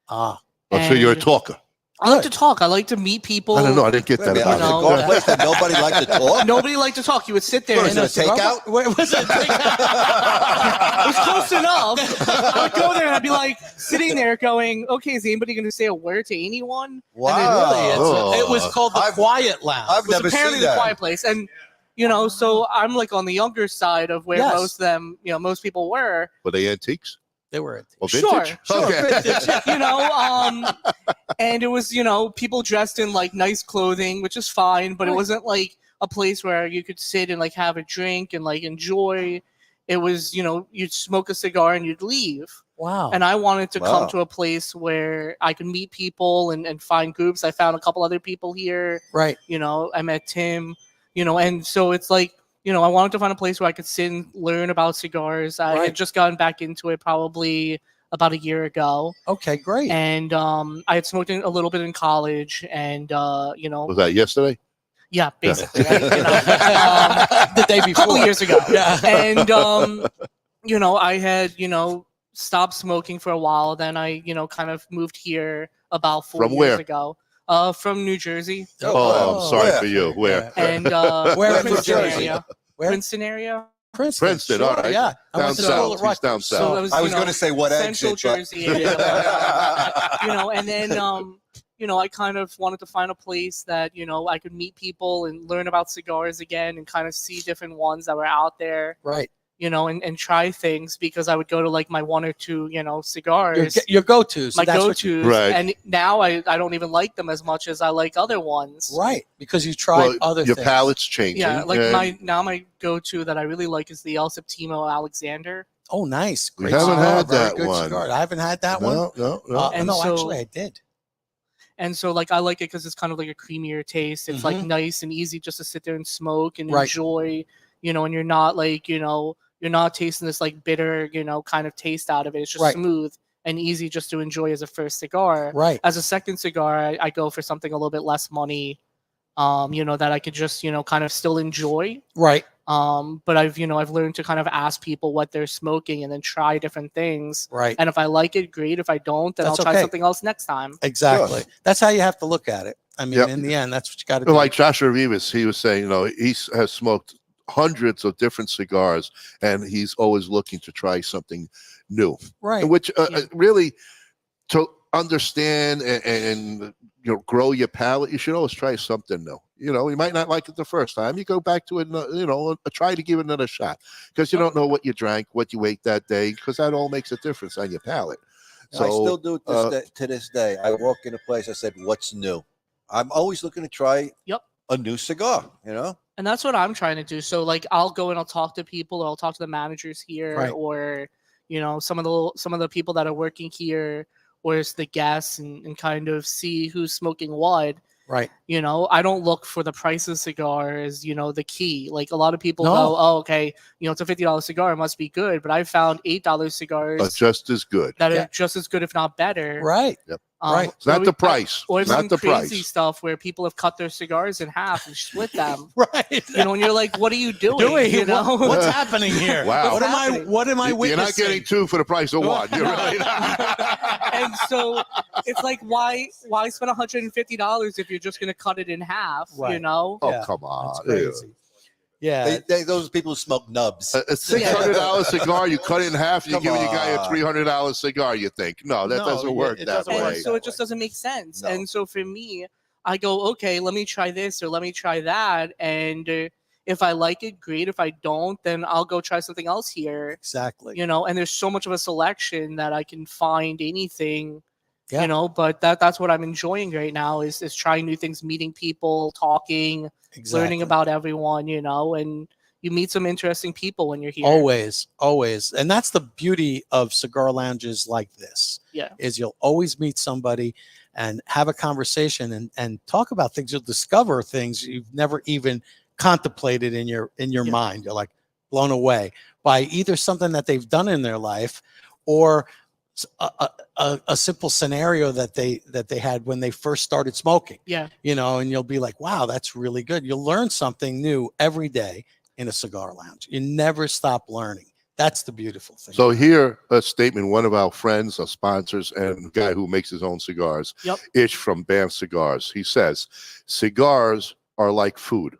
Oh, so you're a talker. I like to talk. I like to meet people. I don't know. I didn't get that. About cigar place that nobody liked to talk. Nobody liked to talk. You would sit there. What, is in it a takeout? Where was it? It was close enough. I would go there and I'd be like sitting there going, okay, is anybody going to say a word to anyone? Wow. It was called the Quiet Lounge. I've It was never apparently seen the that. quiet place. And, so I'm like on the younger side of where Yes. most of them, most people were. Were they antiques? They were. Or Sure, vintage? sure. Okay. And it was, people dressed in like nice clothing, which is fine, but it wasn't like a place where you could sit and like have a drink and like enjoy. It was, you'd smoke a cigar and you'd leave. Wow. And I wanted to Wow. come to a place where I could meet people and find groups. I found a couple other people here. Right. I met Tim, and so it's like, I wanted to find a place where I could sit and learn about cigars. I had just gotten back into it probably about a year ago. Okay, great. And I had smoked a little bit in college, and Was that yesterday? yeah, basically, The day a couple before. years ago. Yeah. And I had stopped smoking for a while. Then I kind of moved here about 4 From years where? ago. From New Jersey. Oh, I'm sorry where? for you. Where? And Where in New Princeton Jersey? area. Where? Princeton area. Princeton, sure, all right. Yeah. I Down went to school at south. He's down Rutgers. south. So that was, I was going to say what Central exit, but Jersey area. And then I kind of wanted to find a place that I could meet people and learn about cigars again and kind of see different ones that were out there. Right. And try things, because I would go to like my one or two, cigars, Your go-tos. my That's what you- go-tos, Right. and now I don't even like them as much as I like other ones. Right. Because you tried Well, other your things. Yeah, palate's changing. like and my go-to that I really like is the El Septimo Alexander. Oh, nice. We Great haven't cigar. had Very that good one. cigar. I haven't had that one. No. And no, so- actually, I did. And so like I like it because it's kind of like a creamier taste. It's like nice and easy just to sit there and smoke and Right. enjoy, and you're not like, you're not tasting this like bitter, kind of taste out of it. It's just Right. smooth and easy just to enjoy as a first cigar. Right. As a second cigar, I go for something a little bit less money, that I could just, kind of still enjoy. Right. But I've learned to kind of ask people what they're smoking and then try different things. Right. And if I like it, great. If I don't, then That's I'll try okay. something else next time. Exactly. That's how you have to look at it. I mean, Yep. in the end, that's what you got to do. Like Joshua Rivas, he was saying, he has smoked hundreds of different cigars, and he's always looking to try something new. Right. Which really, to understand and grow your palate, you should always try something new. You might not like it the first time. You go back to it, try to give it another shot, because you don't know what you drank, what you ate that day, because that all makes a difference on your palate. So I still do it to this day. I walk in a place, I said, what's new? I'm always looking to try a new cigar, And that's what I'm trying to do. So like I'll go and I'll talk to people, or I'll talk to the managers here, Right. or some of the people that are working here, or it's the guests, and kind of see who's smoking what. Right. I don't look for the price of cigars, the key. Like a lot of people No. go, oh, okay, it's a $50 cigar, it must be good. But I found $8 cigars just as good. that are just as good, if not better. Right. Yep. Right. It's not the price. Or It's not some the crazy price. stuff where people have cut their cigars in half and split them. Right. You know, and you're like, what are you doing? You know? What's happening here? Wow. What am I witnessing? You're not getting two for the price of one. You're really not. And so it's like, why spend $150 if you're just going to cut it in half? You Right. know? Oh, come on. That's crazy. Yeah. Those people who smoke nubs. A $600 cigar, you cut it in half, you're giving the guy a $300 cigar, you think. No, that doesn't work that way. And so it just doesn't make sense. No. And so for me, I go, okay, let me try this or let me try that. And if I like it, great. If I don't, then I'll go try something else here. Exactly. You know, and there's so much of a selection that I can find anything. Yeah. You know, but that's what I'm enjoying right now is trying new things, meeting people, talking, learning about everyone, you know, and you meet some interesting people when you're here. Always. And that's the beauty of cigar lounges like this. Yeah. Is you'll always meet somebody and have a conversation and talk about things. You'll discover things you've never even contemplated in your mind. You're like blown away by either something that they've done in their life or a simple scenario that they had when they first started smoking. Yeah. You know, and you'll be like, wow, that's really good. You'll learn something new every day in a cigar lounge. You never stop learning. That's the beautiful thing. So here, a statement, one of our friends, our sponsors, and a guy who makes his own cigars, Ish from Banff Cigars. He says, cigars are like food.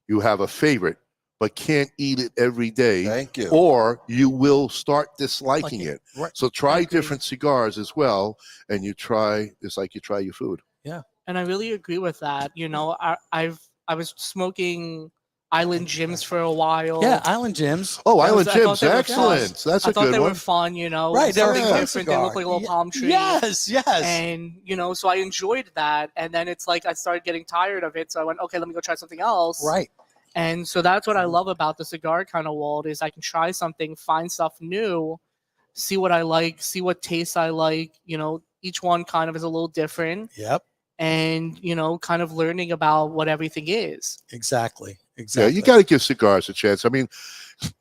You have a favorite, but can't eat it every day. Thank you. Or you will start disliking it. Right. So try different cigars as well, and you try, it's like you try your food. Yeah. And I really agree with that. You know, I was smoking Island Gyms for a while. Yeah, Island Gyms. Oh, Island Gyms, excellent. That's a good one. I thought they were fun, you know. Right, they were something fun different. They look like a little palm tree. Yes. And, you know, so I enjoyed that. And then it's like I started getting tired of it. So I went, okay, let me go try something else. Right. And so that's what I love about the cigar kind of world is I can try something, find stuff new, see what I like, see what tastes I like. You know, each one kind of is a little different. Yep. And, you know, kind of learning about what everything is. Exactly. Yeah, you got to give cigars a chance. I mean,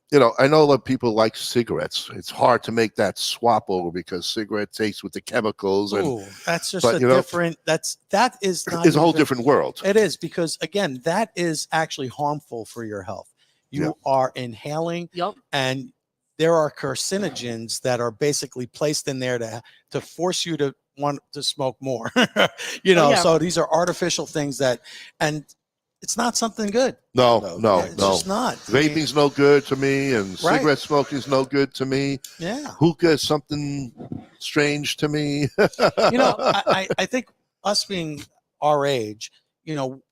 you know, I know a lot of people like cigarettes. It's hard to make that swap over because cigarette tastes with the chemicals. Ooh, that's just but, a you know, different. That is not. It's a whole even- different world. It is because again, that is actually harmful for your health. You are inhaling, and there are carcinogens that are basically placed in there to force you to want to smoke more. You know, so these are artificial things and it's not something good. No. It's just not. Vaping's no good to me, and cigarette smoking's no good to me. Yeah. Hookah is something strange to me. You know, I think us being our age, you know,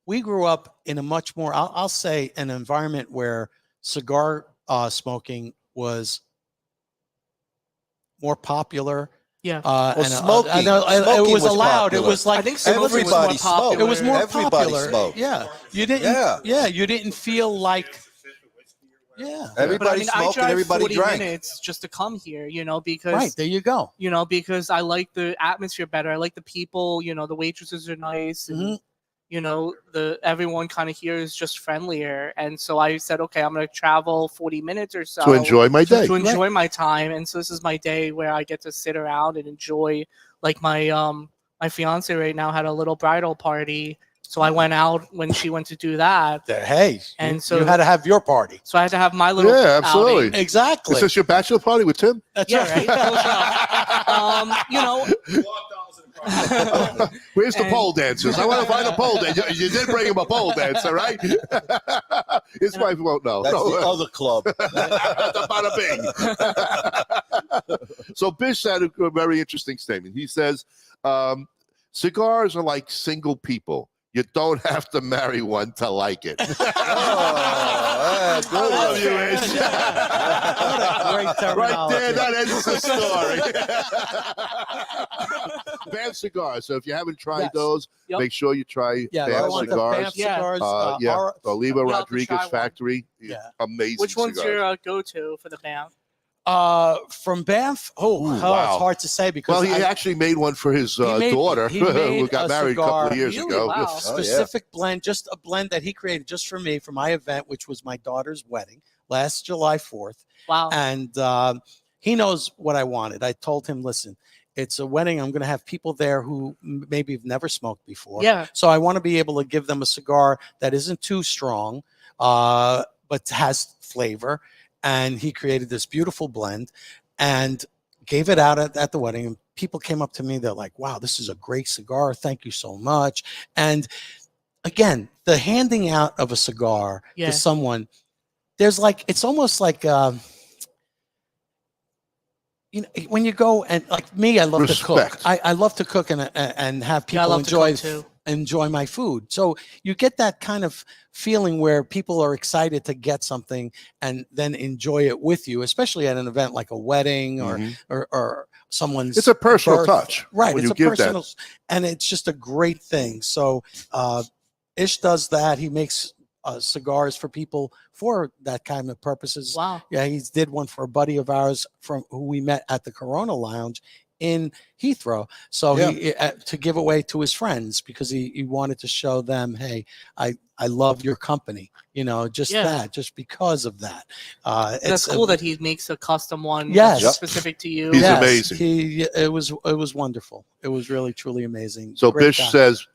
we grew up in a much more, I'll say, an environment where cigar smoking was more popular. Yeah. Smoking. It was allowed. Popular. It was like I think everybody smoked. It was more Everybody popular. smoked. Yeah. You didn't. Yeah. You didn't feel like. Yeah. Everybody I smoked and everybody 40 drank. minutes just to come here, you know, because Right. There you go. you know, because I like the atmosphere better. I like the people, you know, the waitresses are nice and you know, everyone kind of here is just friendlier. And so I said, okay, I'm going to travel 40 minutes or so To enjoy my day. To enjoy my time. And so this is my day where I get to sit around and enjoy, like my fiance right now had a little bridal party. So I went out when she went to do that. Hey, and so you had to have your party. So I had to have my little absolutely. outing. Exactly. Is this your bachelor party with Tim? That's right. You know, where's the pole dancers? I want to find a pole dancer. You did bring him a pole dancer, right? His wife won't know. That's the other club. Bada bing. So Bish had a very interesting statement. He says, cigars are like single people. You don't have to marry one to like it. Good I love you, Ish. What a great terminology. Right there, that ends the story. Banff Cigars. So if you haven't tried those, make sure you try Banff Cigars. Cigars. The Oliva You'll have to Rodriguez try one. Factory. Amazing. Which one's cigars. your go-to for the band? From Banff? Wow. It's hard to say because he actually made one for his daughter who got married a couple of years ago. Wow. Specific blend, just a blend that he created just for me for my event, which was my daughter's wedding last July 4th. Wow. And he knows what I wanted. I told him, listen, it's a wedding. I'm going to have people there who maybe have never smoked before. Yeah. So I want to be able to give them a cigar that isn't too strong, but has flavor. And he created this beautiful blend and gave it out at the wedding. And people came up to me. They're like, wow, this is a great cigar. Thank you so much. And again, the handing out of a cigar to someone, there's like, it's almost like, you know, when you go and like me, I love to cook. I love to cook and have people enjoy my food. So you get that kind of feeling where people are excited to get something and then enjoy it with you, especially at an event like a wedding or someone's. It's a personal touch, right? when It's you a give personal, that. and it's just a great thing. So Ish does that. He makes cigars for people for that kind of purposes. Wow. Yeah, he did one for a buddy of ours from who we met at the Corona Lounge in Heathrow. So he to give away to his friends because he wanted to show them, hey, I love your company. You know, just that, just because of that. That's cool that he makes a custom one specific to you. He's amazing. It was wonderful. It was really, truly amazing. So Great Bish guy. says,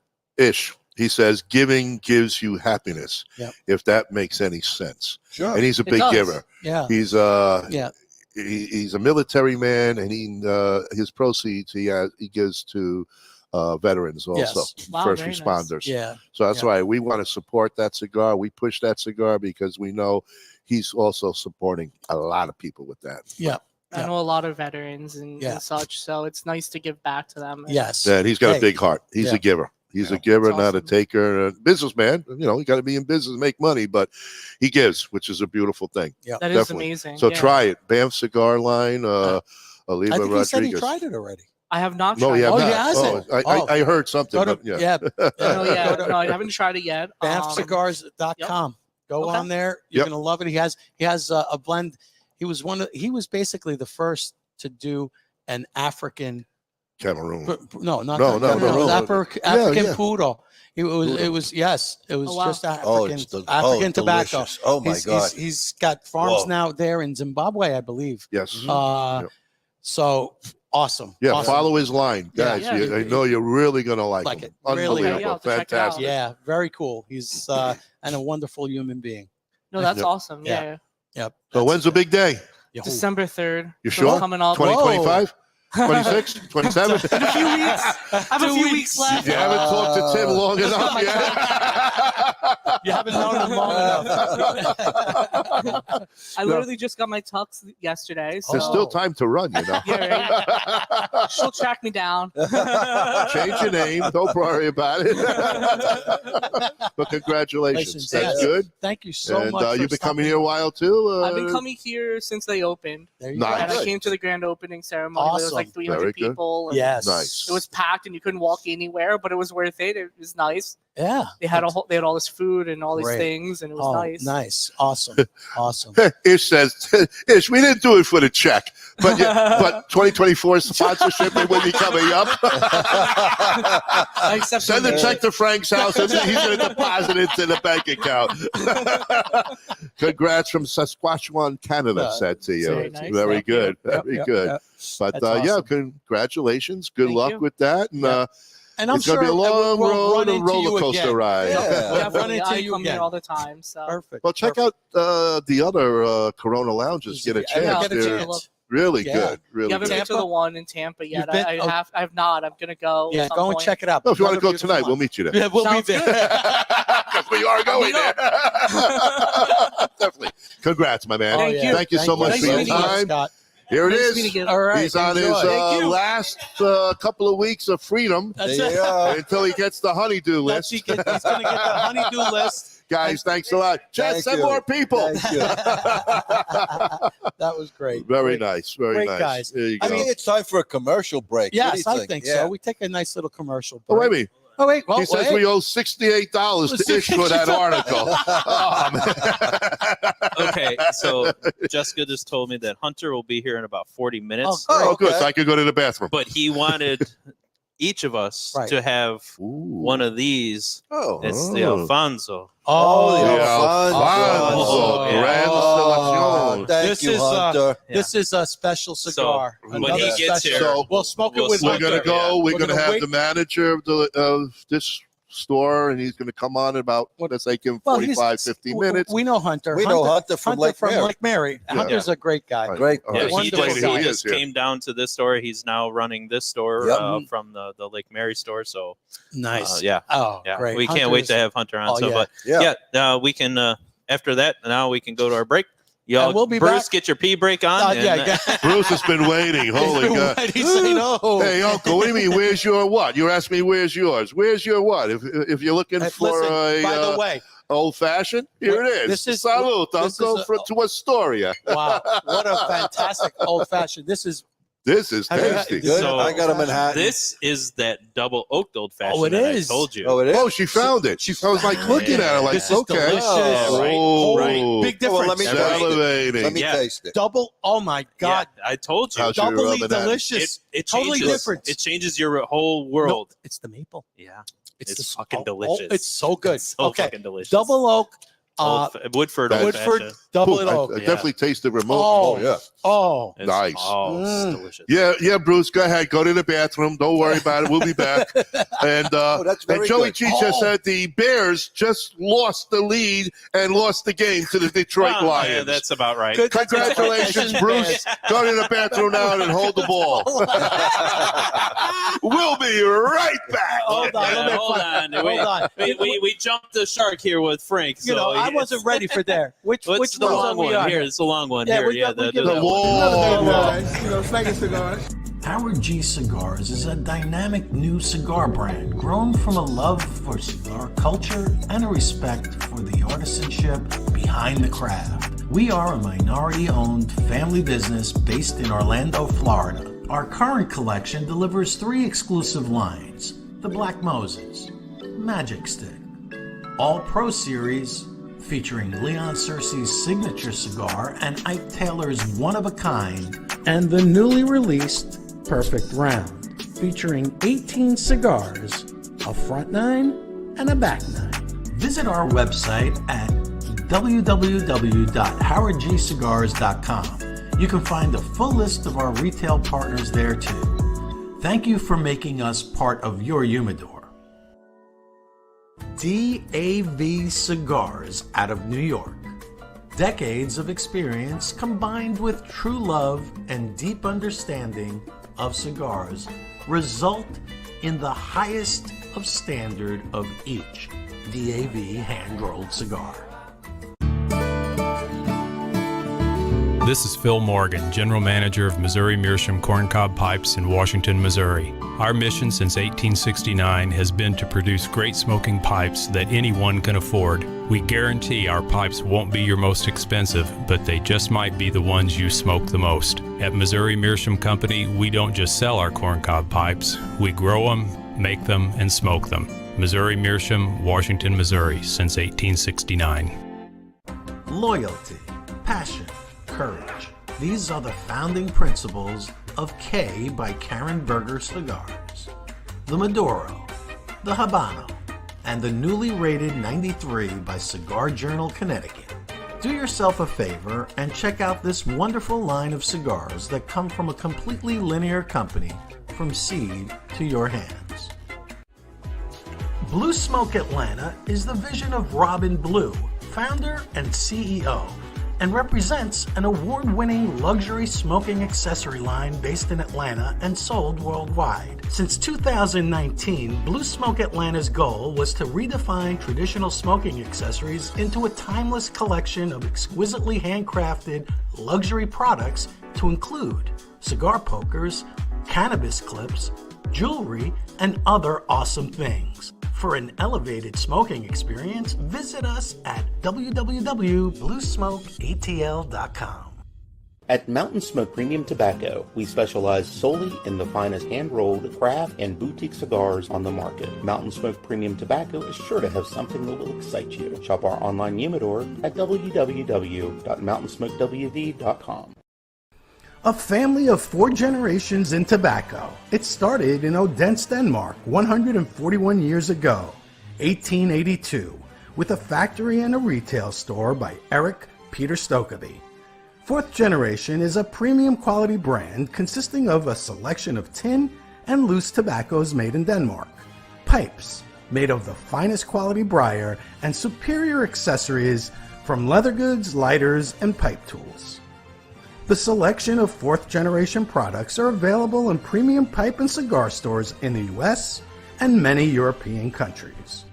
he says, giving gives you happiness. Yep. If that makes any sense. Sure. And he's a It big does. giver. Yeah. He's he's a military man, and his proceeds he gives to veterans also, Yes. Wow, first very nice. responders. Yeah. So that's why we want to support that cigar. We push that cigar because we know he's also supporting a lot of people with that. Yeah. I know a lot of veterans and such, so it's nice to give back to them. And Yes. Yeah, and he's got a big heart. He's a giver. He's a giver, That's not a awesome. taker. A businessman, you know, you got to be in business, make money, but he gives, which is a beautiful thing. Yeah, That is amazing. So yeah. try it. Banff Cigar Line, Oliva I think Rodriguez. he said he tried it already. I have not No, tried he it. have he not. hasn't. Oh, I heard something. Go to, but yeah. No, I haven't tried it yet. BanffCigars.com. Go on there. You're gonna love it. He has a blend. He was basically the first to do an African Cameroon. No, not No, Cameroon. African poodle. It was wow. just African tobacco. Delicious. Oh my God. He's got farms now there in Zimbabwe, I believe. Yes. So awesome. Yeah, awesome. follow his line, guys. Yeah. I know you're really gonna like him. it. Really, Unbelievable, yeah, I'll have to check it out. fantastic. Yeah, very cool. He's and a wonderful human being. No, that's Yep. awesome. Yeah. Yep. So when's the big day? Yahoo. December 3rd. You So sure? Coming up. 2025, 26, 27. In a few weeks. I have a few weeks left. You haven't talked to Tim long enough yet. You haven't known him long enough. I literally just got my tux yesterday. So There's still time to run, you know. Yeah, right. She'll track me down. Change your name. Don't worry about it. But congratulations. That's good. Thank you so And much. you've been coming here a while too. I've been coming here since they opened. There you Nice. And I came to the grand opening ceremony. Where there was like Awesome. 300 Very good. people. and Yes. Nice. It was packed and you couldn't walk anywhere, but it was worth it. It was nice. Yeah. They had all this food and all these Great. things, and it was Oh, nice. nice. Awesome. Awesome. Ish says, Ish, we didn't do it for the check, but 2024 sponsorship they will be coming up. Except Send for the me. check to Frank's house and he's going to deposit it to the bank account. Congrats from Saskatchewan, Canada, said to you. Very nice. Very Thank good. you. Very Yep, good. yep. But That's yeah, awesome. congratulations. Good Thank luck you. with that. And Yeah. And I'm it's going sure to be a long we'll road, run a into you roller coaster again. ride. Yeah. Run Definitely, into I you come again. here all the time. So Perfect. Well, check Perfect. out the other Corona lounges. Get a Yeah, chance. get a They're chance. really Yeah. good. you Really haven't good. been to the one in Tampa yet. You've been- I have not. I'm gonna go. Yeah, at some go and point. check it out. No, if you want to Another go beautiful tonight, one. we'll meet you there. Yeah, we'll Sounds be there. Because we are going there. Definitely. Congrats, my man. Thank you. Thank you so much Nice for your meeting you, time. Scott. Here it Nice is. meeting you. All right. He's on his enjoy. Thank you. last couple of weeks of freedom That's There it. you are. until he gets the honeydew That's, list. he's going to get the honeydew list. Guys, thanks a lot. Just Thank send you. more people. Thank you. That was great. Very Great. nice. Very Great nice. guys. There you I go. think it's time for a commercial break. What do Yes, you I think Yeah. so. We take a nice little commercial Oh, break. wait a minute. Oh, wait. Well, He says wait. we owe $68 to Ish for that article. Oh, man. Okay, so Jessica just told me that Hunter will be here in about 40 minutes. Oh, Oh, good. okay. So I could go to the bathroom. But he wanted each of us Right. to have one of these. Oh, It's the Alfonso. the Alfonso, Grand Selection. Thank This you, is Hunter. This is a special cigar. when Another he gets special. here, So we'll smoke it with we're Hunter. gonna go. We're gonna have wait. the manager of this store, and he's gonna come on in about let's say give him Well, 50 minutes. We know Hunter. We know Hunter from Lake Mary. Mary. Hunter's a great guy. Great. Yeah, he Wonderful just, guy. he just came down to this store. He's now running this store Yep. from the Lake Mary store. So Nice. yeah. Oh, Yeah. great. We can't wait to have Hunter on. Oh, so, yeah. but Yeah. we can after that. Now we can go to our break. Y'all, And we'll be Bruce, back. get your pee break on. Bruce has been waiting. Holy God! He's saying, "Oh, Hey, Uncle, what do you mean? Where's your what? You're asking me where's yours? Where's your what? If you're looking for listen, a by the way, old fashioned, here it is. This is- Salute, this Uncle, is to Astoria. wow, what a fantastic old fashioned. This is This is Have you had- tasty. Good. So I got 'em in Manhattan. This is that double oaked old fashioned. Oh, it that is. I told you. Oh, it is. Oh, she found it. I was like looking at her like, This is okay. delicious. Oh, Right. Big difference. Well, let me Salivating. Let me Yeah. taste it. double. Oh my God, Yeah, I told you. How's your doubly rub it at? delicious. It Totally changes, different. It changes your whole No, world. it's the maple. Yeah, It's it's the- fucking oh, delicious. it's so good. It's so okay, fucking delicious. double oak. Woodford, That's- old Woodford fashioned. double Ooh, oak. I definitely tasted remote. Oh, yeah. Oh, It's- Nice. Oh, it's Mm. delicious. Yeah, Bruce, go ahead. Go to the bathroom. Don't worry about it. We'll be back. And that's very and Joey good. G just Oh. said the Bears just lost the lead and lost the game to the Detroit Well, Lions. yeah, that's about right. Good. Congratulations, Bruce. Go to the bathroom now and hold the ball. We'll be right back. Hold on, let me Hold find- on. hold on. We jumped the shark here with Frank. You know, so I it's- wasn't ready for there. Which What's the ones long are we one on? here? It's the long one Yeah, here. we Yeah, got- we the get The that long one. Howard G Cigars is a dynamic new cigar brand grown from a love for cigar culture and a respect for the artisanship behind the craft. We are a minority-owned family business based in Orlando, Florida. Our current collection delivers 3 exclusive lines: the Black Moses, Magic Stick, All Pro Series featuring Leon Searcy's signature cigar and Ike Taylor's one-of-a-kind, and the newly released Perfect Round, featuring 18 cigars, a front 9 and a back 9. Visit our website at www.howardgcigars.com. You can find a full list of our retail partners there too. Thank you for making us part of your humidor. DAV Cigars out of New York. Decades of experience combined with true love and deep understanding of cigars result in the highest of standard of each DAV hand-rolled cigar. This is Phil Morgan, General Manager of Missouri Meerschaum Corncob Pipes in Washington, Missouri. Our mission since 1869 has been to produce great smoking pipes that anyone can afford. We guarantee our pipes won't be your most expensive, but they just might be the ones you smoke the most. At Missouri Meerschaum Company, we don't just sell our corncob pipes, we grow them, make them, and smoke them. Missouri Meerschaum, Washington, Missouri, since 1869. Loyalty, passion, courage. These are the founding principles of K by Karen Berger Cigars. The Maduro, the Habano, and the newly rated 93 by Cigar Journal Connecticut. Do yourself a favor and check out this wonderful line of cigars that come from a completely linear company from seed to your hands. Blue Smoke Atlanta is the vision of Robin Blue, founder and CEO, and represents an award-winning luxury smoking accessory line based in Atlanta and sold worldwide. Since 2019, Blue Smoke Atlanta's goal was to redefine traditional smoking accessories into a timeless collection of exquisitely handcrafted luxury products to include cigar pokers, cannabis clips, jewelry, and other awesome things. For an elevated smoking experience, visit us at www.bluesmokeatl.com. At Mountain Smoke Premium Tobacco, we specialize solely in the finest hand-rolled, craft, and boutique cigars on the market. Mountain Smoke Premium Tobacco is sure to have something that will excite you. Shop our online humidor at www.mountainsmokewv.com. A family of 4 generations in tobacco. It started in Odense, Denmark, 141 years ago, 1882, with a factory and a retail store by Eric Peter Stokeby. Fourth Generation is a premium quality brand consisting of a selection of tin and loose tobaccos made in Denmark, pipes made of the finest quality briar, and superior accessories from leather goods, lighters, and pipe tools. The selection of Fourth Generation products are available in premium pipe and cigar stores in the US and many European countries.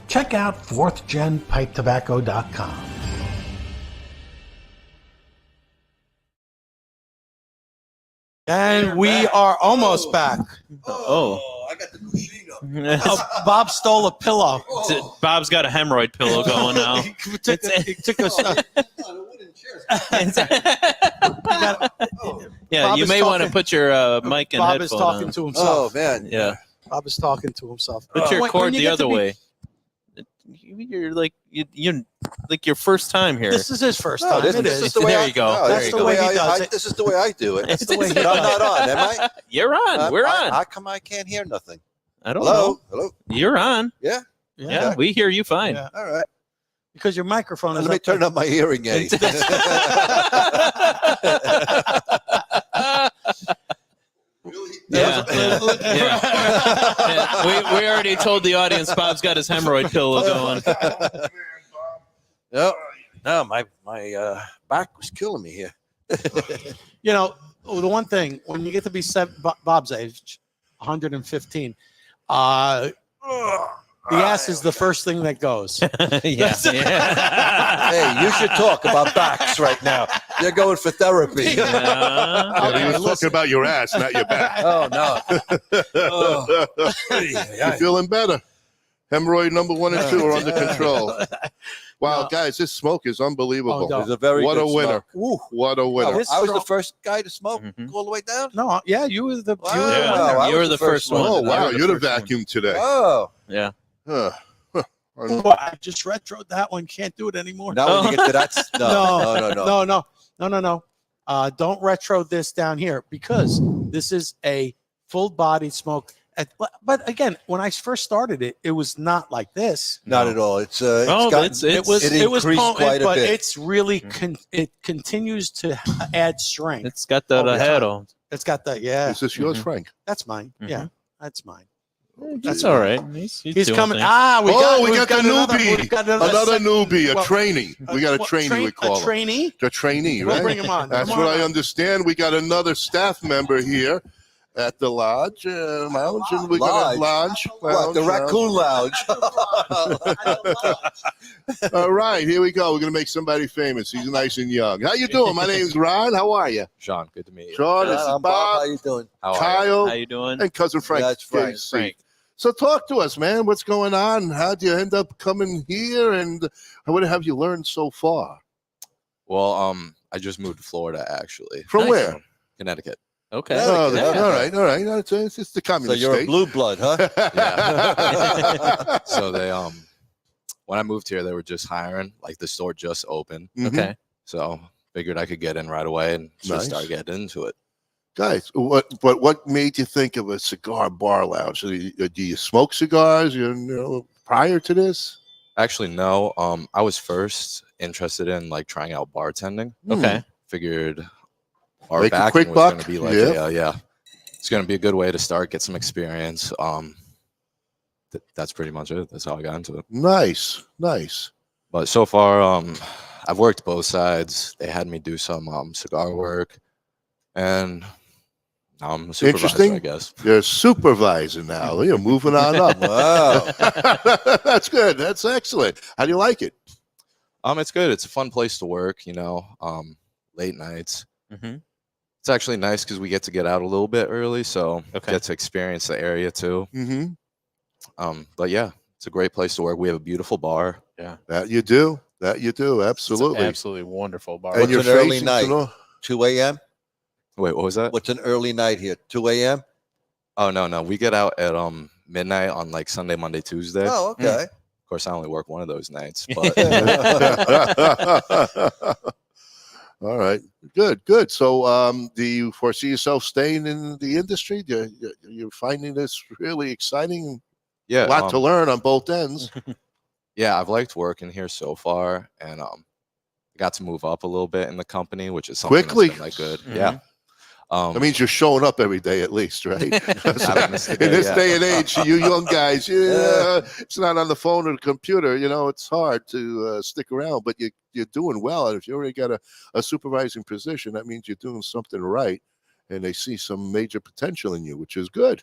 Check out fourthgenpipetobacco.com. And we are almost back. Oh. I got the Cushino. Bob stole a pillow. Bob's got a hemorrhoid pillow going now. He took us. Yeah, Bob you is may want to talking- put your mic and Bob is headphone talking on. to himself. Oh man. Yeah. Bob is talking to himself. Put your When cord you the get other to be- way. You're like you're like your first time here. This is his first No, time. this It is is. the way There I, you go. no, There that's you the go. way He does it. this is the way I do it. That's the way he But I'm does not on, am I? You're on. We're on. How come I can't hear nothing? I don't Hello? know. Hello? You're on. Yeah? Yeah, Okay. we hear you fine. Yeah. All right. Because your microphone is Let me up turn up my hearing aid. Yeah. We already told the audience Bob's got his hemorrhoid pillow going. No, no, my back was killing me here. You know, the one thing when you get to be Bob's age, 115, the ass is the first thing that goes. Yeah. Hey, you should talk about backs right now. You're going for therapy. Yeah, he was talking about your ass, not your back. Oh no. Oh. You're feeling better. Hemorrhoid number 1 and 2 are under control. Wow, guys, this smoke is unbelievable. Oh, no. It's a very What good a winner. Ooh. What a winner. I was the first guy to smoke all the way down. No, yeah, you were the. Wow. You were the Yeah. winner. I You were was the first one. Oh, wow, You were you're the first one. vacuum today. Oh. Yeah. Huh. Oh, I just retroed that one. Can't do it anymore. Now when you get to that, No. Don't retro this down here because this is a full body smoke. But again, when I first started it, it was not like this. Not at all. It's Oh, gotten- It was increased potent, quite a but bit. it's really it continues to add strength. It's got that Over ahead time. on. It's got that. Yeah, Is this yours, Frank? that's mine. Yeah, that's mine. That's all right. He's He's doing coming. things. We got the another- newbie. we've got Another second- newbie, a well, trainee. We got a trainee, we call a him. trainee. A trainee, We'll right? bring him on. That's Come what on I on. understand. We got another staff member here at the lodge, lounge, and we got a lounge. What, the Raccoon Lounge? All right, here we go. We're gonna make somebody famous. He's nice and young. How you doing? My name's Ron. How are you? Sean, good to meet you. Sean, this is I'm Bob, How you doing? How are Kyle, How you doing? and cousin Frank. That's Frank. JC. So talk to us, man. What's going on? How'd you end up coming here, and what have you learned so far? Well, I just moved to Florida, actually. From where? Connecticut. Okay. Oh, Yeah. all right. It's the So communist you're a state. blue blood, huh? Yeah. So they when I moved here, they were just hiring. Like the store just opened. Mhm. Okay. So figured I could get in right away and just Nice. start getting into it. Guys, what made you think of a cigar bar lounge? Do you smoke cigars? You know, prior to this? Actually, no. I was first interested in like trying out bartending. Okay. Figured our Make a backing quick was going buck? to be like, Yeah. yeah. It's going to be a good way to start, get some experience. That's pretty much it. That's how I got into it. Nice. But so far, I've worked both sides. They had me do some cigar work, and now I'm a supervisor, Interesting. I guess. You're a supervisor now. You're moving on up. Wow. That's good. That's excellent. How do you like it? It's good. It's a fun place to work. Late nights. Mm-hmm. It's actually nice because we get to get out a little bit early, so get to experience the area too. Mm-hmm. But yeah, it's a great place to work. We have a beautiful bar. Yeah. That you do. Absolutely. Absolutely wonderful bar. And What's you're an early facing night? to 2 a.m.? Wait, what was that? What's an early night here? 2 a.m.? Oh no, we get out at midnight on like Sunday, Monday, Tuesday. Oh, okay. Of course, I only work one of those nights, but All right. Good. So, do you foresee yourself staying in the industry? You're finding this really exciting? Yeah, A lot to learn on both ends. Yeah, I've liked working here so far, and got to move up a little bit in the company, which is something Quickly. that's been like good. Yeah. That means you're showing up every day at least, right? Haven't missed a In day this yet. day and age, you young guys, it's not on the phone or the computer. It's hard to stick around, but you're doing well. And if you already got a supervising position, that means you're doing something right, and they see some major potential in you, which is good.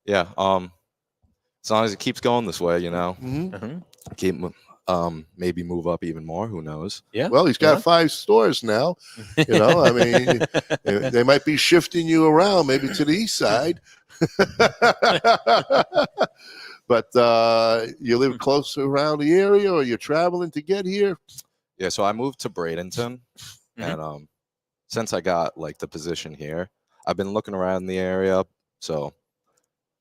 Yeah. As long as it keeps going this way, keep maybe move up even more. Who knows? Yeah. Well, he's got 5 stores now. I mean, they might be shifting you around, maybe to the east side. But you live close around the area, or you're traveling to get here? Yeah. So I moved to Bradenton, and since I got like the position here, I've been looking around the area. So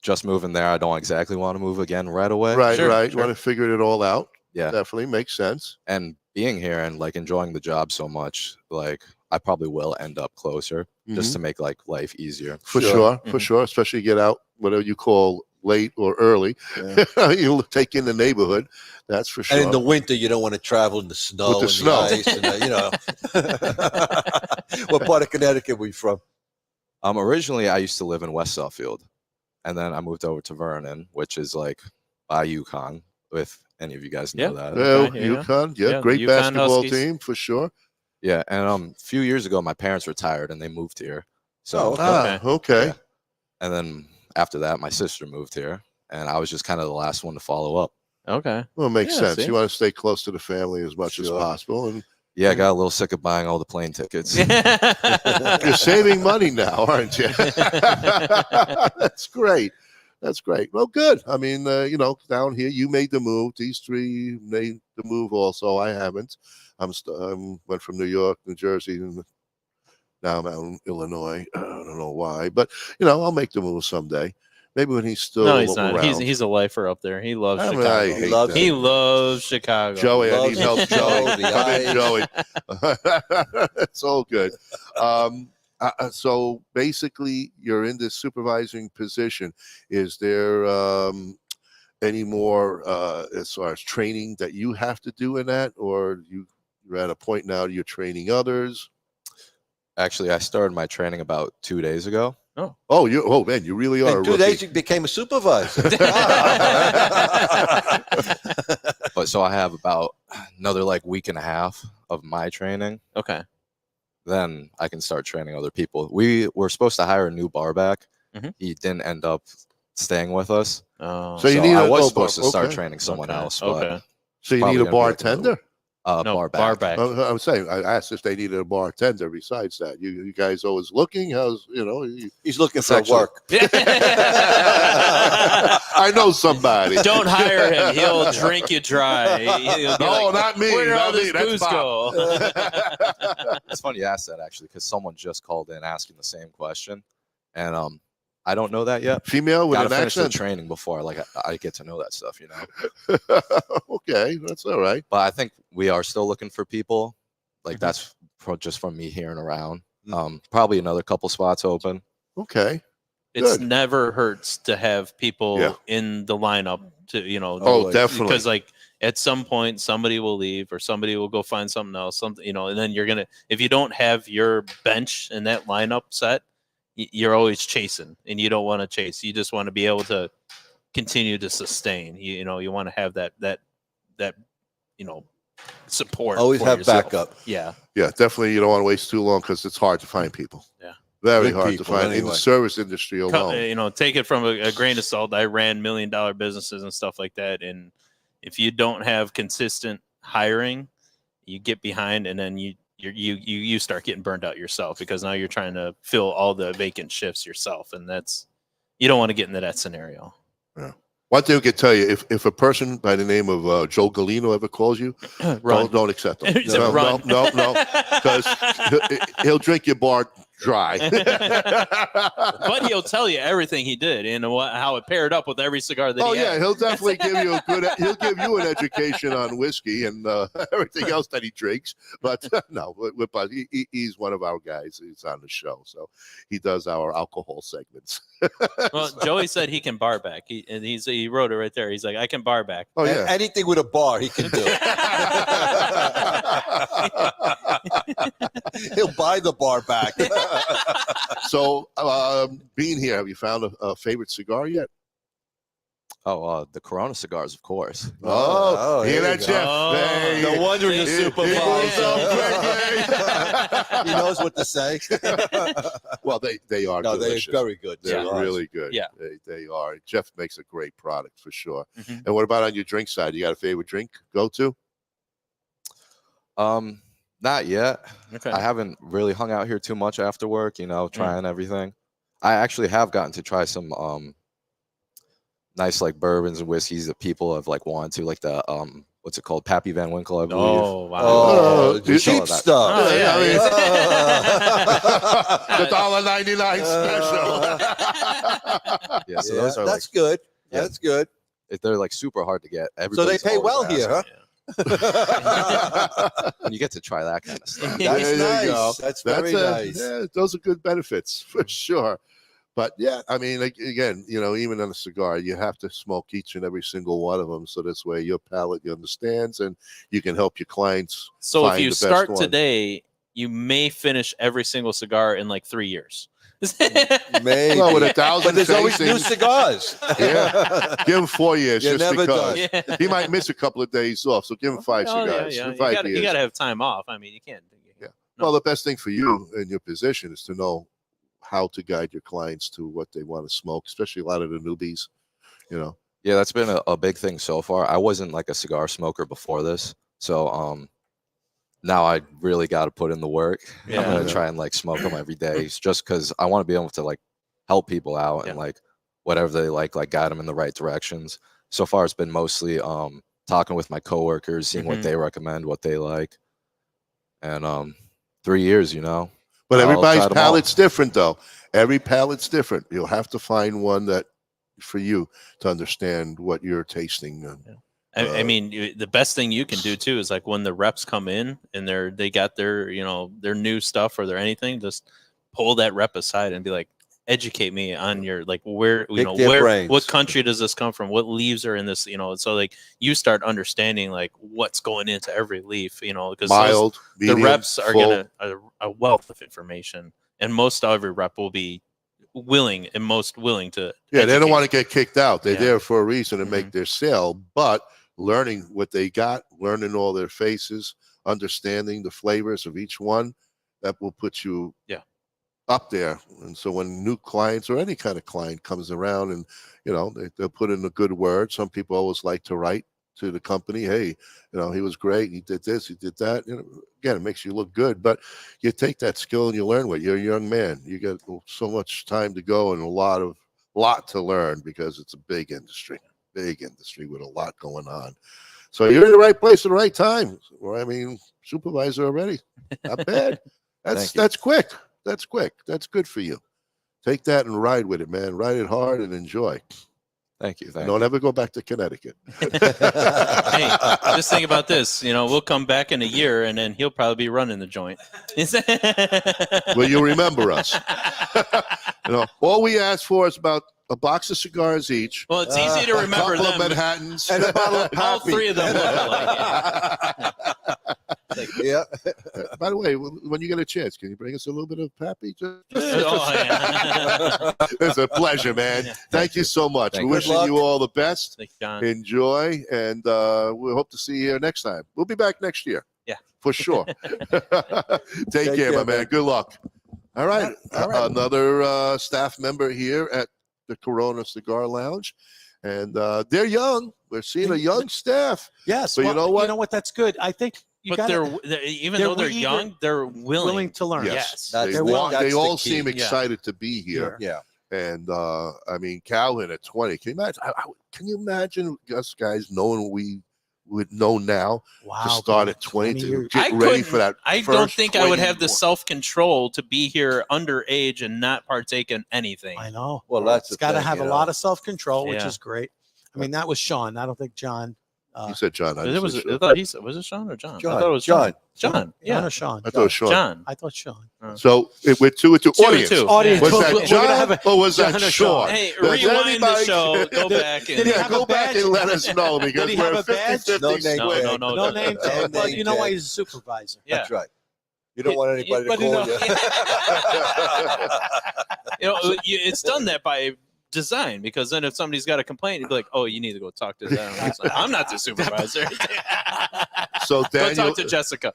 just moving there, I don't exactly want to move again right away. Right. You want to figure it all out. Yeah, definitely makes sense. And being here and like enjoying the job so much, like I probably will end up closer just to make like life easier. For sure. Especially get out, whatever you call late or early. Yeah. You'll take in the neighborhood. That's for sure. And in the winter, you don't want to travel in the snow With the and the ice. And, what part of Connecticut were you from? Originally, I used to live in West Suffield, and then I moved over to Vernon, which is like by Yukon. If any of you guys know that. Yukon, great basketball team for sure. Yeah, and a few years ago, my parents retired and they moved here. So okay. Yeah. And then after that, my sister moved here, and I was just kind of the last one to follow up. Okay. Well, it makes sense. You want to stay close to the family as much as possible, and yeah, I got a little sick of buying all the plane tickets. You're saving money now, aren't you? That's great. Well, good. I mean, down here, you made the move. These 3 made the move also. I haven't. I went from New York, New Jersey, and now I'm out in Illinois. I don't know why, but I'll make the move someday. Maybe when he's still he's not. around. He's a lifer up there. He loves I mean, Chicago. He loves Chicago. Joey, I need help. Joey, come in, Joey. It's all good. So basically, you're in this supervising position. Is there any more as far as training that you have to do in that, or you're at a point now you're training others? Actually, I started my training about 2 days ago. Oh, man, you really are. In 2 days, you became a supervisor. But so I have about another like week and a half of my training. Okay. Then I can start training other people. We were supposed to hire a new bar back. He didn't end up staying with us. Oh. So you need I was supposed to start training someone else. But So you need a bartender? Bar back. I'm saying, I asked if they needed a bartender besides that. You guys always looking? How's, He's looking for work. I know somebody. Don't hire him. He'll drink you dry. No, not me. Where did all this That's booze Bob. go? It's funny you asked that actually, because someone just called in asking the same question, and I don't know that yet. Female with Gotta an finish accent. the training before I get to know that stuff, Okay, that's all right. But I think we are still looking for people. Like that's just from me hearing around. Probably another couple spots open. Okay. It's never hurts to have people in the lineup to definitely, because like at some point somebody will leave or somebody will go find something else, and then you're gonna, if you don't have your bench in that lineup set, you're always chasing, and you don't want to chase. You just want to be able to continue to sustain. You want to have that support. Always for have yourself. backup. Yeah, definitely. You don't want to waste too long because it's hard to find people. Yeah, very Good hard people, to find in anyway. the service industry alone. Take it from a grain of salt. I ran $1 million businesses and stuff like that, and if you don't have consistent hiring, you get behind, and then you start getting burned out yourself, because now you're trying to fill all the vacant shifts yourself, and you don't want to get into that scenario. Yeah. One thing I can tell you, if a person by the name of Joe Galino ever calls you, don't accept him. No, because he'll drink your dry. But he'll tell you everything he did and how it paired up with every cigar that Oh he yeah, had. he'll definitely give you he'll give you an education on whiskey and everything else that he drinks. But no, but he's one of our guys. He's on the show, so he does our alcohol segments. Well, Joey said he can bar back. He wrote it right there. He's like, I can bar back. Oh yeah, anything with a bar he can do. He'll buy the bar back. So, being here, have you found a favorite cigar yet? Oh, the Corona cigars, of course. Oh, hear there that, you Jeff? go. Hey, No wonder he's a he moves supervisor. up quickly. He knows what to say. Well, they are. No, they're delicious. very good. They're cigars. really good. Yeah. They are. Jeff makes a great product for sure. Mhm. And what about on your drink side? You got a favorite drink? Go to? Not yet. Okay. I haven't really hung out here too much after work, trying everything. I actually have gotten to try some nice like bourbons and whiskeys that people have like wanted to, like the what's it called? Pappy Van Winkle, I believe. Oh, wow. Oh, We saw cheap that. stuff. Oh, yeah, The $1.99 special. Yeah, so those are that's like, good. yeah. That's good. they're like super hard to get. So they Everybody's pay always well here, huh? asking. And you get to try that kind of stuff. That's There you nice. go. That's very nice. Yeah, those are good benefits for sure. But yeah, I mean, like, again, even on a cigar, you have to smoke each and every single one of them, so this way your palate understands, and you can help your clients. So find if you the best start one. today, you may finish every single cigar in like 3 years. Maybe. Well, with 1,000 But there's always new tastings, cigars. Yeah, give him 4 years You're just never because done. Yeah. he might miss a couple of days off. So give him 5 Oh, cigars. yeah, In yeah. 5 You years. got to have time off. I mean, you can't. Yeah. No. Well, the best thing for you in your position is to know how to guide your clients to what they want to smoke, especially a lot of the newbies. Yeah, that's been a big thing so far. I wasn't like a cigar smoker before this, so now I really got to put in the work. Yeah. I'm gonna try and like smoke them every day, just because I want to be able to like help people out and like whatever they like guide them in the right directions. So far, it's been mostly talking with my coworkers, seeing what they recommend, what they like, and 3 years, But I'll everybody's try them all. palate's different, though. Every palate's different. You'll have to find one that for you to understand what you're tasting. I mean, the best thing you can do too is like when the reps come in and they got their their new stuff or their anything, just pull that rep aside and be like, educate me on your like where what country does this come from, what leaves are in this, so like you start understanding like what's going into every leaf, because Mild, medium, the reps are full. gonna a wealth of information, and most every rep will be willing to Yeah, they don't educate. want to get kicked out. They're Yeah. there for a reason to make their sale, but learning what they got, learning all their faces, understanding the flavors of each one, that will put you up there. And so when new clients or any kind of client comes around and, they'll put in a good word. Some people always like to write to the company, hey, he was great. He did this, he did that. Again, it makes you look good, but you take that skill and you learn what you're a young man. You got so much time to go and a lot to learn because it's a big industry with a lot going on. So you're in the right place at the right time. Well, I mean, supervisor already, not bad. That's quick. That's quick. That's good for you. Take that and ride with it, man. Ride it hard and enjoy. Thank you. Don't ever go back to Connecticut. Hey, just think about this. We'll come back in a year, and then he'll probably be running the joint. Will you remember us? All we ask for is about a box of cigars each. Well, it's easy to remember a couple them. of Manhattans and a bottle of All Pappy. 3 of them look alike. Yeah. By the way, when you get a chance, can you bring us a little bit of Pappy? Oh, yeah. It's a pleasure, man. Thank you so much. Thank We're you. wishing Good you luck. all the best. Thank you, John. Enjoy, and we hope to see you here next time. We'll be back next year. Yeah. For sure. Take care, my man. Good luck. All right. Another staff member here at the Corona Cigar Lounge. And they're young. We're seeing a young staff. Yes. But you know what? You know what? That's good. I think you But got even though they're young, they're willing to learn. Yes. Yes. They all seem excited to be here. Yeah. And I mean, Calvin at 20. Can you imagine us guys knowing would know now Wow, to start buddy, at 20 20 to years. get I ready for couldn't- that. I don't first think I would 20 have the self control to be here underage and not partake in anything. I know. Well, that's It's the got to thing, have you a know. lot of self control, which Yeah. is great. I mean, that was Sean. I don't think John. You said John. I It was. said I Sean. thought he said. Was it Sean or John? I John. thought it was John. John. Yeah. John or Sean? I thought it was Sean. John. I thought Sean. So we're 2-2. Two and Audience. two. Audience. Was We're that gonna John have a- or was John that or Sean? Sean? Hey, Does rewind the anybody- show. Go back and Did he Yeah, have go a back badge? and let us know because Did he have we're a badge? 50-50 No name split. tag. No name tag. But you know why tag. he's a supervisor. Yeah. That's right. You don't want anybody to But call you know- you. It's done that by design, because then if somebody's got a complaint, you'd be like, "Oh, you need to go talk to them." It's like, I'm not the supervisor. So Go Daniel, talk to Jessica.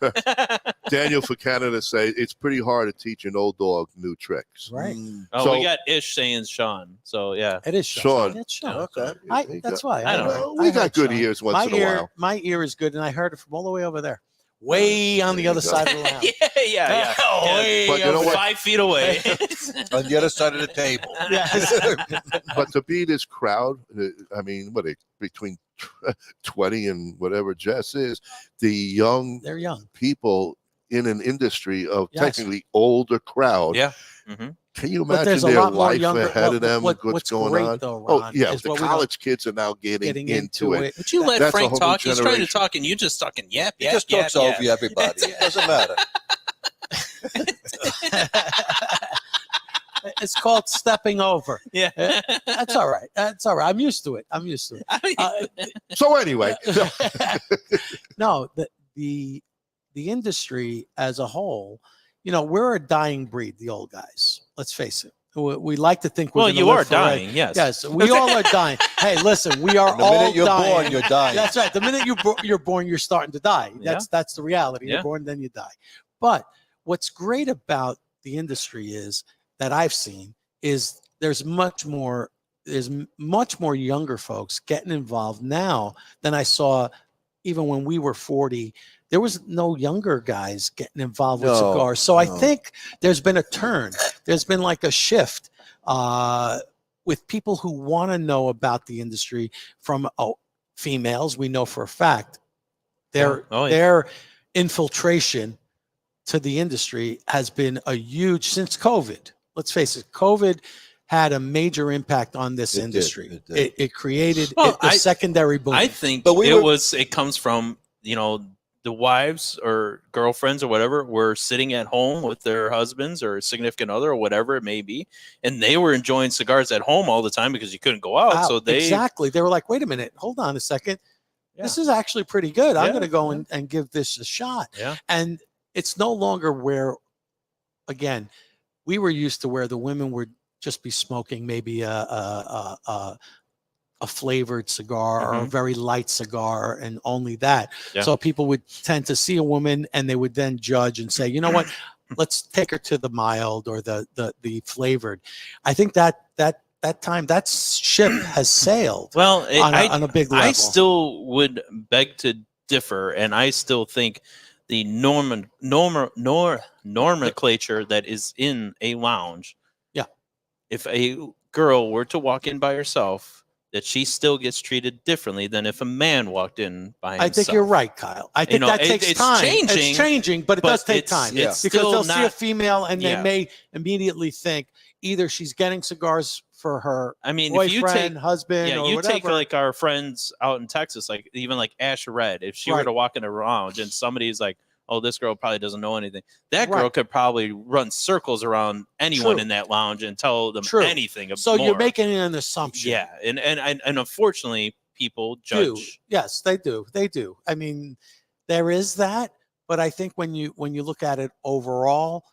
Daniel for Canada say it's pretty hard to teach an old dog new tricks. Right. Oh, So- we got Ish saying Sean. So yeah, It is Sean. Sean. It's Sean. Okay. That's why. I know. Well, we I got heard good Sean. ears once My in a ear, while. my ear is good, and I heard it from all the way over there, way on the other side of the lounge. yeah. Way But you know over what? 5 feet away. On the other side of the table. Yes. But to be this crowd, I mean, between 20 and whatever Jess is, the young They're young. people in an industry of Yes. technically older crowd. Yeah. Mm-hmm. Can you But imagine there's a their lot more life younger- ahead what- of them? what- what's what's going great, on? though, Oh, Ron, yeah, is the what we don't- college kids are now getting into it. But you let That's a Frank whole talk. He's trying to generation. talk, and you just talking yap. He just talks over everybody. It doesn't matter. It's called stepping over. Yeah. That's all right. That's all right. I'm used to it. I'm used to it. So anyway, No, the industry as a whole, you know, we're a dying breed, the old guys. Let's face it. We like to think we're Well, gonna you live are forever. dying, yes. Yes, we all are dying. Hey, listen, we are The all minute you're dying. born, you're dying. That's right. The minute you're born, you're starting to die. That's the reality. Yeah. You're born, then you die. But what's great about the industry is that I've seen is there's much more younger folks getting involved now than I saw even when we were 40. There was no younger guys getting involved with No, cigars. So I no. think there's been a turn. There's been like a shift with people who want to know about the industry from females. We know for a fact their infiltration to the industry has been a huge, since COVID. Let's face it, COVID had a major impact on this industry. It created a secondary boom. I think But it comes from, the wives or girlfriends or whatever were sitting at home with their husbands or significant other or whatever it may be, and they were enjoying cigars at home all the time because you couldn't go out. So they exactly, they were like, wait a minute, hold on a second. This is actually pretty good. I'm Yeah, going to go and give this a shot. Yeah. And it's no longer where, again, we were used to where the women would just be smoking maybe a flavored cigar or a Mhm. very light cigar and only that. Yeah. So people would tend to see a woman and they would then judge and say, you know what, let's take her to the mild or the flavored. I think that time, that ship has sailed. Well, on a big level. I still would beg to differ, and I still think the nomenclature that is in a lounge. Yeah. If a girl were to walk in by herself, that she still gets treated differently than if a man walked in by himself. I think you're right, Kyle. I think that takes it's time. Changing, it's changing, but it does take time. It's Because still they'll not, see a female and they yeah. may immediately think either she's getting cigars for her I mean, boyfriend, if you take husband, yeah, or you whatever. take like our friends out in Texas, like even like Ash Red. If she were Right. to walk in a lounge and somebody's like, "Oh, this girl probably doesn't know anything," that girl Right. could probably run circles around anyone True. in that lounge and tell them True. anything. So you're more. making an assumption. yeah, and unfortunately, people Do. judge. Yes, they do. They do. I mean, there is that, but I think when you look at it overall,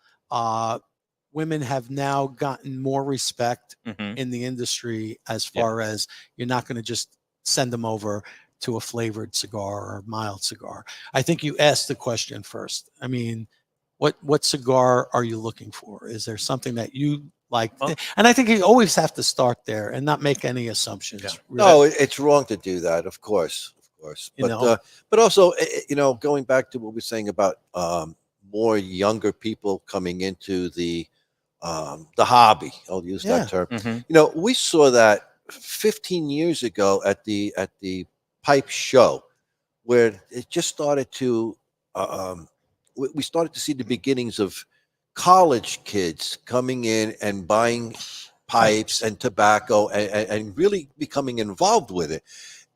women have now gotten more respect Mhm. in the industry as far as you're not going to just send them over to a flavored cigar or a mild cigar. I think you asked the question first. I mean, what cigar are you looking for? Is there something that you like? And I think you always have to start there and not make any assumptions. No, it's wrong to do that. Of course. You But know? but also, going back to what we're saying about more younger people coming into the hobby. I'll use Yeah. that term. Mhm. We saw that 15 years ago at the pipe show. where it just started to, we started to see the beginnings of college kids coming in and buying pipes and tobacco and really becoming involved with it.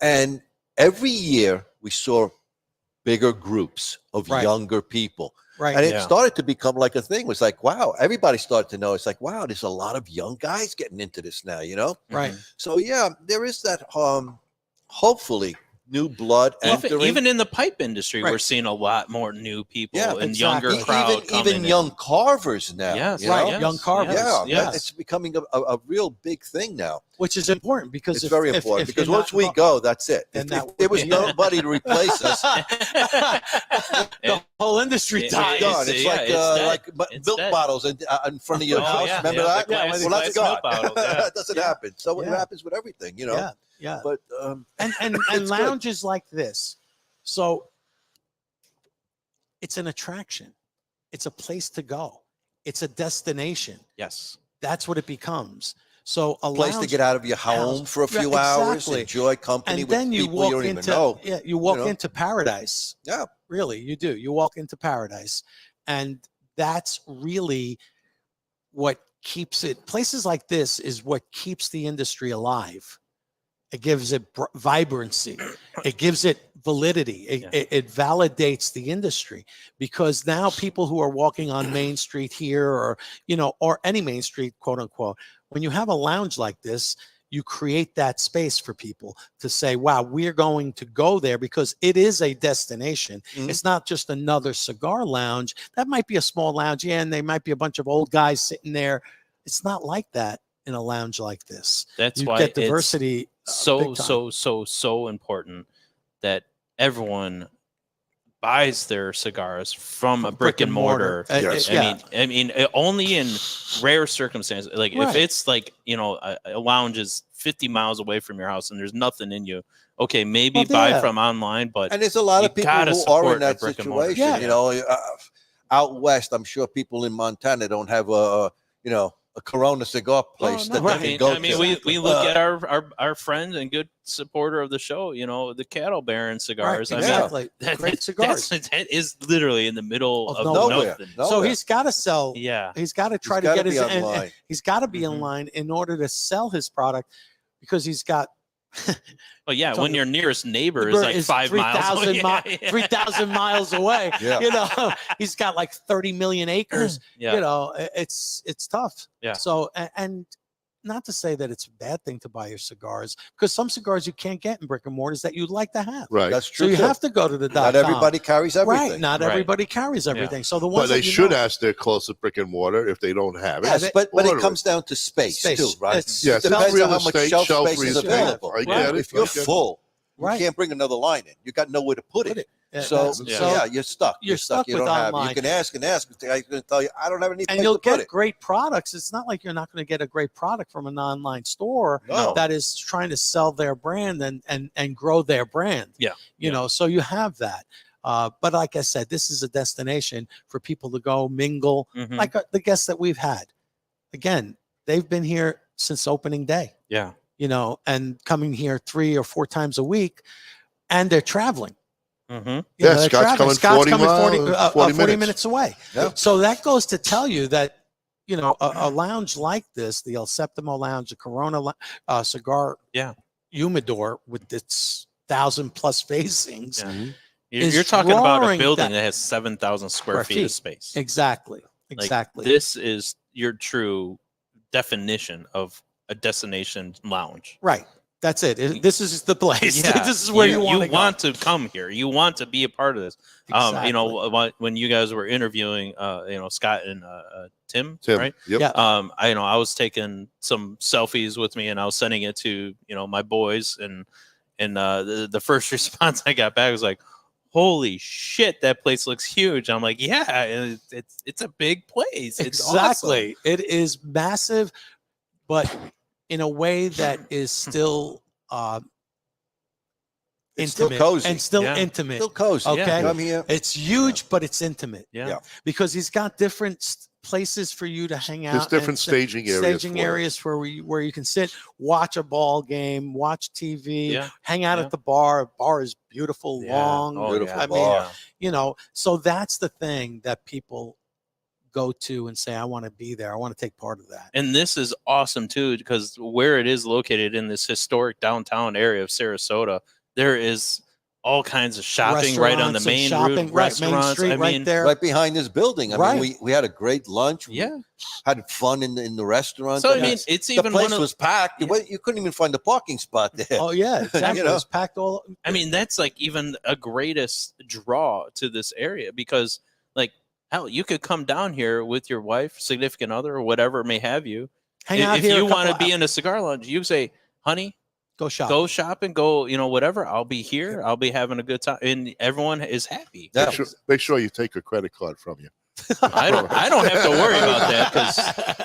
And every year we saw bigger groups of younger people. Right. And it started to become like a thing. It was like, wow, everybody started to know. It's like, wow, there's a lot of young guys getting into this now, you know? Right. So yeah, there is that hopefully new blood entering. Even in the pipe industry, we're seeing a lot more new people and younger crowd even young carvers now. Yes, you know? Young carvers. Yeah, it's becoming a real big thing now. Which is important because it's very important because once we go, that's it. If there was nobody to replace us, the whole industry dies. Done. It's like milk bottles in front of your house. Remember that? Well, that's gone. That doesn't happen. So it happens with everything, you know. Yeah. But and lounges like this, so it's an attraction. It's a place to go. It's a destination. Yes. That's what it becomes. So a place to get out of your home for a few hours, enjoy company and with then you people walk you don't into, even know. Yeah, you walk into paradise. Yeah. Really, you do. You walk into paradise. And that's really what keeps it. Places like this is what keeps the industry alive. It gives it vibrancy. It gives it validity. It validates the industry because now people who are walking on Main Street here or, you know, or any Main Street, quote unquote, when you have a lounge like this, you create that space for people to say, wow, we're going to go there because it is a destination. It's not just another cigar lounge. That might be a small lounge. Yeah, and they might be a bunch of old guys sitting there. It's not like that in a lounge like this. That's you why get diversity. It's so important that everyone buys their cigars from a brick and mortar. I mean, only in rare circumstances. Like if it's like, you know, a lounge is 50 miles away from your house and there's nothing in you. Okay, maybe buy from online, but and there's a lot of people who are in that situation. Yeah. You know, out west, I'm sure people in Montana don't have a Corona cigar place that they can go to. I mean, we look at our friend and good supporter of the show, you know, the Cattle Baron cigars. Right, exactly. Great cigars. That is literally in the middle of nowhere. So he's got to sell. Yeah. He's got to try to get his. And he's got to be in line in order to sell his product because he's got. Well, yeah, when your nearest neighbor is like 5 miles away. 3,000 miles away. Yeah. You know, he's got like 30 million acres. Yeah. You know, it's tough. Yeah. So, and not to say that it's a bad thing to buy your cigars because some cigars you can't get in brick and mortars that you'd like to have. Right. That's true. So you have to go to the .com. Not everybody carries everything. Right. Not everybody carries everything. So the ones but they should ask their closest brick and mortar if they don't have it. Yes, but it comes down to space too, right? Yes, It depends real on how much estate, shelf shelf space is real estate. available. I get it. If you're I get it. full, you Right. can't bring another line in. You got nowhere to put it. So you're stuck. You're stuck You with don't have. online. You can ask. I'm going to tell you, I don't have any place And you'll to put get it. great products. It's not like you're not going to get a great product from an online store No. that is trying to sell their brand and grow their brand. Yeah. You know, so you have that. But like I said, this is a destination for people to go mingle, like the guests that we've had. Again, they've been here since opening day. Yeah. You know, and coming here 3 or 4 times a week, and they're traveling. Yeah, Scott's coming 40 minutes away. Yeah. So that goes to tell you that, you know, a lounge like this, the El Septimo Lounge, the Corona Cigar Humidor with its 1,000+ facings. Yeah. You're talking about a building that has 7,000 square feet of space. Exactly. Like, this is your true definition of a destination lounge. Right. That's it. This is the place. Yeah. This is where you want to come here. You want to be a part of this. Exactly. You know, when you guys were interviewing, you know, Scott and Tim, right? Yep. Yeah. I was taking some selfies with me and I was sending it to, you know, my boys and the first response I got back was like, holy shit, that place looks huge. I'm like, yeah, it's a big place. It's exactly. awesome. It is massive, but in a way that is still It's intimate still cozy. and still intimate. Still cozy. Okay. Come here. It's huge, but it's intimate. Yeah. Because he's got different places for you to hang out. There's different and staging areas. Staging areas where you can sit, watch a ball game, watch TV, hang out at the bar. Bar is beautiful, long. Beautiful I bar. mean, you know, so that's the thing that people go to and say, I want to be there. I want to take part of that. And this is awesome too, because where it is located in this historic downtown area of Sarasota, there is all kinds of shopping right on the main route, restaurants. Main Street, there, right behind this building. I mean, we had a great lunch. Yeah, had fun in the restaurant. So I mean, it's even the place was packed. You couldn't even find a parking spot there. Oh yeah, exactly. You know? It was packed all. I mean, that's like even a greatest draw to this area because, like, hell, you could come down here with your wife, significant other, or whatever may have you. Hang out if here you want to be in a cigar lounge, you say, "Honey, go shopping, go, you know, whatever. I'll be here. I'll be having a good time," and everyone is happy. Make sure you take a credit card from you. I don't have to worry about that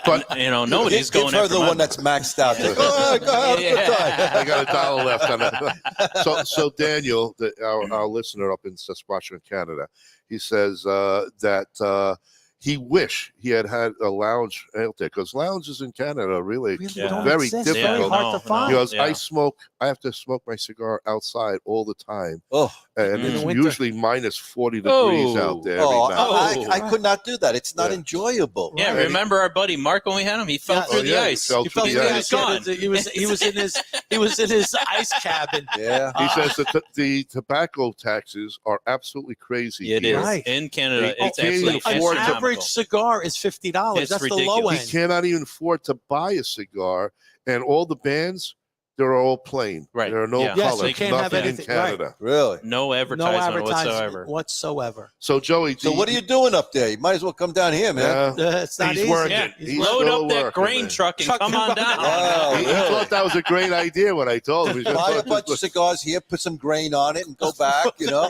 because you know nobody's going for after the my one that's maxed out. Go ahead, I got $1 left on that. So Daniel, our listener up in Saskatchewan, Canada, he says that he wish he had a lounge out there because lounges in Canada are really very difficult. Very hard to find. Because I have to smoke my cigar outside all the time. Oh, and it's usually minus 40 degrees out there. I could not do that. It's not enjoyable. Yeah, remember our buddy Mark when we had him? He fell through the ice. He fell through the ice. Gone. He was in his ice cabin. Yeah. He says that the tobacco taxes are absolutely crazy. It is in Canada. It's absolutely an average cigar is $50. That's ridiculous. the low end. He cannot even afford to buy a cigar, and all the bands, they're all plain. Right. There are no colors, nothing in Canada. Right. Really? No advertisement whatsoever. So Joey, so what are you doing up there? You might as well come down here, man. It's not he's easy. working. Yeah. He's Load still up that working, grain man. truck and come on down. Oh, He really? thought that was a great idea when I told him. He just Buy a thought bunch of cigars here, put some grain on it, and go back. You know.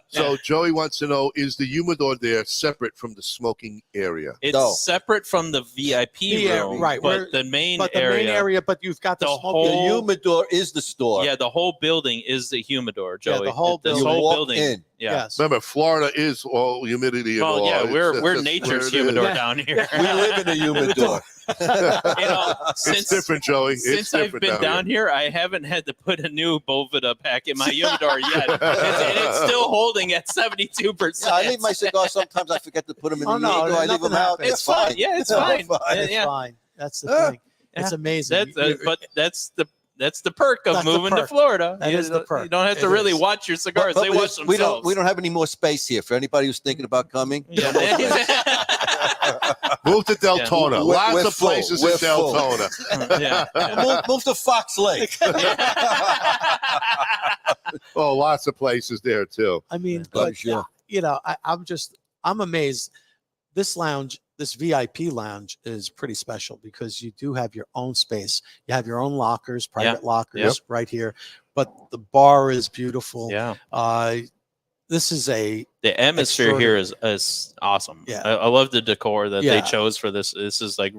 So Joey wants to know: is the humidor there separate from the smoking area? It's separate from the VIP room, right? But the main area, but you've got the whole the humidor is the store. Yeah, the whole building is the humidor, Joey. Yeah, the whole building. building. In. Yeah. Yes. Remember, Florida is all humidity and Well, all. yeah, we're That's nature's where it humidor is. down here. We live in a humidor. You know, It's different, Joey. It's Since I've different been down here, I haven't had to put a new Bovida pack in my humidor yet, and it's still holding at 72%. Yeah, I leave my cigars. Sometimes I forget to put them in the humidor. I leave nothing them out. happens. It's fine. Yeah, it's fine. It's fine. That's the thing. It's amazing. But that's the perk of moving to Florida. That is the perk. You don't have to really watch your cigars; they watch themselves. We don't have any more space here for anybody who's thinking about coming. Yeah. Move to Deltona. We're Lots of full. places We're in full. Deltona. Yeah. Move to Fox Lake. Oh, lots of places there too. I mean, but, sure. You know, I'm amazed. This lounge, this VIP lounge, is pretty special because you do have your own space. You have your own lockers, private lockers right here. But the bar is beautiful. Yeah. This is the atmosphere here is awesome. Yeah. I love the decor that they chose for this. This is like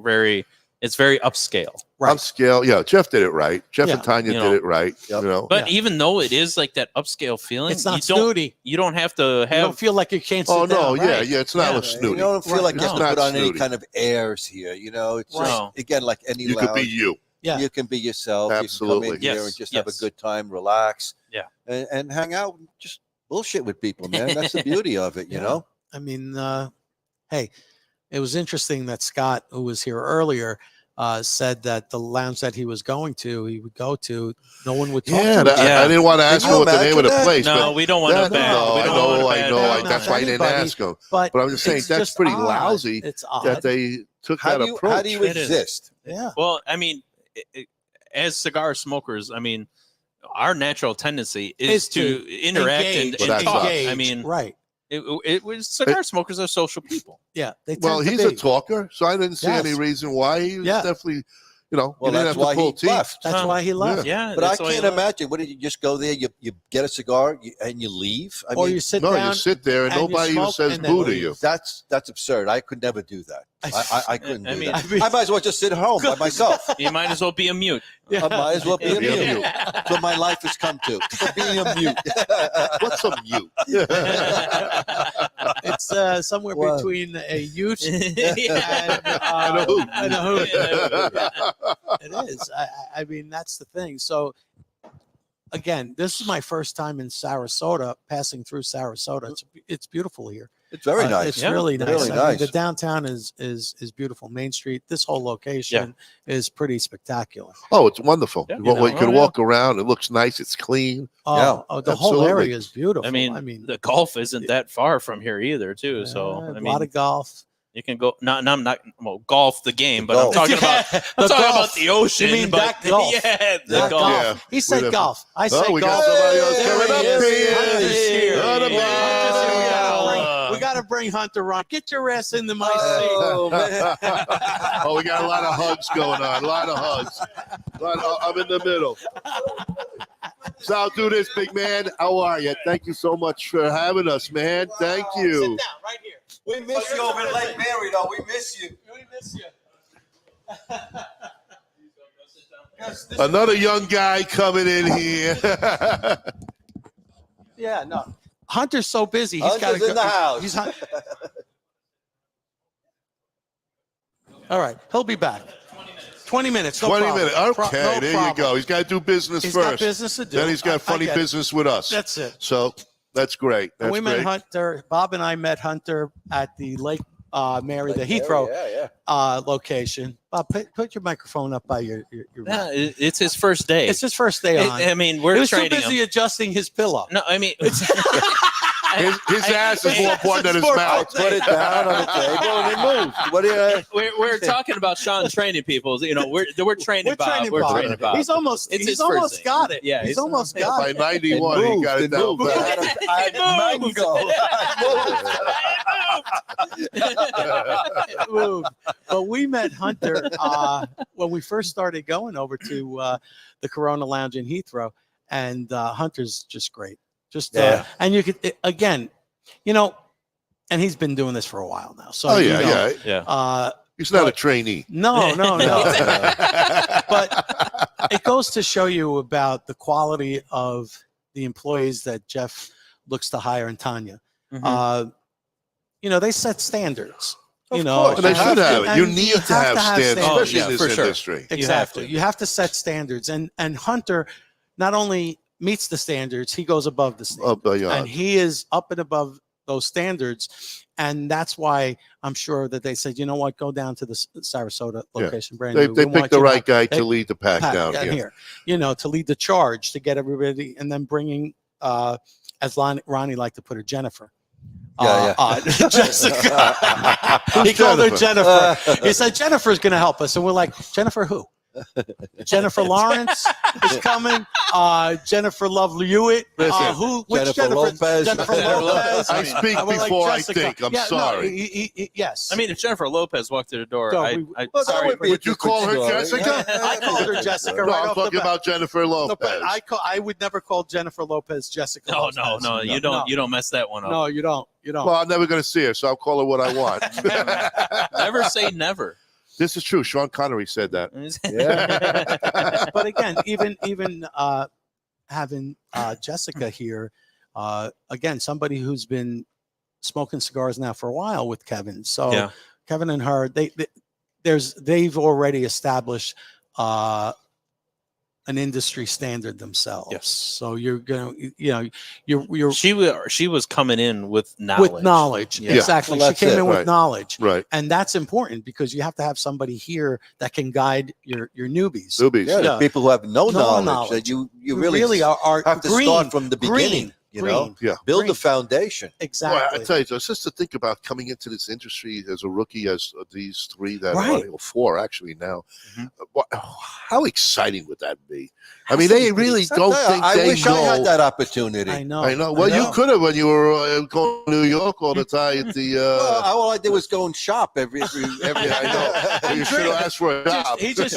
it's very upscale. Right. Upscale. Yeah, Jeff did it right. Jeff and Tanya did it right. You know. But even though it is like that upscale feeling, it's not you snooty. You don't have to have. You don't feel like you can't sit down. Yeah, it's not snooty. You don't feel like you have to Not put on any snooty. kind of airs here. You know, it's just, No. again, like any You lounge. could be you. Yeah. You can be yourself. Absolutely. You can come in here and just have a good time, relax. Yeah. And hang out, and just bullshit with people, man. That's the beauty of it, you know? I mean, hey, it was interesting that Scott, who was here earlier, said that the lounge that he would go to, no one would talk to him. I didn't want to ask him what the name of the place. No, but we don't want to I know. That's why I didn't ask him. But I'm just saying it's that's just pretty odd. lousy It's odd. that they took that approach. How do you exist? Yeah. Well, I mean, as cigar smokers, I mean, our natural tendency is to interact and talk. Engage. I mean, right. It was cigar smokers are social people. Yeah. Well, he's a talker, so I didn't see any reason why he was definitely. You know, well, he didn't that's have to why pull he teeth. left. That's why he left. Yeah, but I can't imagine. What did you just go there? You get a cigar and you leave? I Or mean, you sit down. You sit there and nobody even says boo to you. That's absurd. I could never do that. I couldn't do mean, that. I might as well just sit at home by myself. You might as well be a mute. I might as well be a mute. That's what my life has come to being a mute. What's a mute? It's somewhere between a ute and a hoot. And a hoot. It is. I mean, that's the thing. So, again, this is my first time in Sarasota, passing through Sarasota. It's beautiful here. It's very nice. It's really nice. Really I nice. mean, the downtown is beautiful. Main Street, this whole location is pretty spectacular. Oh, it's wonderful. Yeah. You can walk around. It looks nice. It's clean. The whole Absolutely. area is beautiful. I mean, the golf isn't that far from here either, too. So a I mean, lot of golf. You can go. No, I'm not. Well, golf the game, but golf. I'm talking about. I'm talking golf. about the ocean. You mean but, that golf? Yeah, the That golf. Yeah. He said Whatever. golf. I said we golf. got somebody else There coming he up is. here. Hunter's here. Hunter, We got to bring Hunter on. Get your ass into my seat. Oh, we got a lot of hugs going on. A lot of hugs. I'm in the middle. So I'll do this, big man. How are you? Thank you so much for having us, man. Thank you. Sit down right here. We miss you over in Lake Mary, though. We miss you. We miss you. Another young guy coming in here. Yeah, no. Hunter's so busy. He's got to Hunter's go. in the house. He's all right. He'll be back. 20 minutes. No 20 problem. minutes. Okay, No there problem. you go. He's got to do business He's first. got business to do. Then he's got I funny get it. business with us. That's it. So that's great. And That's we great. met Hunter. Bob and I met Hunter at the Lake Mary, the Mary, Heathrow yeah. Location. Bob, put your microphone up by your Yeah, it's his first day. It's his first day on. I mean, we're he was too training busy him. adjusting his pillow. No, I mean, His ass is more important than his mouth. Put it down on the table and it moves. What do you? We're talking about Sean training people. You know, we're training Bob. We're training Bob. He's almost It's he's his first almost thing. got it. Yeah, he's almost got By it. 91, he got it down pat. It moved. But we met Hunter when we first started going over to the Corona Lounge in Heathrow, and Hunter's just great. Just and you could again, and he's been doing this for a while now. So He's not a trainee. No. But it goes to show you about the quality of the employees that Jeff looks to hire, and Tanya. They set standards. Of course, they should have it. You need to have standards, especially in this industry. Exactly. You have to set standards, and Hunter not only meets the standards, he goes above the standards, and he is up and above those standards. And that's why I'm sure that they said, you know what, go down to the Sarasota location. Brand They picked the right guy to lead the pack down here. To lead the charge, to get everybody, and then bringing, as Ronnie liked to put it, Jennifer. Jessica. He called her Jennifer. He said, Jennifer's going to help us. And we're like, Jennifer who? Jennifer Lawrence is coming. Jennifer Love Hewitt. Which Jennifer Lopez. Jennifer Lopez. I speak before I think. I'm sorry. Yes. I mean, if Jennifer Lopez walked through the door, sorry. Would you call her Jessica? I called her Jessica. No, right I'm off the talking bat. about Jennifer Lopez. No, but I would never call Jennifer Lopez Jessica. No, Lopez. no, you don't. You don't mess that one up. No, you don't. Well, I'm never going to see her, so I'll call her what I want. Never say never. This is true. Sean Connery said that. But again, even having Jessica here, again, somebody who's been smoking cigars now for a while with Kevin. So Kevin and her, they've already established an industry standard themselves. Yes. So you're gonna, She was coming in with knowledge. With knowledge, exactly. Well, she came in with right. knowledge, Right. and that's important because you have to have somebody here that can guide your newbies. Yeah, the people who have no knowledge that you really are have to green, start from the beginning. green. Build the foundation. Exactly. Well, I tell you, just to think about coming into this industry as a rookie, as these three that Right. are, or four actually now, how exciting would that be? I mean, they really don't think I they wish know. I had that opportunity. I know. I know. Well, you could have when you were going to New York all the time at the. All I did was go and shop every. I know. You should have asked for a job. He just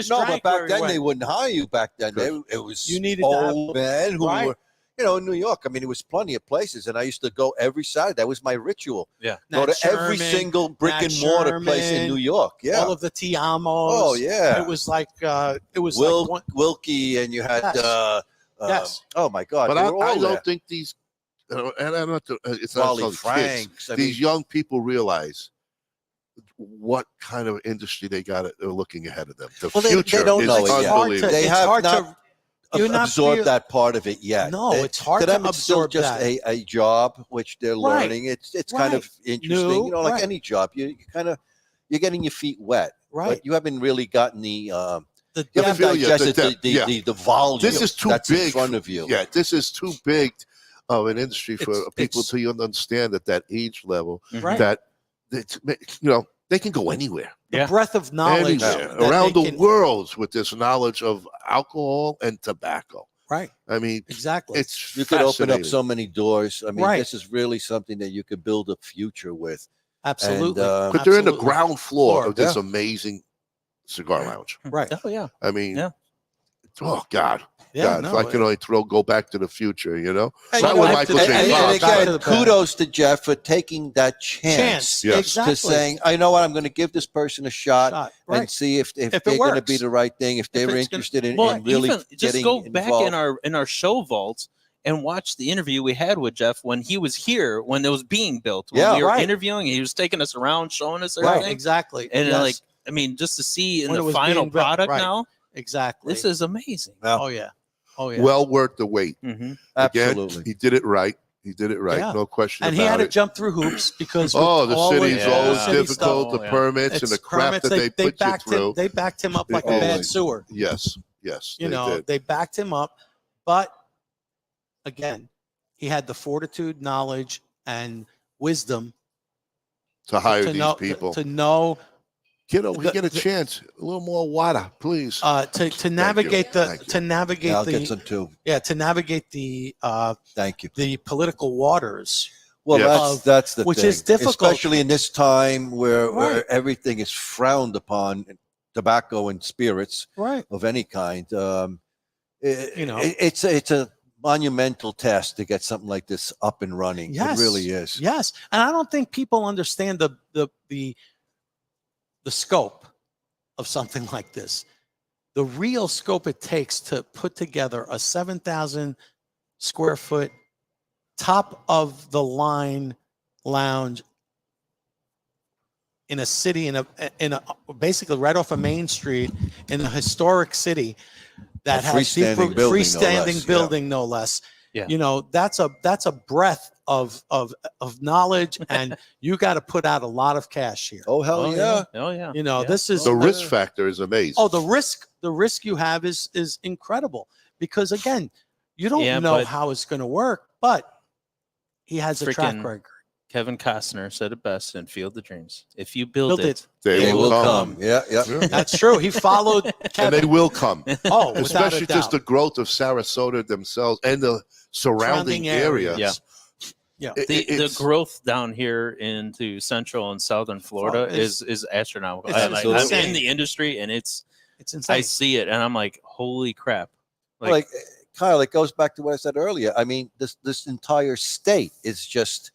no, drank but back where he then went. they wouldn't hire you. Back then it was You needed to old men who right. were, in New York, I mean, there was plenty of places, and I used to go every Saturday. That was my ritual. Yeah. Go Nat to every Sherman, single brick Nat and mortar place in Sherman, New York. Yeah. all of the Tiamos. Oh, yeah. It was like Wilkie, and you had Yes. Yes. Oh my God, But they I, were all I there. don't think these, and I'm not. It's Wally not kids. Franks, I These mean- young people realize what kind of industry they're looking ahead of them. The Well, future they don't is know it yet. unbelievable. They have hard not you're not absorbed feel- that part of it yet. No, it's hard to them. to It's still absorb just that. a job which they're Right. learning. It's kind of Right. interesting, New, you know, like right. any job. You kind of you're getting your feet wet, Right. But you haven't really gotten the you haven't feel you, the digested depth, yeah. the volume. This is too that's big in front of you. Yeah, this is too big of an industry for people to understand at that age level. Right. That they can go anywhere. The breadth of knowledge Anywhere, that around they the can- world with this knowledge of alcohol and tobacco. Right. I mean, exactly. It's You could open up fascinating. so many doors. I mean, Right. this is really something that you could build a future with. Absolutely. And, But they're in the Absolutely. ground floor of this Yeah. amazing cigar lounge. Right. Oh yeah. I mean, Yeah. oh God. Yeah, God, no, if I can only go back to the future, And, Not you with know, Michael and- J. and Fox. again, the kudos to Jeff for taking that chance. Yes. Exactly. To saying, I know what, I'm going to give this person a shot, Right. and see if it they're going to be works. the right thing, if they're it's gonna- interested in really even just getting go back involved. in our show vaults and watch the interview we had with Jeff when he was here, when it was being built. When Yeah, we were right. interviewing, he was taking us around, showing us Right. everything. Exactly. And Yes. like, I mean, just to see in When it the was final being built, product right. now, Exactly. this is amazing. Yeah. Oh yeah. Oh yeah. Well worth the wait. Mm-hmm. Again, Absolutely. he did it right. He did it right. Yeah. No question And about he had to it. jump through hoops because Oh, with the all city's the always city difficult. stuff, The permits and it's the crap permits, that they put you backed through. him. They backed him up like a Oh, bad sewer. Yes. You they know, did. they backed him up, but again, he had the fortitude, knowledge, and wisdom to hire to these know people. to know we get a chance. A little more water, please. to navigate Thank you. to navigate I'll the get some too. to navigate the Thank you. the political waters. Well, Yes. that's the which thing. is difficult. especially in this time where Right. everything is frowned upon, tobacco and spirits Right. of any kind. You know. It's a monumental task to get something like this up and running. Yes. It really is. Yes, and I don't think people understand the scope of something like this. The real scope it takes to put together a 7,000 square foot, top of the line lounge in a city in a basically right off of Main Street in a historic city that A has freestanding building, no freestanding less, yeah. building, no less. Yeah. You know, that's a breadth of knowledge, and you got to put out a lot of cash here. Oh hell yeah! Oh yeah. You know, Yeah. this is The risk factor is amazing. Oh, the risk you have is incredible because again, you don't Yeah, know but- how it's going to work, but he has a track Freaking record. Kevin Costner said it best in Field of Dreams. If you build, Build it, it. They will come. Yeah, yeah. That's true. He followed And Kevin. they will come. Oh, without Especially a just the doubt. growth of Sarasota themselves and the surrounding areas. Yeah. Yeah. the It's- growth down here into Central and Southern Florida It's- is astronomical. it's I'm in insane. the industry and it's insane. I see it and I'm like, holy crap! Like Kyle, it goes back to what I said earlier. I mean, this entire state is just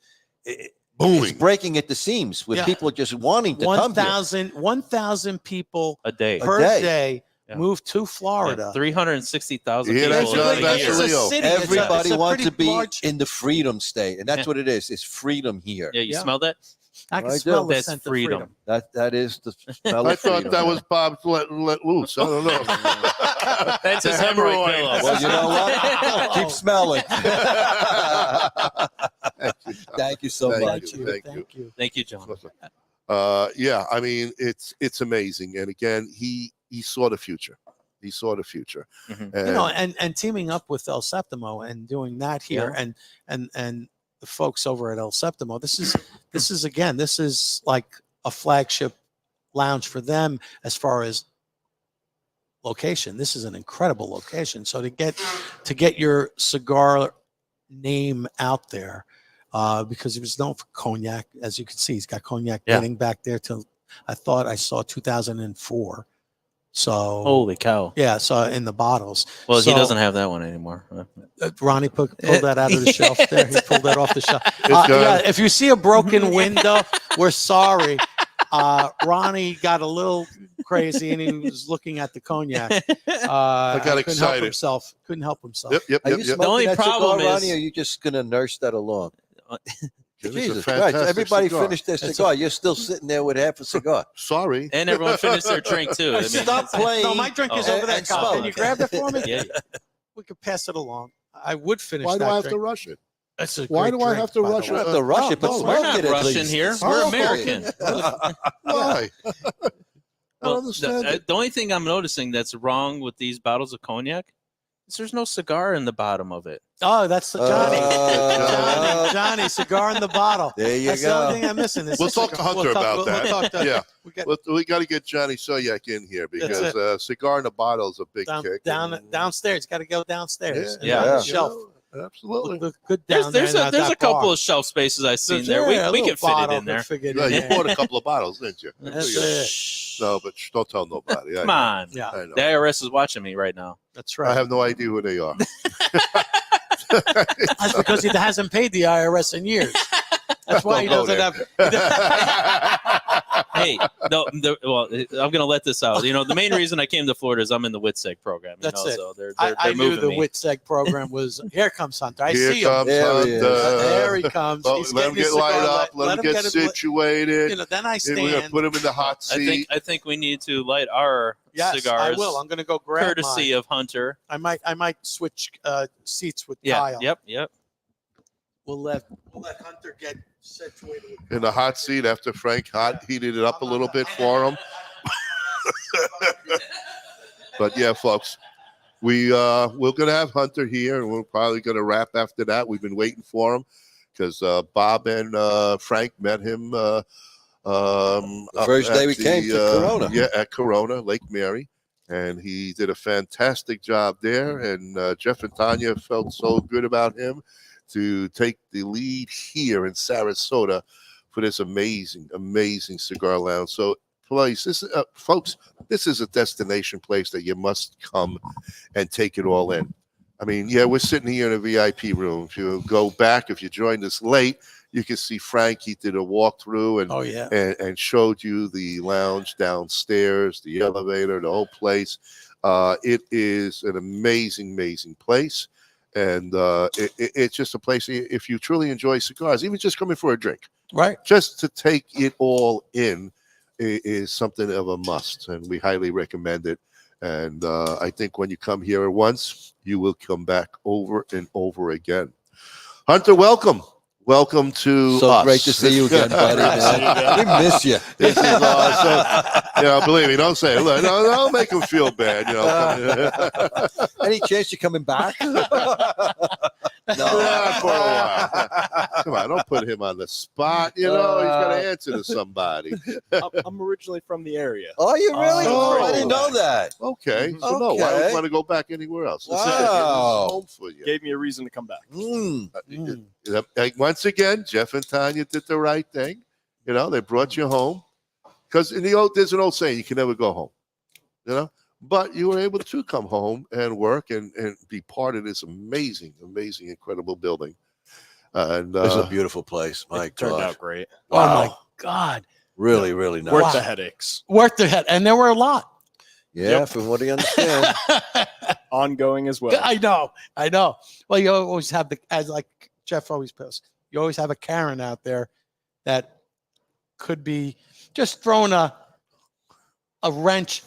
booming, it's breaking at the seams with Yeah. people just wanting to come here. 1,000 people a day per day. day Yeah. move to Florida. 360,000 Yeah, that's people. John every year. It's a city. Everybody it's a wants to pretty be large- in the freedom state, and that's Yeah. what it is. It's freedom here. Yeah, you Yeah. smell that? I can I do. smell the That's scent freedom. of freedom. That is the smell I of thought freedom. that was Bob's let loose. I don't know. That's his The hemorrhoid hemorrhoid. pillow. Well, you know what? Keep smelling. Thank you so much. Thank you. Thank you, John. Yeah, I mean it's amazing, and again, he saw the future. He saw the future. Mhm. And, You know, and teaming up with El Septimo and doing that here, Yeah. and the folks over at El Septimo. This is again, this is like a flagship lounge for them as far as location. This is an incredible location. So to get your cigar name out there, because he was known for cognac, as you can see, he's got cognac Yeah. dating back there till I thought I saw 2004. So Holy cow! yeah, so in the bottles. Well, he So, doesn't have that one anymore. Ronnie pulled that out of the shelf there. He pulled that off the shelf. It's Yeah, if you see a broken window, we're sorry. Ronnie got a little crazy and he was looking at the cognac. I got couldn't excited. help himself. Couldn't help himself. Yep. Are you smoking The only that problem cigar, is- Ronnie, or are you just going to nurse that along? It's a Jesus Christ. fantastic Everybody cigar. finished their cigar. You're still sitting there with half a cigar. Sorry. And everyone finished their drink too. I mean, Stop playing. No, my drink is Oh. over there, And Kyle. Can smoke. you grab that for me? Yeah. We could pass it along. I would finish Why do that I have to drink. rush it? That's a Why great do I drink, have to by the rush way. You don't have to rush it, but no, smoke We're not it at Russian least. here. Oh, We're okay. American. Why? I Well, don't understand. the only thing I'm noticing that's wrong with these bottles of cognac is there's no cigar in the bottom of it. Oh, that's Johnny. Uh, Johnny, cigar in the bottle. There you That's the go. only thing I'm missing. Is We'll the talk to cigar. Hunter about that. We'll talk to, Yeah. we got We got to get Johnny Soyak in here because it. cigar in a bottle is a big down, kick. downstairs. Got to go downstairs. Yeah. On the Yeah. shelf. Absolutely. Look good down There's there. a couple of shelf spaces I've seen there. We can fit it in there. Yeah, you bought a couple of bottles, didn't you? That's Yeah. it. No, but don't tell nobody. Come on. Yeah. I know. The IRS is watching me right now. That's I right. have no idea who they are. That's because he hasn't paid the IRS in years. That's why he Don't go doesn't there. have. Hey, no, well, I'm going to let this out. You know, the main reason I came to Florida is I'm in the WITSEG program. You That's know, it. So they're I knew moving the me. WITSEG program was. Here comes Hunter. I Here see him. comes There he is. Hunter. There he comes. Well, He's let him getting his get lined cigar up. Let him get it- situated. You know, then I And we're gonna stand. put him in the hot seat. I think we need to light our Yes, cigars. I will. I'm going to go grab courtesy mine. of Hunter. I might switch seats with Yeah. Kyle. Yep. We'll let Hunter get situated. In the hot seat after Frank heated it up a little bit for him. But yeah, folks, we're gonna have Hunter here, and we're probably gonna wrap after that. We've been waiting for him because Bob and Frank met him up first at day we came to Corona. Yeah, at Corona, Lake Mary, and he did a fantastic job there. And Jeff and Tanya felt so good about him to take the lead here in Sarasota for this amazing cigar lounge. So, folks, this is a destination place that you must come and take it all in. I mean, yeah, we're sitting here in a VIP room. If you go back, if you joined us late, you can see Frank. He did a walkthrough and showed you the lounge downstairs, the elevator, the whole place. It is an amazing place. And it's just a place, if you truly enjoy cigars, even just coming for a drink, right? Just to take it all in is something of a must, and we highly recommend it. And I think when you come here once, you will come back over and over again. Hunter, welcome. Welcome to So us. great to see you again, buddy, man. We miss you. This is awesome. You know, believe me, don't say it. Look, no, don't make him feel bad. You know. Any chance you're coming back? No, for a while. Come on, don't put him on the spot. You know, he's got to answer to somebody. I'm originally from the area. Oh, you really? Oh. I didn't know that. Okay. So no, why would you want to go back anywhere else? This is home for you. Gave me a reason to come back. Once again, Jeff and Tanya did the right thing. You know, they brought you home. Because there's an old saying, you can never go home. You know? But you were able to come home and work and be part of this amazing, incredible building. And It's a beautiful place. My It turned God. out great. Oh my God. Really, really nice. Worth the headaches. Worth the head. And there were a lot. Yeah, from what I understand. Ongoing as well. I know. Well, you always have as like Jeff always posts, you always have a Karen out there that could be just throwing a wrench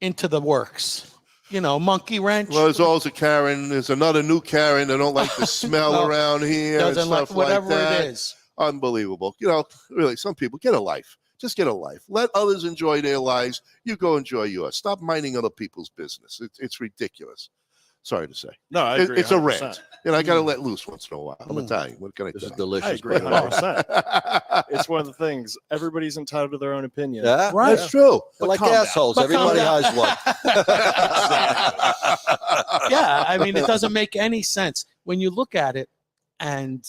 into the works. You know, monkey wrench. Well, there's always a Karen. There's another new Karen that don't like the smell No, around here and doesn't like stuff whatever like that. it is. Unbelievable. You know, really, some people get a life. Just get a life. Let others enjoy their lives. You go enjoy yours. Stop minding other people's business. It's ridiculous. Sorry to say. No, I agree. It's a 100%. rant. You know, I got to let loose once in a while. I'm Italian. What can I This tell is you? delicious. I agree by the way. 100%. It's one of the things. Everybody's entitled to their own opinion. Yeah, That's true. They're like calm down. assholes. But Everybody calm has one. Yeah, I mean, it doesn't make any sense when you look at it. And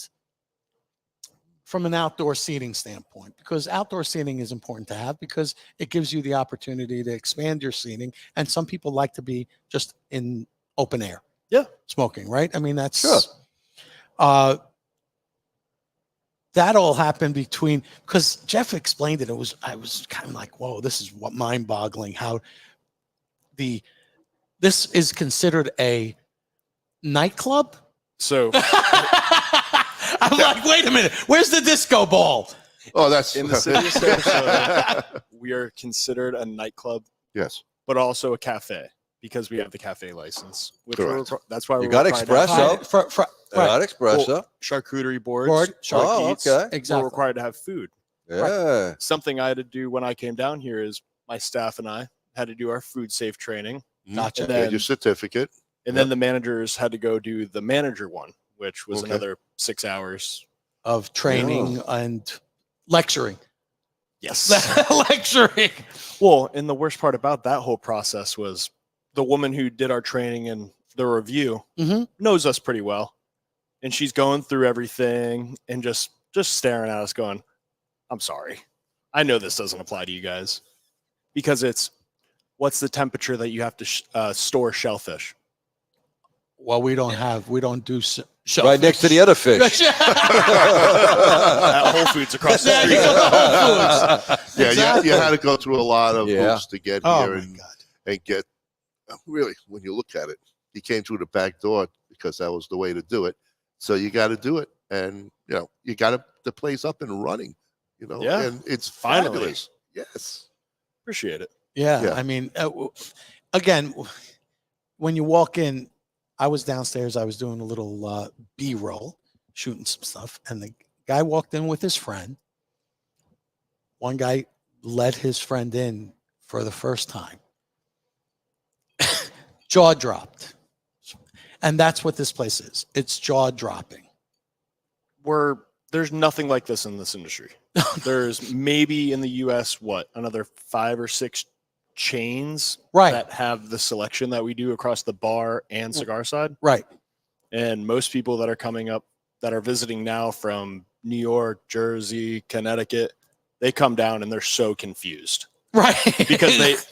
from an outdoor seating standpoint, because outdoor seating is important to have because it gives you the opportunity to expand your seating. And some people like to be just in open air. Yeah. Smoking, right? I mean, that's that all happened between, because Jeff explained it. I was kind of like, whoa, this is what mind-boggling how this is considered a nightclub. So I'm like, wait a minute, where's the disco ball? Oh, that's in the city of Sarasota. We are considered a nightclub. Yes. But also a cafe because we have the cafe license. That's why You got espresso? Got espresso. Well, charcuterie boards. Oh, Charcuteries. okay. Exactly. We're required to have food. Yeah. Something I had to do when I came down here is my staff and I had to do our food safe training. Gotcha. And Get then, your certificate. and then the managers had to go do the manager one, which was another 6 hours of training and lecturing. Yes. Lecturing. Well, and the worst part about that whole process was the woman who did our training and the review knows us pretty well. And she's going through everything and just staring at us going, I'm sorry. I know this doesn't apply to you guys because it's what's the temperature that you have to store shellfish? Well, we don't do shellfish. Right next to the other fish. At Whole Foods across the street. Yeah, you had to go through a lot of hoops to get Oh, here and get. Really, when you look at it, you came through the back door because that was the way to do it. So you got to do it, and you got the place up and running. Yeah, and it's finally. fabulous. Yes, appreciate it. Yeah. I mean, again, when you walk in, I was downstairs. I was doing a little B-roll, shooting some stuff, and the guy walked in with his friend. One guy let his friend in for the first time. Jaw dropped. And that's what this place is. It's jaw dropping. There's nothing like this in this industry. There's maybe in the US, another 5 or 6 chains that have the selection that we do across the bar and cigar side. Right. And most people that are coming up that are visiting now from New York, Jersey, Connecticut, they come down and they're so confused. Right. Because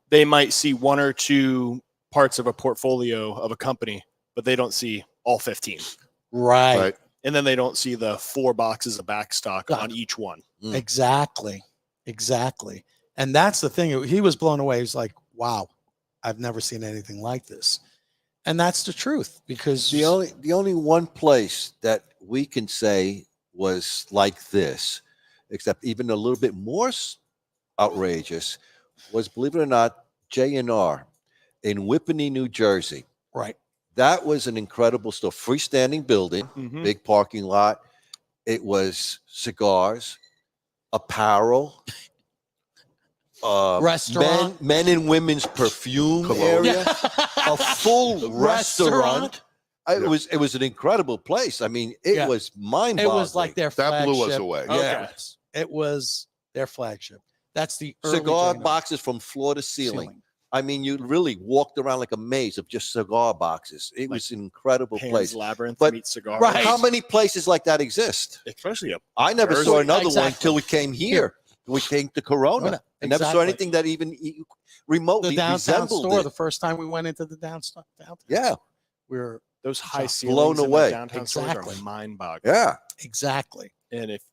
they might see 1 or 2 parts of a portfolio of a company, but they don't see all 15. Right. And then they don't see the 4 boxes of backstock on each one. Exactly. And that's the thing. He was blown away. He was like, wow, I've never seen anything like this. And that's the truth, because the only one place that we can say was like this, except even a little bit more outrageous, was, believe it or not, J&R in Whippany, New Jersey. Right. That was an incredible store, freestanding building, big parking lot. It was cigars, apparel, restaurant, men and women's perfume area, a full restaurant. It was an incredible place. I mean, it was mind-boggling. It was like their flagship. That blew us away. Yeah. It was their flagship. That's the cigar early boxes from floor to ceiling. I mean, you really walked around like a maze of just cigar boxes. It was an incredible Pan's place. Labyrinth But meets cigar. how many places like that exist? Especially I never Jersey. saw another one Exactly. until we came here. We came to Corona. I never saw Exactly. anything that even remotely The downtown resembled store. it. The first time we went into the downtown. Yeah. We were those high blown ceilings in away. the downtown stores Exactly. are mind-boggling. Yeah. Exactly. And if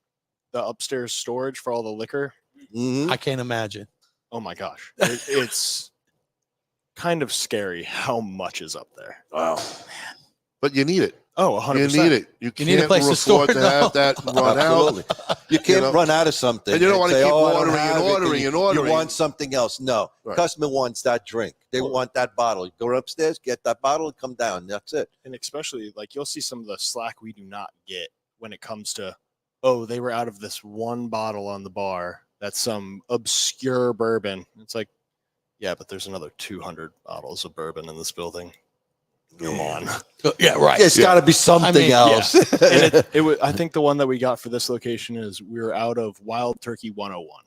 the upstairs storage for all the liquor, I can't imagine. oh my gosh, it's kind of scary how much is up there. Wow. but you need it. Oh, 100%. You need it. You You can't need a place to store afford it, to have though. that run Absolutely. out. You can't know? run out of something. And you don't want to say, keep "Oh, I don't ordering have and it," ordering and ordering. You want something else. No. Right. Customer wants that drink. They want that bottle. You go upstairs, get that bottle, and come down. That's it. And especially, like, you'll see some of the slack we do not get when it comes to, oh, they were out of this one bottle on the bar. That's some obscure bourbon. It's like, yeah, but there's another 200 bottles of bourbon in this building. Come on. Yeah, right. It's got to be something else. And it was, I think the one that we got for this location is we were out of Wild Turkey 101.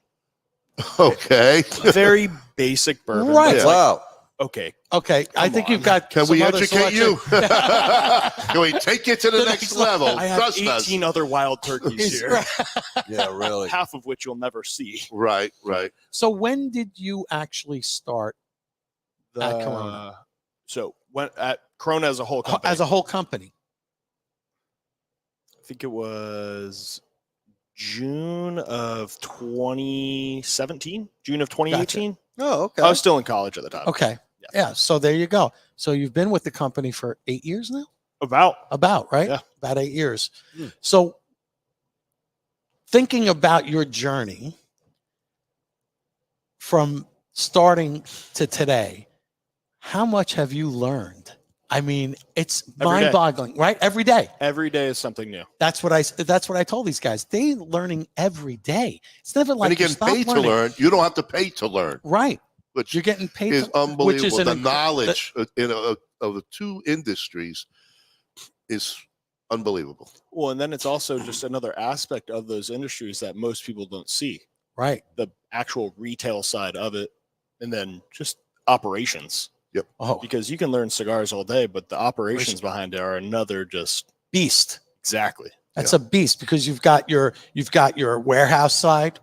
Okay. Very basic bourbon. Right. It's like Wow. Okay. Okay, I think you've got. Can some we other educate you? selection. Can we take it to the next level? I have Trust 18 us. other wild turkeys here. Yeah, really. Half of which you'll never see. Right, right. So when did you actually start at Corona? So when at Corona as a whole company. As a whole company. I think it was June of 2017, June of 2018. Oh, okay. I was still in college at the time. Okay. Yeah. So there you go. So you've been with the company for 8 years now? About right? Yeah. About 8 years. Hmm. So thinking about your journey from starting to today, how much have you learned? I mean, it's Every day. mind-boggling, right? Every day. Every day is something new. That's what I told these guys. They're learning every day. It's never like And you again, stop pay to learning. learn. You don't have to pay to learn. Right. Which you're getting paid is to, unbelievable. which is The an, knowledge of the two industries is unbelievable. Well, and then it's also just another aspect of those industries that most people don't see. Right. The actual retail side of it, and then just operations. Yep. Oh. Because you can learn cigars all day, but the operations behind it are another just beast. Exactly. That's a beast because you've got your warehouse side,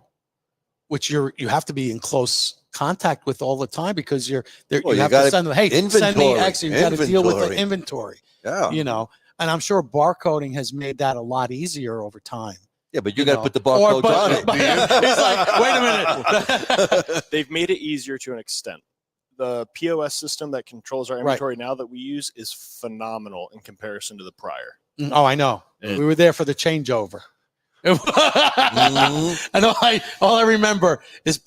which you have to be in close contact with all the time because you're there. Well, you you have to gotta- send them. Hey, send me inventory, X. You got to deal with the inventory. inventory. Yeah. You know, and I'm sure barcoding has made that a lot easier over time. Yeah, but you got to know. put the Or- barcodes but- on it. but- He's like, wait a minute. They've made it easier to an extent. The POS system that controls our Right. inventory now that we use is phenomenal in comparison to the prior. Oh, I know. And- We were there for the changeover. I all I remember is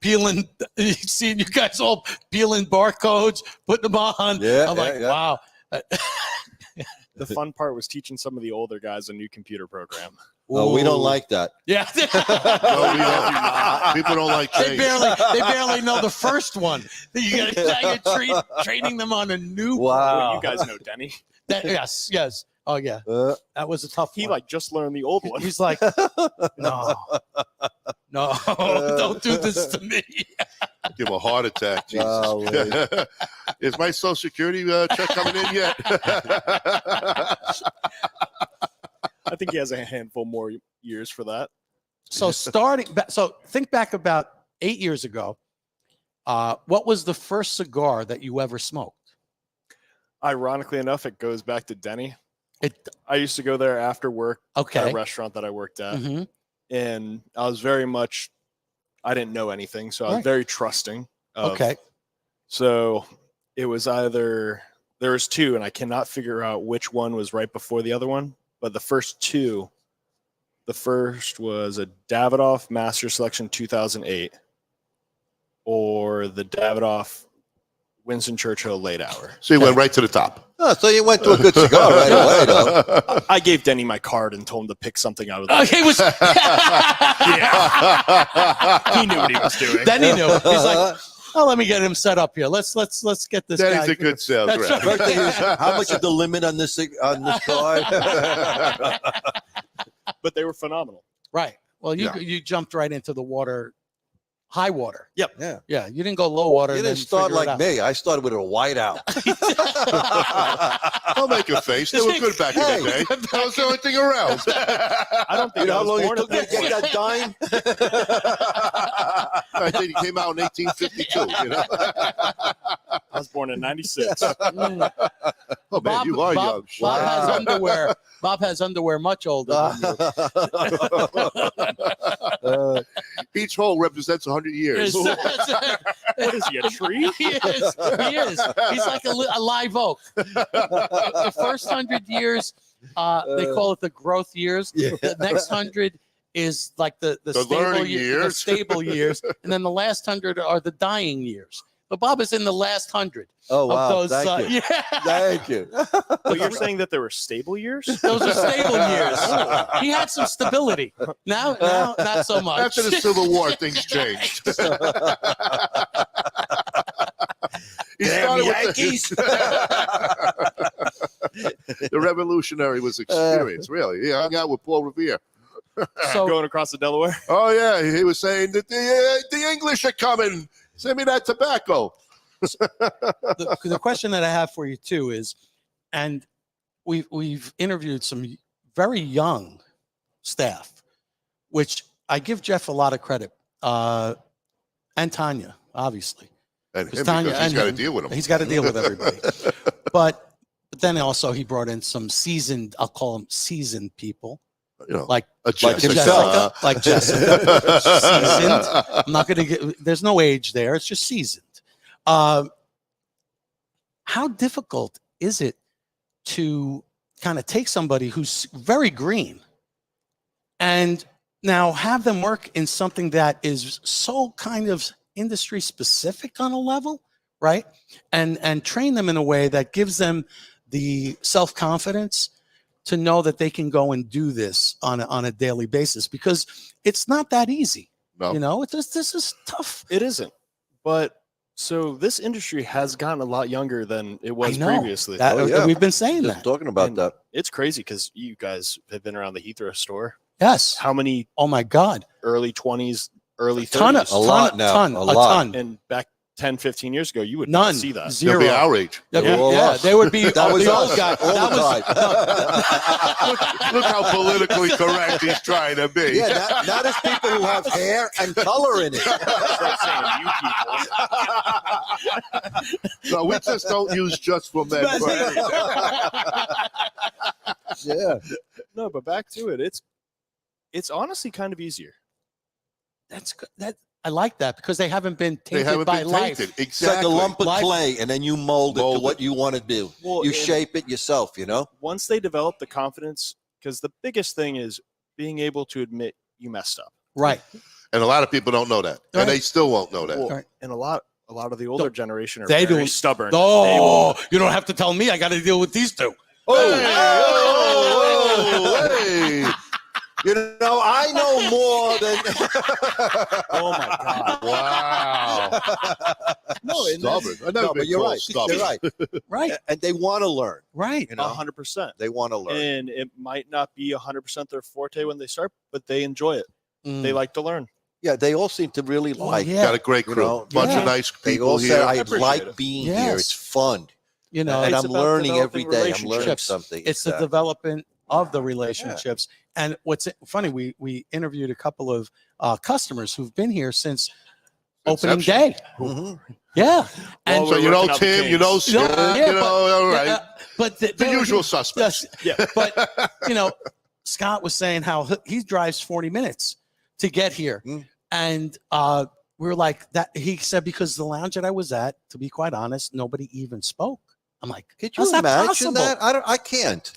peeling, seeing you guys all peeling barcodes, putting them on. Yeah, I'm yeah, like, yeah. wow. The fun part was teaching some of the older guys a new computer program. Oh, we don't Ooh. like that. Yeah. No, we don't. People don't like They change. barely know the first one. You got you're training them on a new Wow. You guys know Denny. yes. Oh yeah. That was a tough He one. like just learned the old one. He's like, no, don't do this to me. Give him a heart attack. Jesus. Golly. Is my Social Security check coming in yet? I think he has a handful more years for that. So so think back about 8 years ago. What was the first cigar that you ever smoked? Ironically enough, it goes back to Denny. I used to go there after work at Okay. a restaurant that I worked at. Mhm. And I was very much, I didn't know anything. So I was Right. very trusting. Of, Okay. So it was either, there was two, and I cannot figure out which one was right before the other one. But the first two, the first was a Davidoff Master Selection 2008 or the Davidoff Winston Churchill Late Hour. So you went right to the top. Oh, so you went to a good cigar right away, though. I gave Denny my card and told him to pick something out of the Oh, he was. He knew what he was doing. Then he knew. He's like, oh, let me get him set up here. Let's get this Denny's guy. a good sales That's rep. right. First thing is, how much is the limit on this card? But they were phenomenal. Right. Well, Yeah. you jumped right into the water, high water. Yep. Yeah. Yeah. You didn't go low water. You and didn't then start figure it like out. me. I started with a whiteout. Don't make a face. They were good back in the day. That was the only thing around. I don't think You know I how was long it born took me to get that dime? I think he came out in 1852. You know? I was born in 96. Oh man, you are young. Bob has underwear. Bob has underwear much older than you. Each hole represents 100 years. What is he, a tree? He is. He is. He's like a live oak. The first 100 years, they call it the growth years. Yeah. The next 100 is like the stable learning the years. stable years, and then the last 100 are the dying years. But Bob is in the last 100. Oh, wow. Of those, Thank you. yeah, Thank you. Well, you're saying that there were stable years? those are stable years. He had some stability. Now, not so much. After the Civil War, things changed. He started with the Revolutionary was experience, really. He hung out with Paul Revere. So, Going across the Delaware? Oh yeah, he was saying that the English are coming. Send me that tobacco. The question that I have for you too is, and we've interviewed some very young staff, which I give Jeff a lot of credit, and Tanya, obviously. And him, Tanya because he's and got to him, deal with them. He's got to deal with everybody. But then also he brought in some seasoned, I'll call them seasoned people. You know, like Jessica. like Jessica, seasoned. I'm not going to get. There's no age there. It's just seasoned. How difficult is it to kind of take somebody who's very green and now have them work in something that is so kind of industry specific on a level, right? And train them in a way that gives them the self-confidence to know that they can go and do this on a daily basis, because it's not that easy. No. You know, this is tough. It isn't. But so this industry has gotten a lot younger than it was I know. previously. We've been saying that. Talking about that. It's crazy because you guys have been around the Heathrow store. Yes. How many? Oh my God. Early 20s, early 30s. Ton of- a lot now. Ton, a ton. And back 10, 15 years ago, you would None. see that. Zero. They'll be our age. Yeah, they would be That was the us old guy. all That the was- Look how politically correct he's trying to be. Yeah, now there's people who have hair and color in it. No, we just don't use just for men. for anything. Yeah. No, but back to it. It's honestly kind of easier. That's good. I like that because they haven't been tainted haven't by been life. tainted. It's like a lump of Life- clay, and then you mold it to what you want to do. Well, You and- shape it yourself, you know? Once they develop the confidence, because the biggest thing is being able to admit you messed up. Right. And a lot of people don't know that, and they still won't know that. Well, and a lot of the older generation are They very don't- stubborn. Oh, you don't have to tell me. I got to deal with these two. Hey. You know, I know more than. Oh my God! Wow. No, and Stubborn. I've never No, been but you're called right. stubborn. You're right. Right. And they want to learn. Right. You know, 100%. they want to learn. And it might not be 100% their forte when they start, but they enjoy it. Mm. They like to learn. Yeah, they all seem to really like. yeah. Got a great You crew. know, Bunch yeah. of nice They people all here. say, I appreciate like it. being here. Yes. It's fun. You know, And it's I'm about learning every developing day. I'm learning relationships. something. it's the Exactly. development of the relationships. And what's funny, we interviewed a couple of customers who've been here since opening Inception. day. Mhm. Yeah. Well, So we're you know working out the Tim, you know kinks. Skip, all right. But The usual suspects. Yes, but you know, Scott was saying how he drives 40 minutes to get here, and we were like that. He said because the lounge that I was at, to be quite honest, nobody even spoke. I'm like, Could you how's that imagine possible? that? I can't.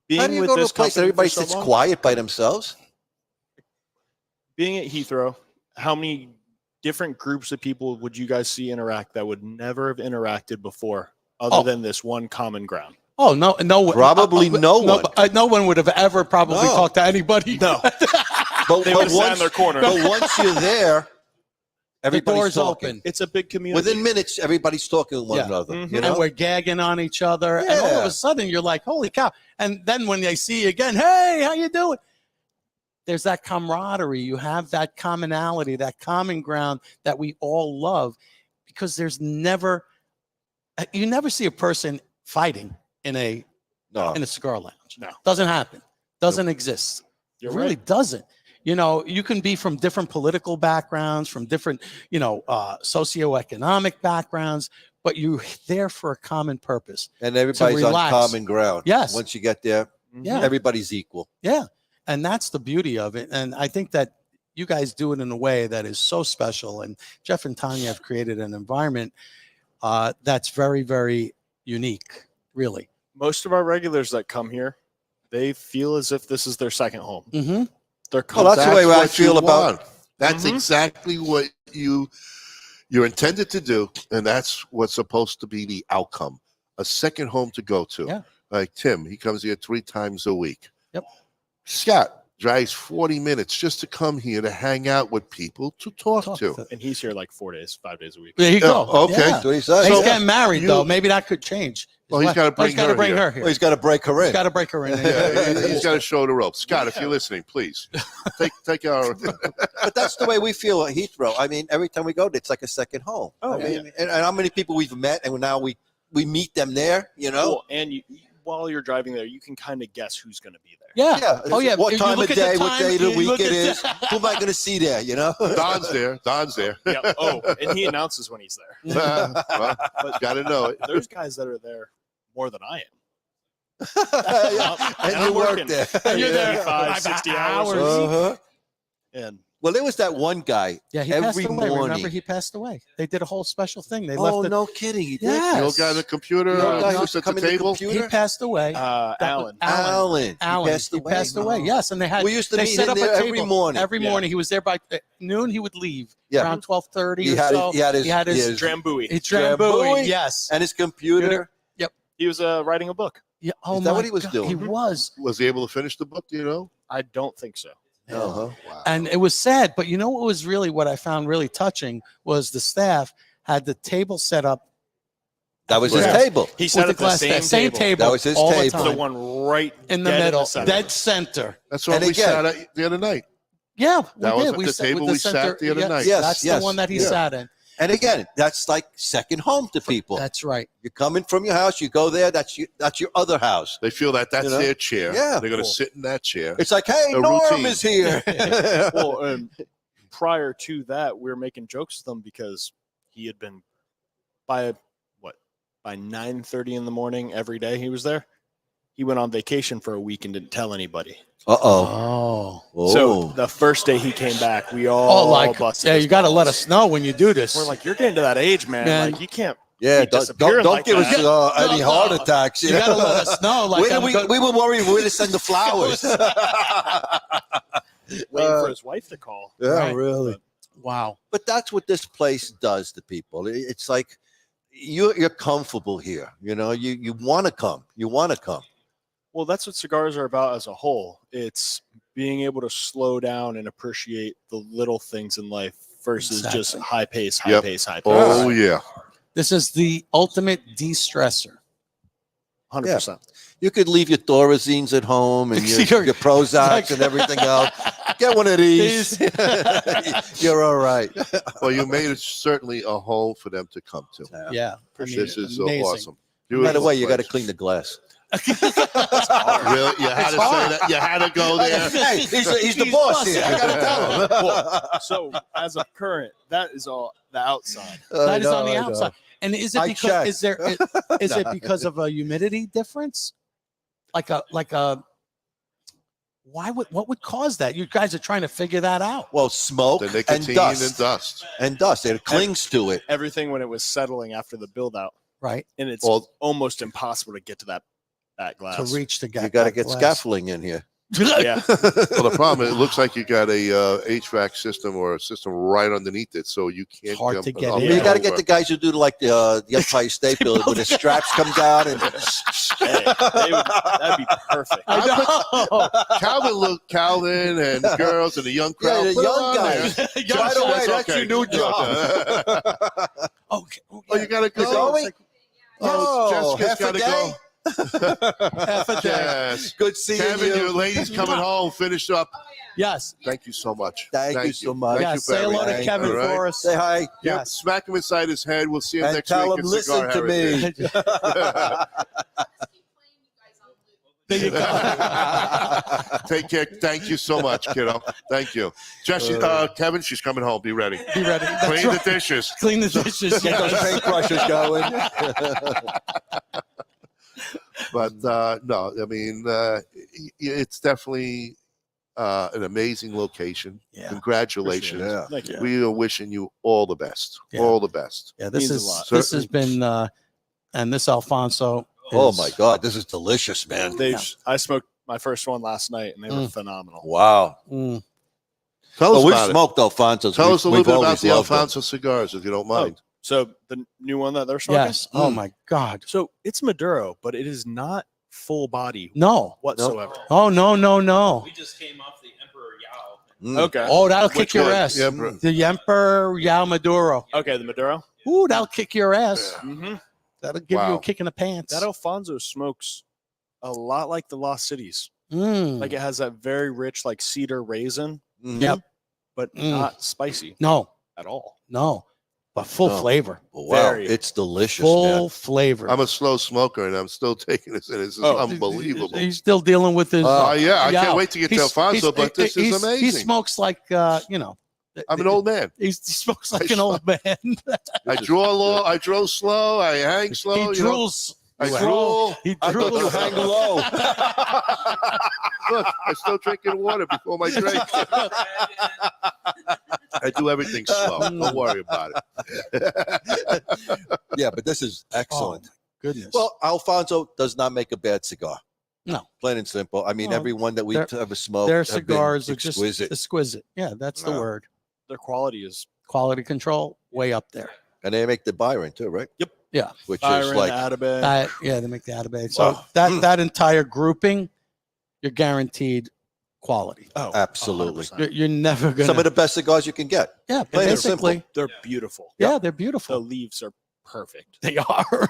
Being How do you with go to a this place that company for everybody so sits long, quiet by themselves? being at Heathrow, how many different groups of people would you guys see interact that would never have interacted before, other than this one common ground? Oh no, no, Probably no one. No one would have ever probably No. talked to anybody. No, But, they but would have sat in once, their corner. but once you're there, everybody's door's talking. open. It's a big community. Within minutes, everybody's talking to one Yeah. another. Mhm. You know? And we're gagging on each other, and all of Yeah. a sudden you're like, "Holy cow!" And then when they see you again, "Hey, how you doing?" There's that camaraderie. You have that commonality, that common ground that we all love, because there's never, you never see a person fighting in a cigar lounge. No, doesn't happen. Doesn't exist. You're it really right. doesn't. You know, you can be from different political backgrounds, from different, socioeconomic backgrounds, but you're there for a common purpose. And to everybody's on relax. common ground. Yes. Once you get there, Yeah. everybody's equal. Yeah. And that's the beauty of it. And I think that you guys do it in a way that is so special. And Jeff and Tanya have created an environment that's very, very unique, really. Most of our regulars that come here, they feel as if this is their second home. Mm-hmm. They're Well, that's the way I what feel you about. want. That's exactly what you're intended to do, and that's what's supposed to be the outcome. A second home to go to. Yeah. Like Tim, he comes here 3 times a week. Yep. Scott drives 40 minutes just to come here to hang out with people to talk to. And he's here like 5 days a week. There you go. Oh, okay. Yeah. That's what he says. He's So getting married, you- though. Maybe that could change Well, he's got to bring, her here. Well, he's got to break her in. He's got to break her in. Yeah, he's got to show the ropes. Scott, if you're listening, please take our. But that's the way we feel at Heathrow. I mean, every time we go, it's like a second home. Oh, I mean, and how many people we've met, and now we meet them there. You know, Cool. And while you're driving there, you can kind of guess who's going to be there. Yeah. Oh yeah. What If you time of look at the day? What time, day of the you week look it at is? Who am I going to see there? You know. Don's there. Yeah. Oh, and he announces when he's there. Well, got to know it. There's guys that are there more than I am. And you work there. And you're there 55, 60 hours. Uh-huh. And Well, there was that one guy. Yeah, he every passed away. morning. Remember, he passed away. They did a whole special thing. They Oh, left it. no kidding. He did? Yes. The old guy on the computer, The old guy who sits at come the in the table. computer? He passed away. Alan. Alan. Alan. He passed away. away. Yes, and they had. We used to they meet set him up there a every table. morning. Every Yeah. morning, he was there by noon. He would leave Yeah. around 12:30 He or had so. his- he had his Drambuie. It's Drambuie. Yes. And his computer. Yep. He was writing a book. Yeah. Oh Is that my what he was God, doing? He was. Was he able to finish the book? Do you know? I don't think so. Uh-huh. Wow. And it was sad, but you know what I found really touching was the staff had the table set up. That was his Yes. table. He with sat the at the glass same same table. table. That was his all table. The, The time. one right in the dead middle, center. dead center. That's what And we again- sat at the other night. Yeah, we That was did. at We the sat table with we sat the other night. Yes, that's yes. the one that he Yeah. sat in. And again, that's like second home to people. That's right. You're coming from your house, you go there, that's your other house. They feel that that's You know? their chair. Yeah. They're going to Cool. sit in that chair. It's like, hey, A Norm routine. is here. Well, prior to that, we were making jokes with him because he had been by 9:30 in the morning every day he was there. He went on vacation for a week and didn't tell anybody. Uh-oh. Oh. So the first day he came back, we all busted. Yeah, his you got to let balls. us know when you do this. We're like, you're getting to that age, man. Like, you can't. Yeah, be don't disappearing like give that. us any heart attacks. You got to let us know. Like, we were worried we were to send the flowers. Waiting for his wife to call. Yeah, Right. really. Wow. But that's what this place does to people. It's like you're comfortable here. You know, you want to come. You want to come. Well, that's what cigars are about as a whole. It's being able to slow down and appreciate the little things in life versus just high pace, high pace, high pace. Oh, yeah. This is the ultimate de-stressor. 100%. You could leave your Thorazines at home and your Prozacs and everything else. Get one of these. You're all right. Well, you made it certainly a home for them to come to. Yeah. This is amazing. awesome. By the way, you got to place. clean the glass. Really? You had to say that? You had to go there? Hey, he's the boss here. I got to tell him. Well, so as of current, that is all the outside. That is on the outside. And is it I because checked. is it because of a humidity difference? Like a what would cause that? You guys are trying to figure that out. Well, smoke The and nicotine dust. and dust. And dust. It clings to it. Everything when it was settling after the build out. Right. And it's Well- almost impossible to get to that glass. To reach the guy. You got to get scaffolding in here. Yeah. Well, the problem is it looks like you got a HVAC system or a system right underneath it, so you can't. hard jump to get up in. and You got to over. get the guys who do like the Empire State Building where the straps come down and Hey, that'd be perfect. Calvin and the girls and the young crowd. the put them young on guys. there. By the way, that's okay. your new job. Okay. Oh, you got to go. going? Oh, Jessica's half a got to day? go. Half a day. Yes. Good seeing Kevin, you. your lady's coming home. Finish up. Yes. Thank you so much. Thank you so much. Thank Yeah. you Say for hello to everything. Kevin All right? for us. Say hi. Yep. Yes. Smack him inside his head. We'll see him And next tell week. him, at listen Cigar to me. Heritage. There you go. Take care. Thank you so much, kiddo. Thank you. Jesse, Kevin, she's coming home. Be ready. Be ready. That's Clean right. the dishes. Clean the dishes. Get those Yes. paintbrushes going. But no, I mean, it's definitely an amazing location. Yeah. Congratulations. Yeah. Thank you. We are wishing you all the best. Yeah. All the best. Yeah. This Means a is lot. this has been and this Alfonso. Oh is- my God, this is delicious, man. I smoked my first one last night and they were phenomenal. Wow. Mm. Tell us Well, we've about it. smoked Alfonso's. Tell us a little We've bit about always the loved them. Alfonso cigars, if you don't mind. So the new one that they're smoking? Yes. Oh my God. So it's Maduro, but it is not full body No. whatsoever. Oh no no. We just came off the Emperor Yao. Mm. Okay. Oh, that'll kick Which your one? ass. Yeah, bro. The Emperor Yao Maduro. Okay, the Maduro. Ooh, that'll kick your ass. Mm-hmm. That'll give you a kick in the pants. That Alfonso smokes a lot like the Lost Cities. Mm. Like it has that very rich, like cedar raisin. Yep. But not spicy. No. At all. No. But full flavor. Wow, it's delicious. Full man. flavor. I'm a slow smoker, and I'm still taking this. And this is unbelievable. He's still dealing with his. Yeah, I can't wait to get to Alfonso, but this is amazing. He smokes like, I'm an old man. He smokes like an old man. I draw low. I draw slow. I hang slow. He you know. drools. I drool. He I thought drools. you hang low. Look, I'm still drinking water before my drink. I do everything slow. Don't worry about it. Yeah, but this is excellent. Goodness. Well, Alfonso does not make a bad cigar. No. Plain and simple. I mean, No, every one that we've ever smoked, Their have been cigars are just exquisite. exquisite. Yeah, that's the word. Their quality is Quality control way up there. And they make the Byron too, right? Yep. Yeah. Which Byron, is like Atabay. Yeah, they make the Atabay. So Wow. that entire grouping, you're guaranteed quality. Oh, absolutely. You're never gonna. Some of the best cigars you can get. Yeah, Plain and basically. simple. They're beautiful. Yeah, they're The beautiful. leaves are perfect. They are.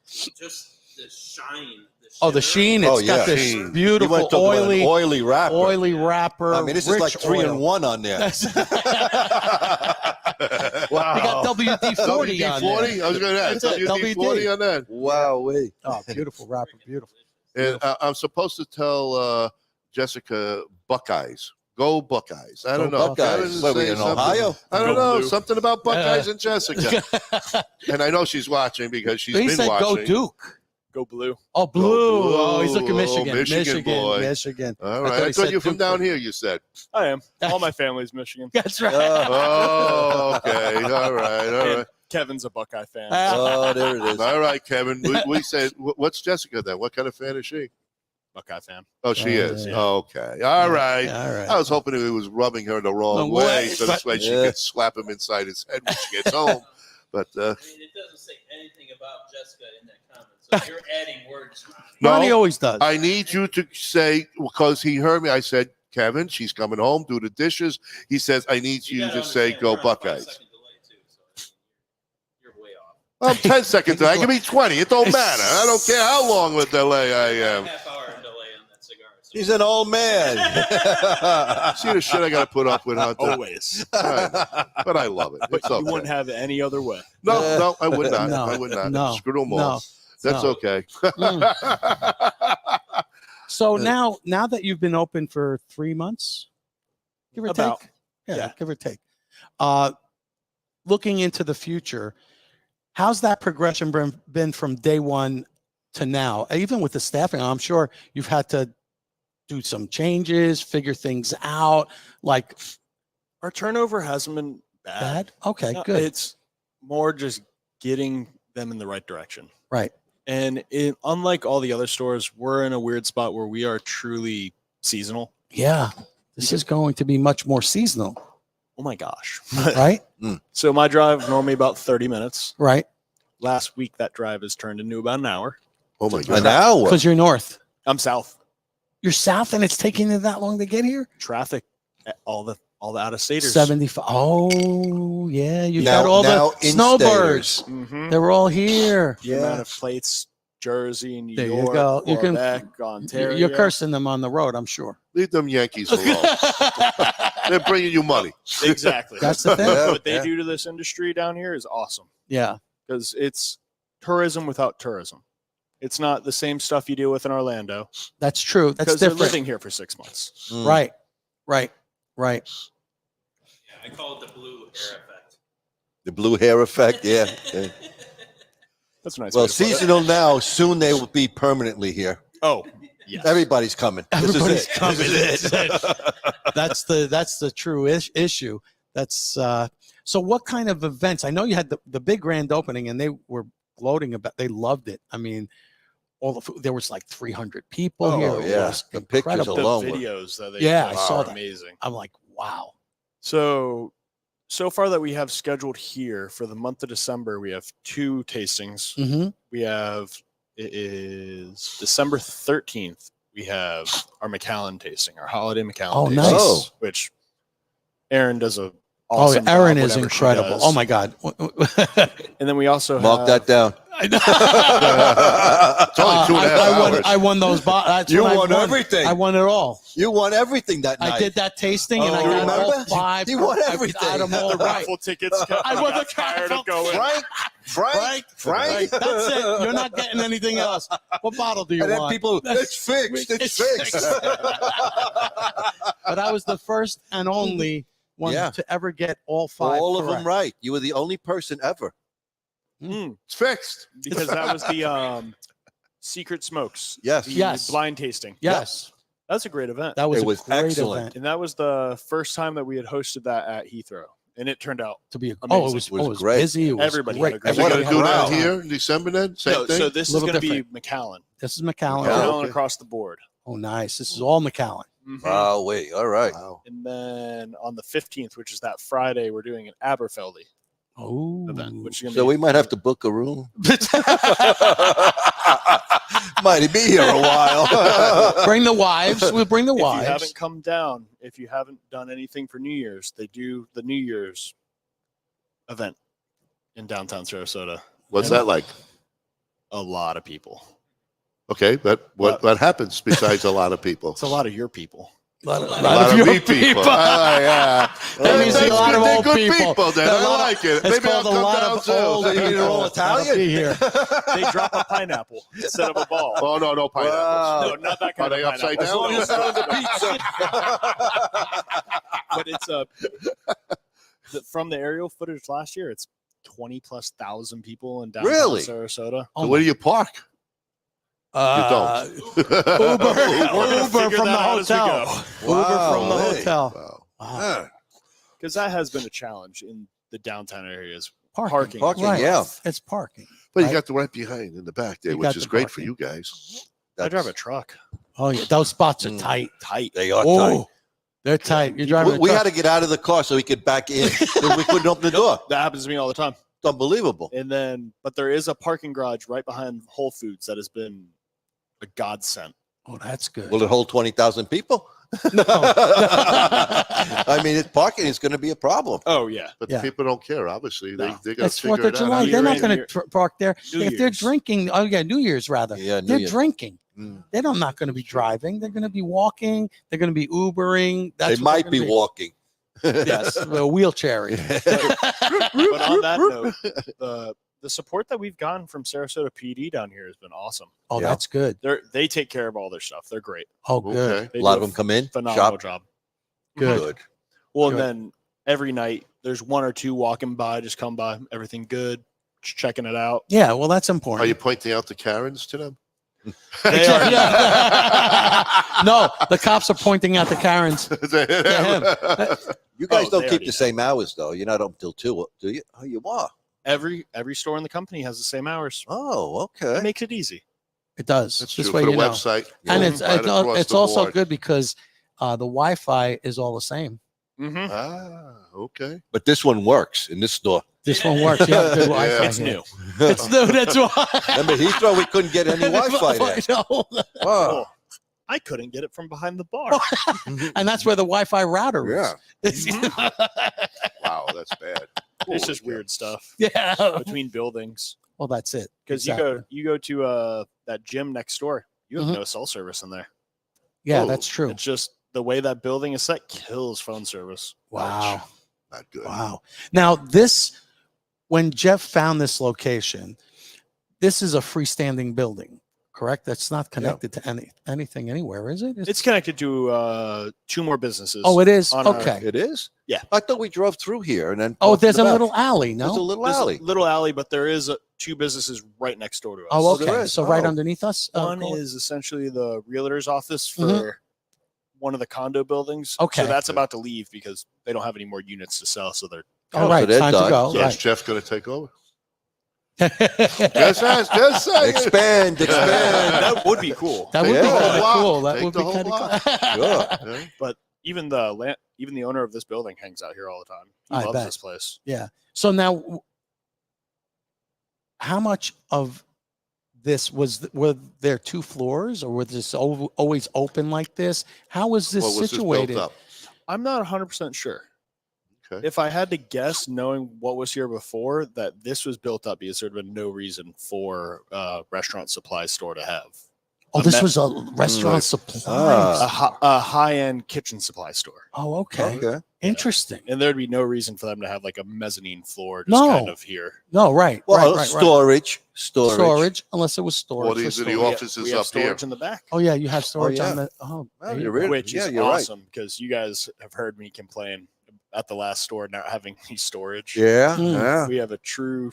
Just the shine. Oh, the sheen. It's got this You beautiful went to an oily oily wrapper. wrapper. I mean, this is like rich 3-in-1 on there. Wow. They got WD-40 on there. WD-40? I was going to ask. That's it, WD-40 on that. Wow. Oh, beautiful wrapper. Beautiful. And I'm supposed to tell Jessica Buckeyes. Go Buckeyes. I don't Go know. Buckeyes. I was What, we saying in something. Ohio? I don't Go know. Blue. Something about Buckeyes and Jessica. And I know she's watching because she's He been said watching. go Duke. Go blue. Oh, blue. Blue. Oh, he's looking Oh, Michigan. Michigan boy. Michigan. All I right. thought I he thought said you're from Duke. down here, you said. I am. All my family's Michigan. That's right. Oh, okay. All right. All And right. Kevin's a Buckeye fan. Oh, there it is. All right, Kevin. We said, what's Jessica then? What kind of fan is she? Buckeye fan. Oh, she is. yeah. Okay. All right. All right. I was hoping he was rubbing her the wrong No way, way, so this way she Yeah. could slap him inside his head when she gets home. But I mean, it doesn't say anything about Jessica in that comment, so you're adding words, Ronnie. no, Ronnie always does. I need you to say, because he heard me, I said, Kevin, she's coming home, do the dishes. He says, I need you gotta to say, understand, go we're on a 5 Buckeyes. second delay, too, so you're way off. I'm 10 seconds delay. Give me 20. It don't matter. I don't care how long of a delay I am. Half hour delay on that cigar. So He's an old man. See the shit I got to put up with, Hunter? Always. Right. But I love it. But It's you okay. wouldn't have it any other way. No, I would not. No, I would not. no, Screw them all. no, That's no. okay. So now that you've been open for 3 months, give or About. take. Yeah, Yeah. give or take. Looking into the future, how's that progression been from day one to now? Even with the staffing, I'm sure you've had to do some changes, figure things out. Like Our turnover hasn't been bad. bad? Okay, No, good. It's more just getting them in the right direction. Right. And unlike all the other stores, we're in a weird spot where we are truly seasonal. Yeah. This is going to be much more seasonal, Oh my gosh. right? So my drive normally about 30 minutes. Right. Last week that drive has turned into about an hour. Oh my An God. hour. Because you're north. I'm south. You're south and it's taking you that long to get here? Traffic, all the out of staters. 75. Oh, yeah. You Now- got all now the in snowbirds. Mm-hmm. They were all here. The amount of plates, Jersey, New There you York, go. You can- Quebec, Ontario. You're cursing them on the road, I'm sure. Leave them Yankees alone. They're bringing you money. Exactly. That's the thing. What they Yeah. do to this industry down here is awesome Yeah. because it's tourism without tourism. It's not the same stuff you deal with in Orlando That's true. That's because they're different. living here for 6 months. Mm. Right. Right. Right. yeah, I call it the blue hair effect. The blue hair effect. Yeah. Yeah. That's a nice. Well, way to put it. seasonal now. Soon they will be permanently here. Oh, yes. Everybody's coming. Everybody's this is it. coming This is in. it. That's the true issue. That's so what kind of events? I know you had the big grand opening and they were gloating about, they loved it. I mean, all the food, there was like 300 people Oh, here. It yeah. was The pictures incredible. the alone were- videos that they Yeah, put I saw are that. amazing. I'm like, wow. So far that we have scheduled here for the month of December, we have 2 tastings. Mm-hmm. We have it is December 13th. We have our McAllen tasting, our holiday McAllen. Oh, tasting, nice. Oh. Which Erin does a Oh, awesome Erin job is whenever she incredible. does. Oh my God. And then we also Mark that down. It's only 2.5 hours. I won those. You won everything. I won it all. You won everything that night. I did that tasting, and I got all 5. You won everything. I got them all the right. raffle tickets. I won the tired of going. Frank. That's it. You're not getting anything else. What bottle do you And then want? people, it's fixed. It's fixed. But I was the first and only one to ever get all 5. All of correct. them right. You were the only person ever. It's fixed. Because that was the Secret Smokes. Yes. The blind tasting. Yes. That's a great event. That was It a was great excellent. event. And that was the first time that we had hosted that at Heathrow. And it turned out To be a, amazing. it was great. busy. It was Everybody great. had a great We're time. going to do that Everybody had a here in December then? Same No, thing? so this is Little going to be different. McAllen. This is McAllen. McAllen okay. across the board. Oh, nice. This is all McAllen. Mhm. Wow, wait. All right. Wow. And then on the 15th, which is that Friday, we're doing an Aberfeldy Oh. event, which is going to So be we might have to book a room. Might be here a while. Bring the wives. We'll bring the If you wives. haven't come down, if you haven't done anything for New Year's, they do the New Year's event in downtown Sarasota. What's that like? A lot of people. Okay, but what happens besides a lot of people? It's a lot of your people. A lot of your me people. Oh, yeah. That means a lot of They're old good people. then. A I lot like it. It's Maybe I'll called a come lot down of too. old Maybe you're all people. That'll Italian? be here. They drop a pineapple instead of a ball. Oh, no pineapples. Wow. No, not that Are kind they of upside pineapple. down? As long as they're on the pizza. But it's from the aerial footage last year, it's 20,000+ people in downtown Really? Sarasota. So where do you park? Uber We're gonna from figure the that out as we hotel. go. Uber from the Wow, hey. hotel. Yeah. Because that has been a challenge in the downtown areas. Parking. Parking, Right. yeah. It's parking. But you Right. got the right behind in the back there, You which got is the great for parking. you guys. I drive a truck. Oh, yeah. Those spots are tight. Tight. They are Oh, tight. they're tight. You're driving. We a had truck. to get out of the car so we could back in. We couldn't open the door. That happens to me all the time. It's unbelievable. And then, but there is a parking garage right behind Whole Foods that has been a godsend. Oh, that's good. Will it hold 20,000 people? No. I mean, it's parking is going to be a problem. Oh, yeah. But Yeah. the people don't care, obviously. No. They're going It's to 4th figure of it July. out. They're Year not in, going year- to park there. New If they're Year's. drinking, oh yeah, New Year's rather. Yeah, New They're Year's. drinking. Mm. They're not going to be driving. They're going to be walking. They're going to be Ubering. That's They what might they're be gonna walking. Yes, well, wheelchairing. But on that note, the support that we've gotten from Sarasota PD down here has been awesome. Oh, Yeah. that's good. They take care of all their stuff. They're great. Oh, good. Okay. They A lot do of them come in, phenomenal shop. job. Good. Well, Good. and then every night there's one or two walking by, just come by, everything good, just checking it out. Yeah, well, that's Are important. you pointing out the Karens to them? They are No, the cops are pointing out the Karens. You guys Oh, don't they keep already the same hours, though. You're not up till 2, do you? Oh, you are. every store in the company has the same hours. Oh, It okay. makes it easy. It does. That's This true way for the you know. website. And Yeah, it's right across it's the also board. good because the Wi-Fi is all the same. Mm-hmm. Ah, okay. But this one works in this store. This one works. You have good Wi-Fi. It's here. new. It's new. That's why. Remember Heathrow, we couldn't get any Wi-Fi there. No. Wow. I couldn't get it from behind the bar. And that's where the Wi-Fi router is. Wow, that's bad. It's just weird stuff Yeah. between buildings. Well, that's it. Because Exactly. you go to that gym next door, you have Mhm. no cell service in there. Yeah, Oh, that's true. It's just the way that building is set kills phone service. Wow. Not good. Wow. Now, this, when Jeff found this location, this is a freestanding building, correct? That's not connected to anything anywhere, is it? It's connected to 2 more businesses. Oh, it is? on our- Okay. It is? Yeah. I thought we drove through here and then. Oh, parked in there's the a back. little alley, There's a no? little There's alley. a little alley, but there is 2 businesses right next door to us. Oh, there okay. is. So right Oh. underneath us? One cool. is essentially the realtor's office for Mhm. one of the condo buildings. Okay. So that's about to leave because they don't have any more units to sell. So they're All Oh, right, so they're time to done. go. So is Right. Jeff going to take over? That Just say it. Expand. that would be cool. would be Yeah. kind of Wow. cool. That Take would the be whole kind lot. of cool. Sure. But even the owner of this building hangs out here all the time. He I loves bet. this place. Yeah. So now, how much of this were there 2 floors, or was this always open like this? How was this What was situated? this built up? I'm not 100% sure. Okay. If I had to guess, knowing what was here before, that this was built up because there'd been no reason for a restaurant supply store to have. Oh, this was a restaurant supply. A high-end kitchen supply store. Oh, okay. Interesting. And there'd be no reason for them to have like a mezzanine floor just No. kind of here. No, right. Well, right. storage, unless it was storage. Well, these are the offices we have up storage here. in the back. Oh yeah, you have storage yeah. on the. Oh, there you you're go. right. Which Yeah, is you're right. awesome because you guys have heard me complain at the last store not having any storage. Yeah, yeah. We have a true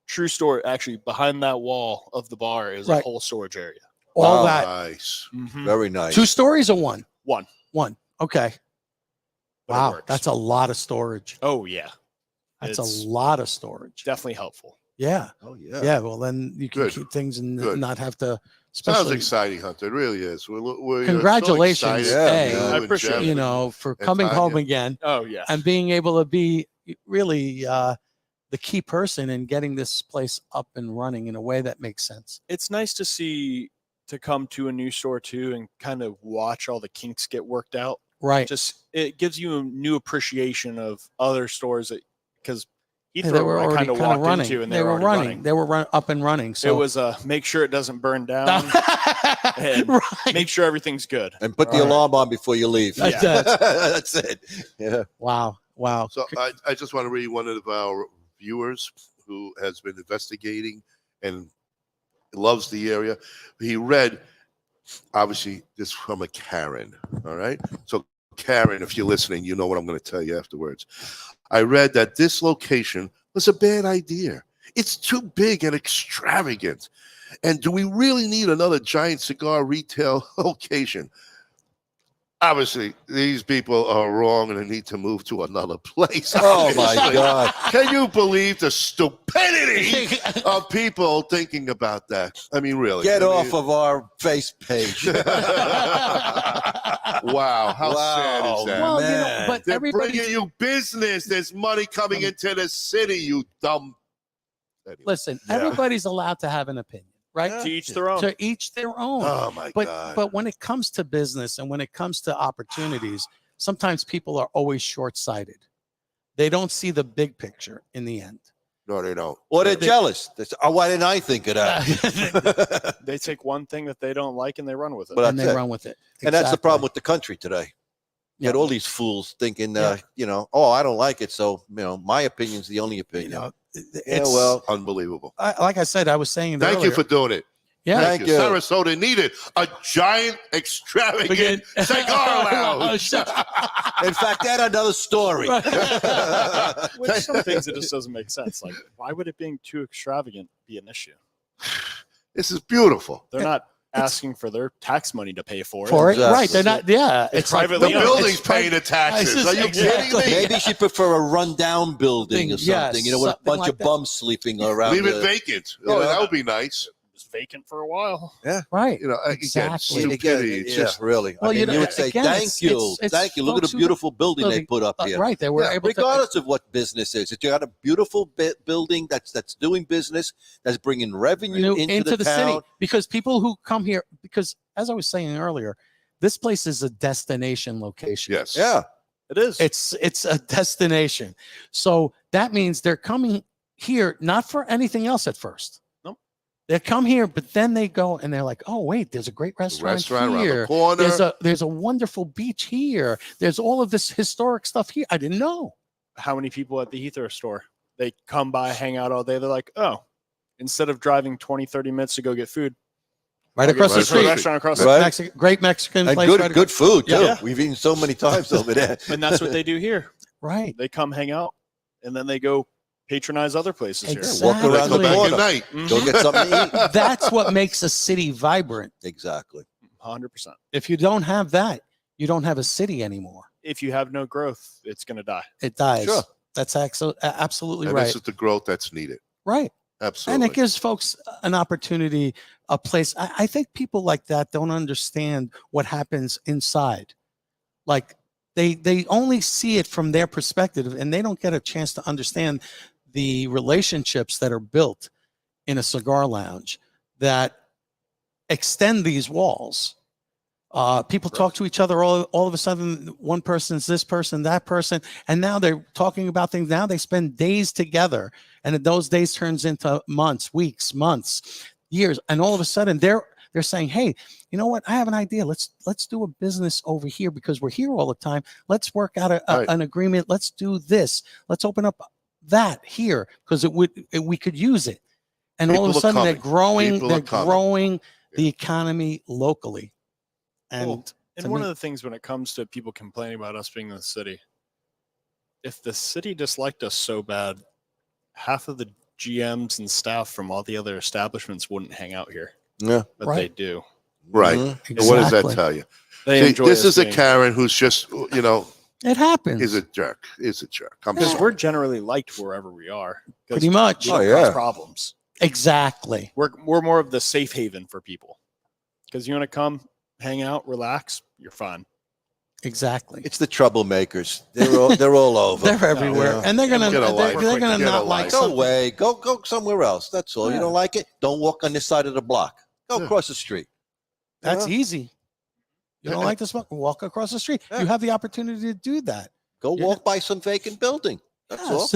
store. Actually, behind that wall of the bar is a Right. whole storage area. All that. Nice. Very nice. 2 stories or one? One. Okay. But it Wow, works. that's a lot of storage. Oh yeah, That's It's a lot of storage. definitely helpful. Yeah. Oh yeah. Yeah. Well, then you can Good. keep things and Good. not have to. Sounds Especially, exciting, Hunter. It really is. We're congratulations, so excited, A, you I and appreciate Jeff it. you know, for and coming home Tanya. again Oh yeah, and being able to be really the key person in getting this place up and running in a way that makes sense. it's nice to come to a new store too and kind of watch all the kinks get worked out. Right. Just it gives you a new appreciation of other stores that because They Heathrow were I already kind of kind of walked running. into and They were already running. They were up and running. So it was make sure it doesn't burn down and make sure everything's good. And put the alarm on before you leave. That's Yeah. it. That's it. Yeah. Wow. So I just want to read one of our viewers who has been investigating and loves the area. He read, obviously, this from a Karen. All right. So, Karen, if you're listening, you know what I'm going to tell you afterwards. I read that this location was a bad idea. It's too big and extravagant. And do we really need another giant cigar retail location? Obviously, these people are wrong and they need to move to another place. Oh, my obviously. God. Can you believe the stupidity of people thinking about that? I mean, really. Get I mean, off of our face page. Wow, how sad is that? Well, you know, but They're everybody. bringing you business. There's money coming into the city, you dumb. Anyway. Listen, Yeah. everybody's allowed to have an opinion, right? To each their own. To each their own. Oh, my but, God. But when it comes to business and when it comes to opportunities, sometimes people are always short-sighted. They don't see the big picture in the end. No, they don't. Or they're jealous. Why didn't I think of that? They take one thing that they don't like and they run with it. But And they that's it. run with it. And that's the Exactly. problem with the country today. You had all these fools thinking, you know, oh, I don't like it, so you know, my opinion's the only opinion. You know, yeah, it's- well, Unbelievable. like I said, I was saying. Thank you earlier, for doing it. Yeah. Thank you. you. Sarasota needed a giant, extravagant cigar lounge. in fact, that's another story. With some things it just doesn't make sense. Like, why would it being too extravagant be an issue? This is beautiful. They're not asking for their tax money to pay for it. For it, Exactly. right? They're not. Yeah, It's like privately The owned. building's paying the taxes. Are you kidding me? Maybe she prefer a rundown building or Yes, something, you know, with a something bunch like of that. bums sleeping around. Leave it the- vacant. you Oh, know. that would be nice. It was vacant for a while. Right. You know, again, Exactly. stupidity. It's yeah, just really. Well, I mean, you know, you would say, again, thank it's- you. it's Thank you. Look at folks the who- beautiful building they building- put up here. Right. They were Yeah, able to. regardless of what business is. If you got a beautiful building that's doing business, that's bringing revenue into the town. city, because people who come here, because as I was saying earlier, this place is a destination location. Yes. Yeah. It is. It's a destination. So that means they're coming here not for anything else at first. Nope. They come here, but then they go and they're like, oh wait, there's a great restaurant around the here. corner. There's a wonderful beach here. There's all of this historic stuff here. I didn't know. How many people at the Heathrow store? They come by, hang out all day. They're like, oh, instead of driving 20, 30 minutes to go get food, Right I'll go across to the the street. restaurant across Right. the Great Mexican And place. good, right good food, too. Yeah. We've eaten so many times over there. And that's what they do here. Right. They come hang out and then they go patronize other places Exactly. Walk around the Come back corner. at night. Go get something to eat. That's what makes a city vibrant. Exactly. here. 100%. If you don't have that, you don't have a city anymore. If you have no growth, it's going to die. It dies. Sure. That's absolutely And right. this is the growth that's needed. Right. Absolutely. And it gives folks an opportunity, a place. I think people like that don't understand what happens inside. Like they only see it from their perspective and they don't get a chance to understand the relationships that are built in a cigar lounge that extend these walls People talk to each other all of a sudden. One person's this person, that person, and now they're talking about things. Now they spend days together, and those days turns into months, weeks, months, years, and all of a sudden they're saying, "Hey, you know what? I have an idea. Let's do a business over here because we're here all the time. Let's work out an agreement. Let's do this. Let's open up that here because we could use it." And all of a sudden they're growing the economy locally. And one of the things when it comes to people complaining about us being in the city, if the city disliked us so bad, half of the GMs and staff from all the other establishments wouldn't hang out here. Yeah. But they do. Right. Mm-hmm. And what does that tell you? They See, enjoy this us is a being Karen who's just, it happens. Is a jerk. Because we're generally liked wherever we are. Pretty much. We don't cause problems. Exactly. We're more of the safe haven for people. Because you want to come, hang out, relax, you're fine. Exactly. It's the troublemakers. They're all over. They're everywhere, and they're gonna not like. Go away. Go somewhere else. That's all. You don't like it? Don't walk on this side of the block. Go across the street. That's easy. You don't like to smoke? Walk across the street. You have the opportunity to do that. Go walk by some vacant building. That's all.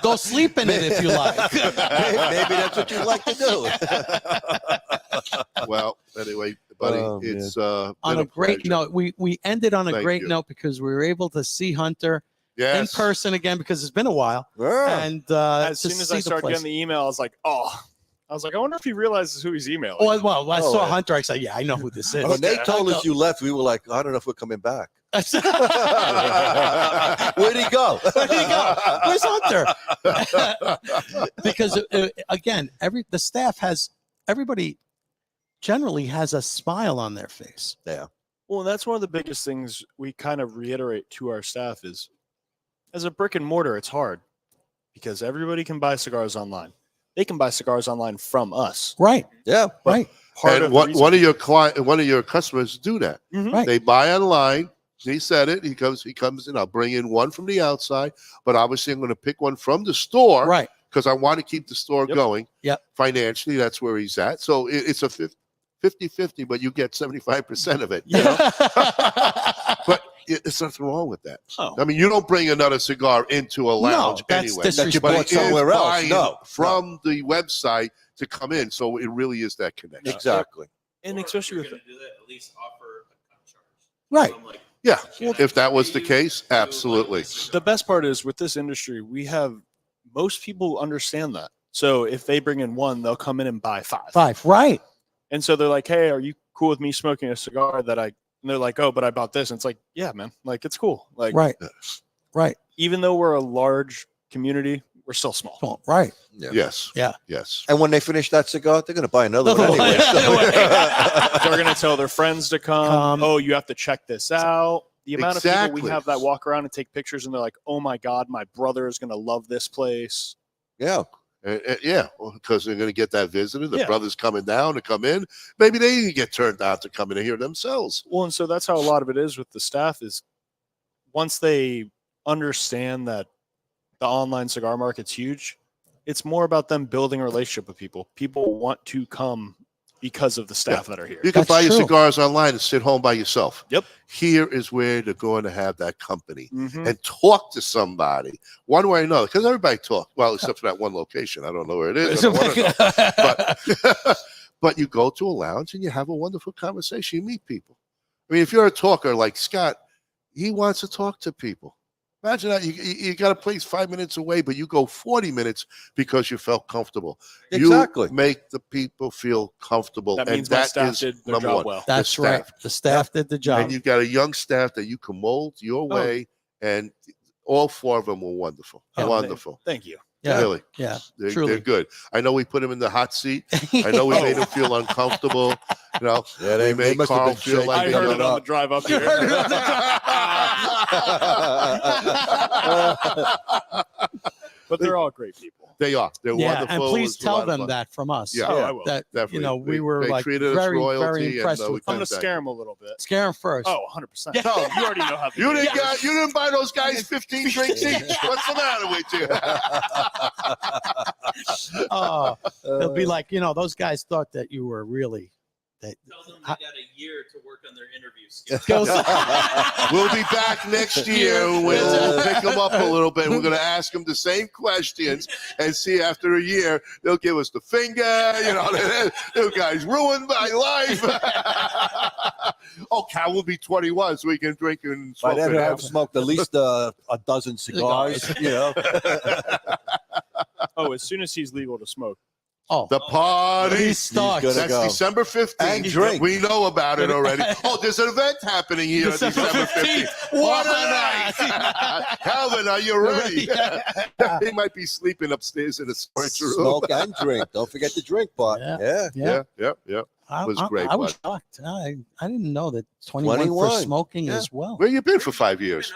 Go sleep in it if you like. Maybe that's what you'd like to do. Well, anyway, buddy, it's on a great note. We ended on a great note because we were able to see Hunter in person again because it's been a while. And as soon as I started getting the email, I was like, I wonder if he realizes who he's emailing. Well, I saw Hunter. I said, yeah, I know who this is. When they told us you left, we were like, I don't know if we're coming back. Where'd he go? Where's Hunter? Because again, the staff everybody generally has a smile on their face. Yeah. Well, and that's one of the biggest things we kind of reiterate to our staff is, as a brick and mortar, it's hard because everybody can buy cigars online. They can buy cigars online from us. Right. Yeah. Right. And one of your customers do that. Right. They buy online. He said it. He comes in. I'll bring in one from the outside, but obviously I'm going to pick one from the store, right? Because I want to keep the store going. Yep. Financially, that's where he's at. So it's a 50-50, but you get 75% of it. But there's nothing wrong with that. Oh. I mean, you don't bring another cigar into a lounge anyway. That you bought somewhere else. No. From the website to come in. So it really is that connection. Exactly. And especially with at least offer a cut charge. Right. Yeah. If that was the case, absolutely. The best part is with this industry, most people understand that. So if they bring in one, they'll come in and buy five. Right. And so they're like, hey, are you cool with me smoking a cigar and they're like, oh, but I bought this. And it's like, yeah, man, like it's cool. Like, right. Right. Even though we're a large community, we're still small. Right. Yeah. Yes. Yeah. Yes. And when they finish that cigar, they're going to buy another one anyway. They're going to tell their friends to come. Oh, you have to check this out. The amount of people we have that walk around and take pictures and they're like, oh my God, my brother is going to love this place. Yeah. Yeah, because they're going to get that visitor. The brother's coming down to come in. Maybe they get turned out to come in and hear themselves. Well, and so that's how a lot of it is with the staff is once they understand that the online cigar market's huge, it's more about them building a relationship with people. People want to come because of the staff that are here. You can buy your cigars online and sit home by yourself. Yep. Here is where they're going to have that company and talk to somebody one way or another. Because everybody talks. Well, except for that one location. I don't know where it is. I don't want to know. But you go to a lounge and you have a wonderful conversation. You meet people. I mean, if you're a talker like Scott, he wants to talk to people. Imagine that you got a place 5 minutes away, but you go 40 minutes because you felt comfortable. Exactly. You make the people feel comfortable. That and means my that staff is did their number job one. well. That's right. The staff did the job. And you've got a young staff that you can mold your way, and all four of them were wonderful. Oh, wonderful. Thank you. Yeah. Really. Yeah. They're good. I know we put him in the hot seat. I know we made him feel uncomfortable. You know, Yeah, we they made must have Carl been feel shaking. like I heard it on the drive up here. But they're all great people. They are. They're wonderful. And please It's a lot tell of them fun. that from us. Yeah, I will. That Definitely. you know we were They like treated us very royalty, and, impressed we with I'm them. going to scare them a little bit. Scare them first. Oh, 100%. Yeah. No, you already know how to You do didn't it. you didn't buy those guys 15 drinks each. What's the matter with you? Oh, they'll be like, those guys thought that you were really Tell them they got a year to work on their interview skills. We'll be back next year. We'll pick them up a little bit. We're going to ask them the same questions and see after a year they'll give us the finger. You guys ruined my life. Oh, Cal will be 21, so we can drink and smoke. By then, with I've him. smoked at least a dozen cigars. Oh, as soon as he's legal to smoke. Oh, the party starts. That's December 15th. And drink. We know about it already. Oh, there's an event happening here December 15th. What a night! Calvin, are you ready? He might be sleeping upstairs in the storage room. Smoke and drink. Don't forget the drink part. Yeah. It was great. I was shocked. I didn't know that 21 for smoking as well. Where you been for 5 years?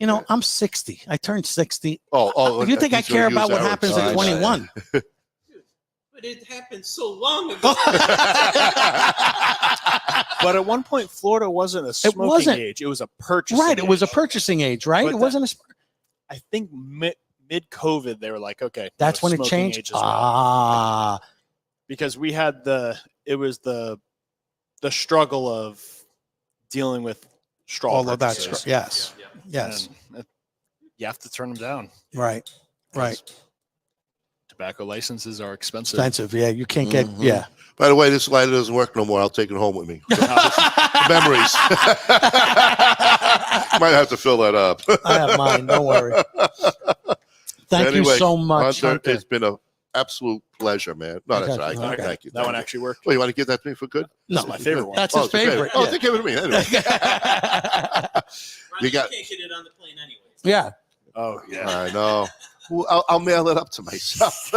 I'm 60. I turned 60. Oh! You think I care about what happens at 21? But it happened so long ago. But at one point, Florida wasn't a smoking age; it was a purchasing. Right, it was a purchasing age, right? But it wasn't a. I think mid-COVID, they were like, okay, That's when it changed. Because we had the struggle of dealing with straw. All of that. purchases. Yes. Yes. And you have to turn them down. Right. Tobacco licenses are expensive. Yeah, you can't get. Yeah. By the way, this lighter doesn't work no more. I'll take it home with me. Memories. Might have to fill that up. I have mine. Don't worry. Thank you so much, Hunter. It's been an absolute pleasure, man. No, that's right. Okay. Thank you. That one actually worked. Well, you want to give that to me for good? No, That's my favorite one. That's his favorite. Oh, Yeah. give it to me. Anyway. You can't get it on the plane anyway. Yeah. Oh, yeah. I know. Well, I'll mail it up to myself.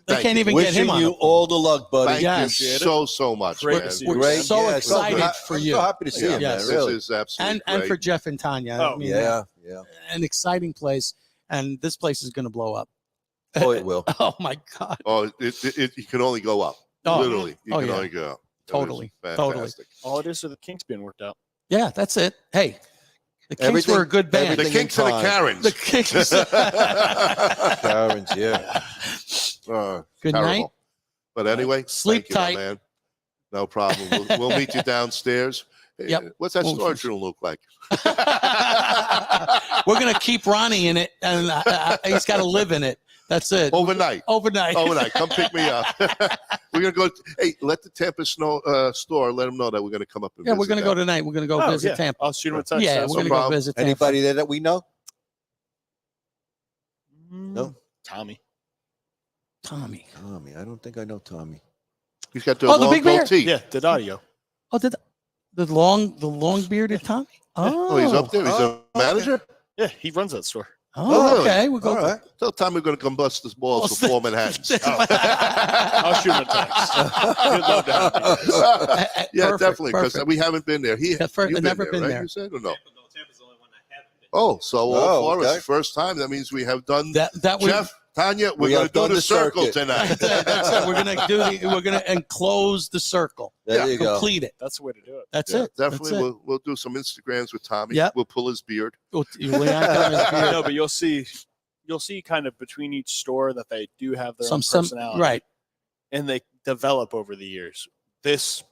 They can't even get him on. Wishing you all the luck, buddy. Thank you so much, Great man. to see you. We're so Yeah, excited for you. I'm so happy to see him, Yes. man. This Really. is absolutely And great. for Jeff and Tanya. Oh, Yeah. An exciting place, and this place is going to blow up. Oh, it will. Oh my God. Oh, it can only go up. Oh, Literally, you can yeah. only go up. It Totally. was Totally. fantastic. All it is the kinks being worked out. Yeah, that's it. Hey, the Kinks Everything- were a good band. The everything Kinks and the in time. Karens. The Kinks. Karens, yeah. Good terrible. night. But anyway, Sleep thank you, my tight. man. No problem. We'll meet you downstairs. Yep. What's that Well, storage room look like? We're going to keep Ronnie in it, and he's got to live in it. That's it. Overnight. Overnight. Come pick me up. We're gonna go. Hey, let the Tampa store let them know that we're gonna come up and Yeah, visit we're going to go them. tonight. We're going to go visit Tampa. I'll shoot him a text. Yeah, That's we're no going to go problem. visit Tampa. Anybody there that we know? No. Tommy. Tommy. I don't think I know Tommy. He's got the Oh, the long big bear? goatee. Yeah, Daddario. Oh, the long bearded Tommy. Oh, he's up there. He's a manager. Yeah, he runs that store. Oh, really? okay. We'll go. All right. Tell Tommy we're gonna come bust his balls for 4 Manhattans. I'll shoot him a text. He'd love to have me. Yeah, Perfect, definitely, because perfect. we haven't been there. You've never been right? there. You said or no? Tampa's the only one I haven't been. Oh, so all four of us okay. the first time. That means we have done That we. Jeff, Tanya, we're We going have to do done the the circle circuit. tonight. That's it. We're gonna enclose the circle. There you go. Complete it. That's the way to do it. That's Yeah, it. definitely, That's it. we'll do some Instagrams with Tommy. Yep. We'll pull his beard. We ain't got his beard. No, but you'll see kind of between each store that they do have their own Some personality. right. And they develop over the years. This,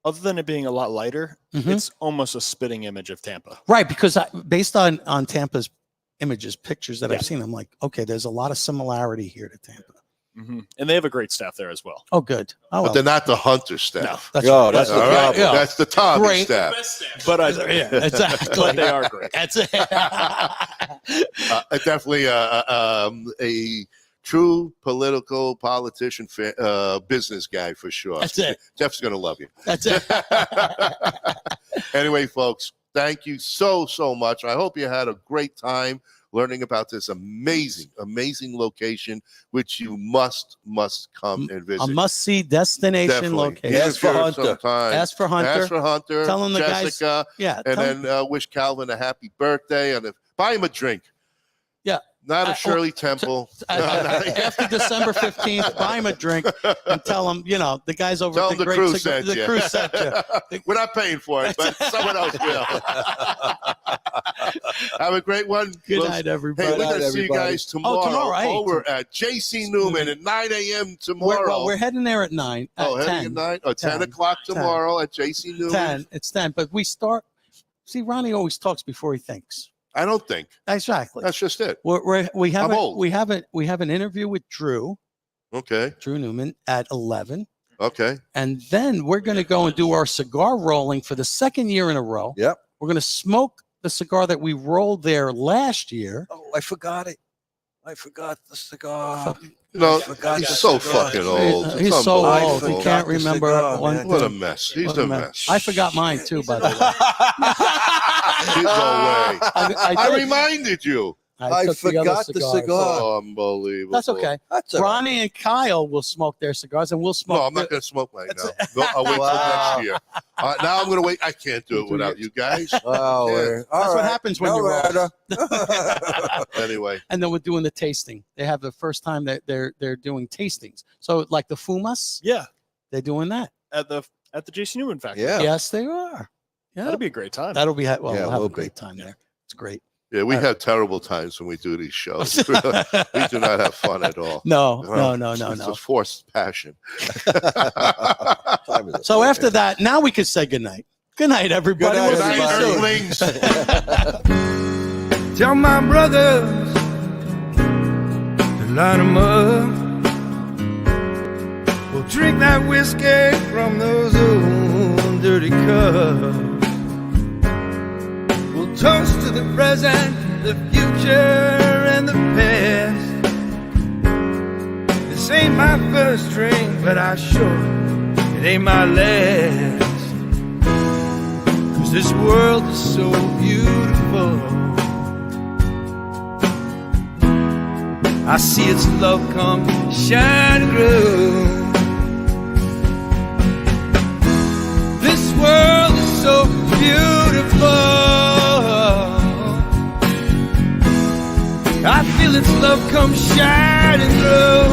other than it being a lot lighter, Mhm. it's almost a spitting image of Tampa. Right, because based on Tampa's images, pictures that I've seen, I'm like, okay, there's a lot of similarity here to Tampa. Mm-hmm. And they have a great staff there as well. Oh, good. Oh, But well. they're not the Hunter staff. That's Yo, right. that's the All right? problem. Yeah. That's the Tommy Great. staff. But Yeah, exactly. but they are great. That's it. Definitely a true politician, business guy for sure. That's it. Jeff's going to love you. That's it. Anyway, folks, thank you so much. I hope you had a great time learning about this amazing location, which you must come and visit. A must-see destination Definitely. location. Ask for Here Hunter. sometime. Ask for Hunter. Ask for Hunter. Tell him the guys- Jessica. Yeah. And tell- then wish Calvin a happy birthday and buy him a drink. Yeah. Not a Shirley Temple. After December 15th, buy him a drink and tell him, the guys over Tell at him the the Great crew Cigar- sent the you. crew sent you. We're not paying for it, but someone else will. Have a great one. Good night, everybody. Hey, we're Good going night, to see you everybody. guys tomorrow, tomorrow, hey. over at JC Newman at 9 a.m. tomorrow. We're heading there at 9. Oh, at heading 10. at 9? Oh, 10 o'clock tomorrow at JC Newman? 10. It's 10. But we start. See, Ronnie always talks before he thinks. I don't think. Exactly. That's just it. We have I'm old. we have an interview with Drew. Okay. Drew Newman at 11. Okay. And then we're going to go and do our cigar rolling for the second year in a row. Yep. We're going to smoke the cigar that we rolled there last year. Oh, I forgot it. I forgot the cigar. No, he's so fucking old. It's He's so old. He unbelievable. can't remember one What a thing. mess. He's What a mess. I forgot mine too, by the way. No way. I did. reminded you. I took the other forgot the cigars. cigar. Oh, unbelievable. That's okay. That's all right. Ronnie and Kyle will smoke their cigars, and we'll smoke. No, I'm not going to smoke right now. I'll wait till next year. Now I'm going to wait. I can't do it without you guys. Oh, Yeah. That's what happens when you're old. Anyway. And then we're doing the tasting. They have the first time that they're doing tastings. So like the Fumas, Yeah, they're doing that. at the JC Newman factory. Yeah. Yes, they are. Yeah, That'll be a great time. that'll be well. Yeah, We'll have a will be. great time there. It's great. Yeah, we have terrible times when we do these shows. We do not have fun at all. No. It's a forced passion. So after that, now we can say goodnight. Good night, everybody. Good We'll night, see you Earthlings. Tell my brothers to line 'em up. We'll drink that whiskey from those old dirty cups. We'll toast to the present, the future, and the past. This ain't my first drink, but I sure it ain't my last. 'Cause this world is so beautiful. I see its love come shining through. This world is so beautiful. I feel its love come shining through.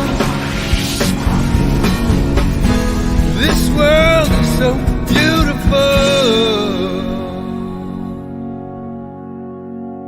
This world is so beautiful.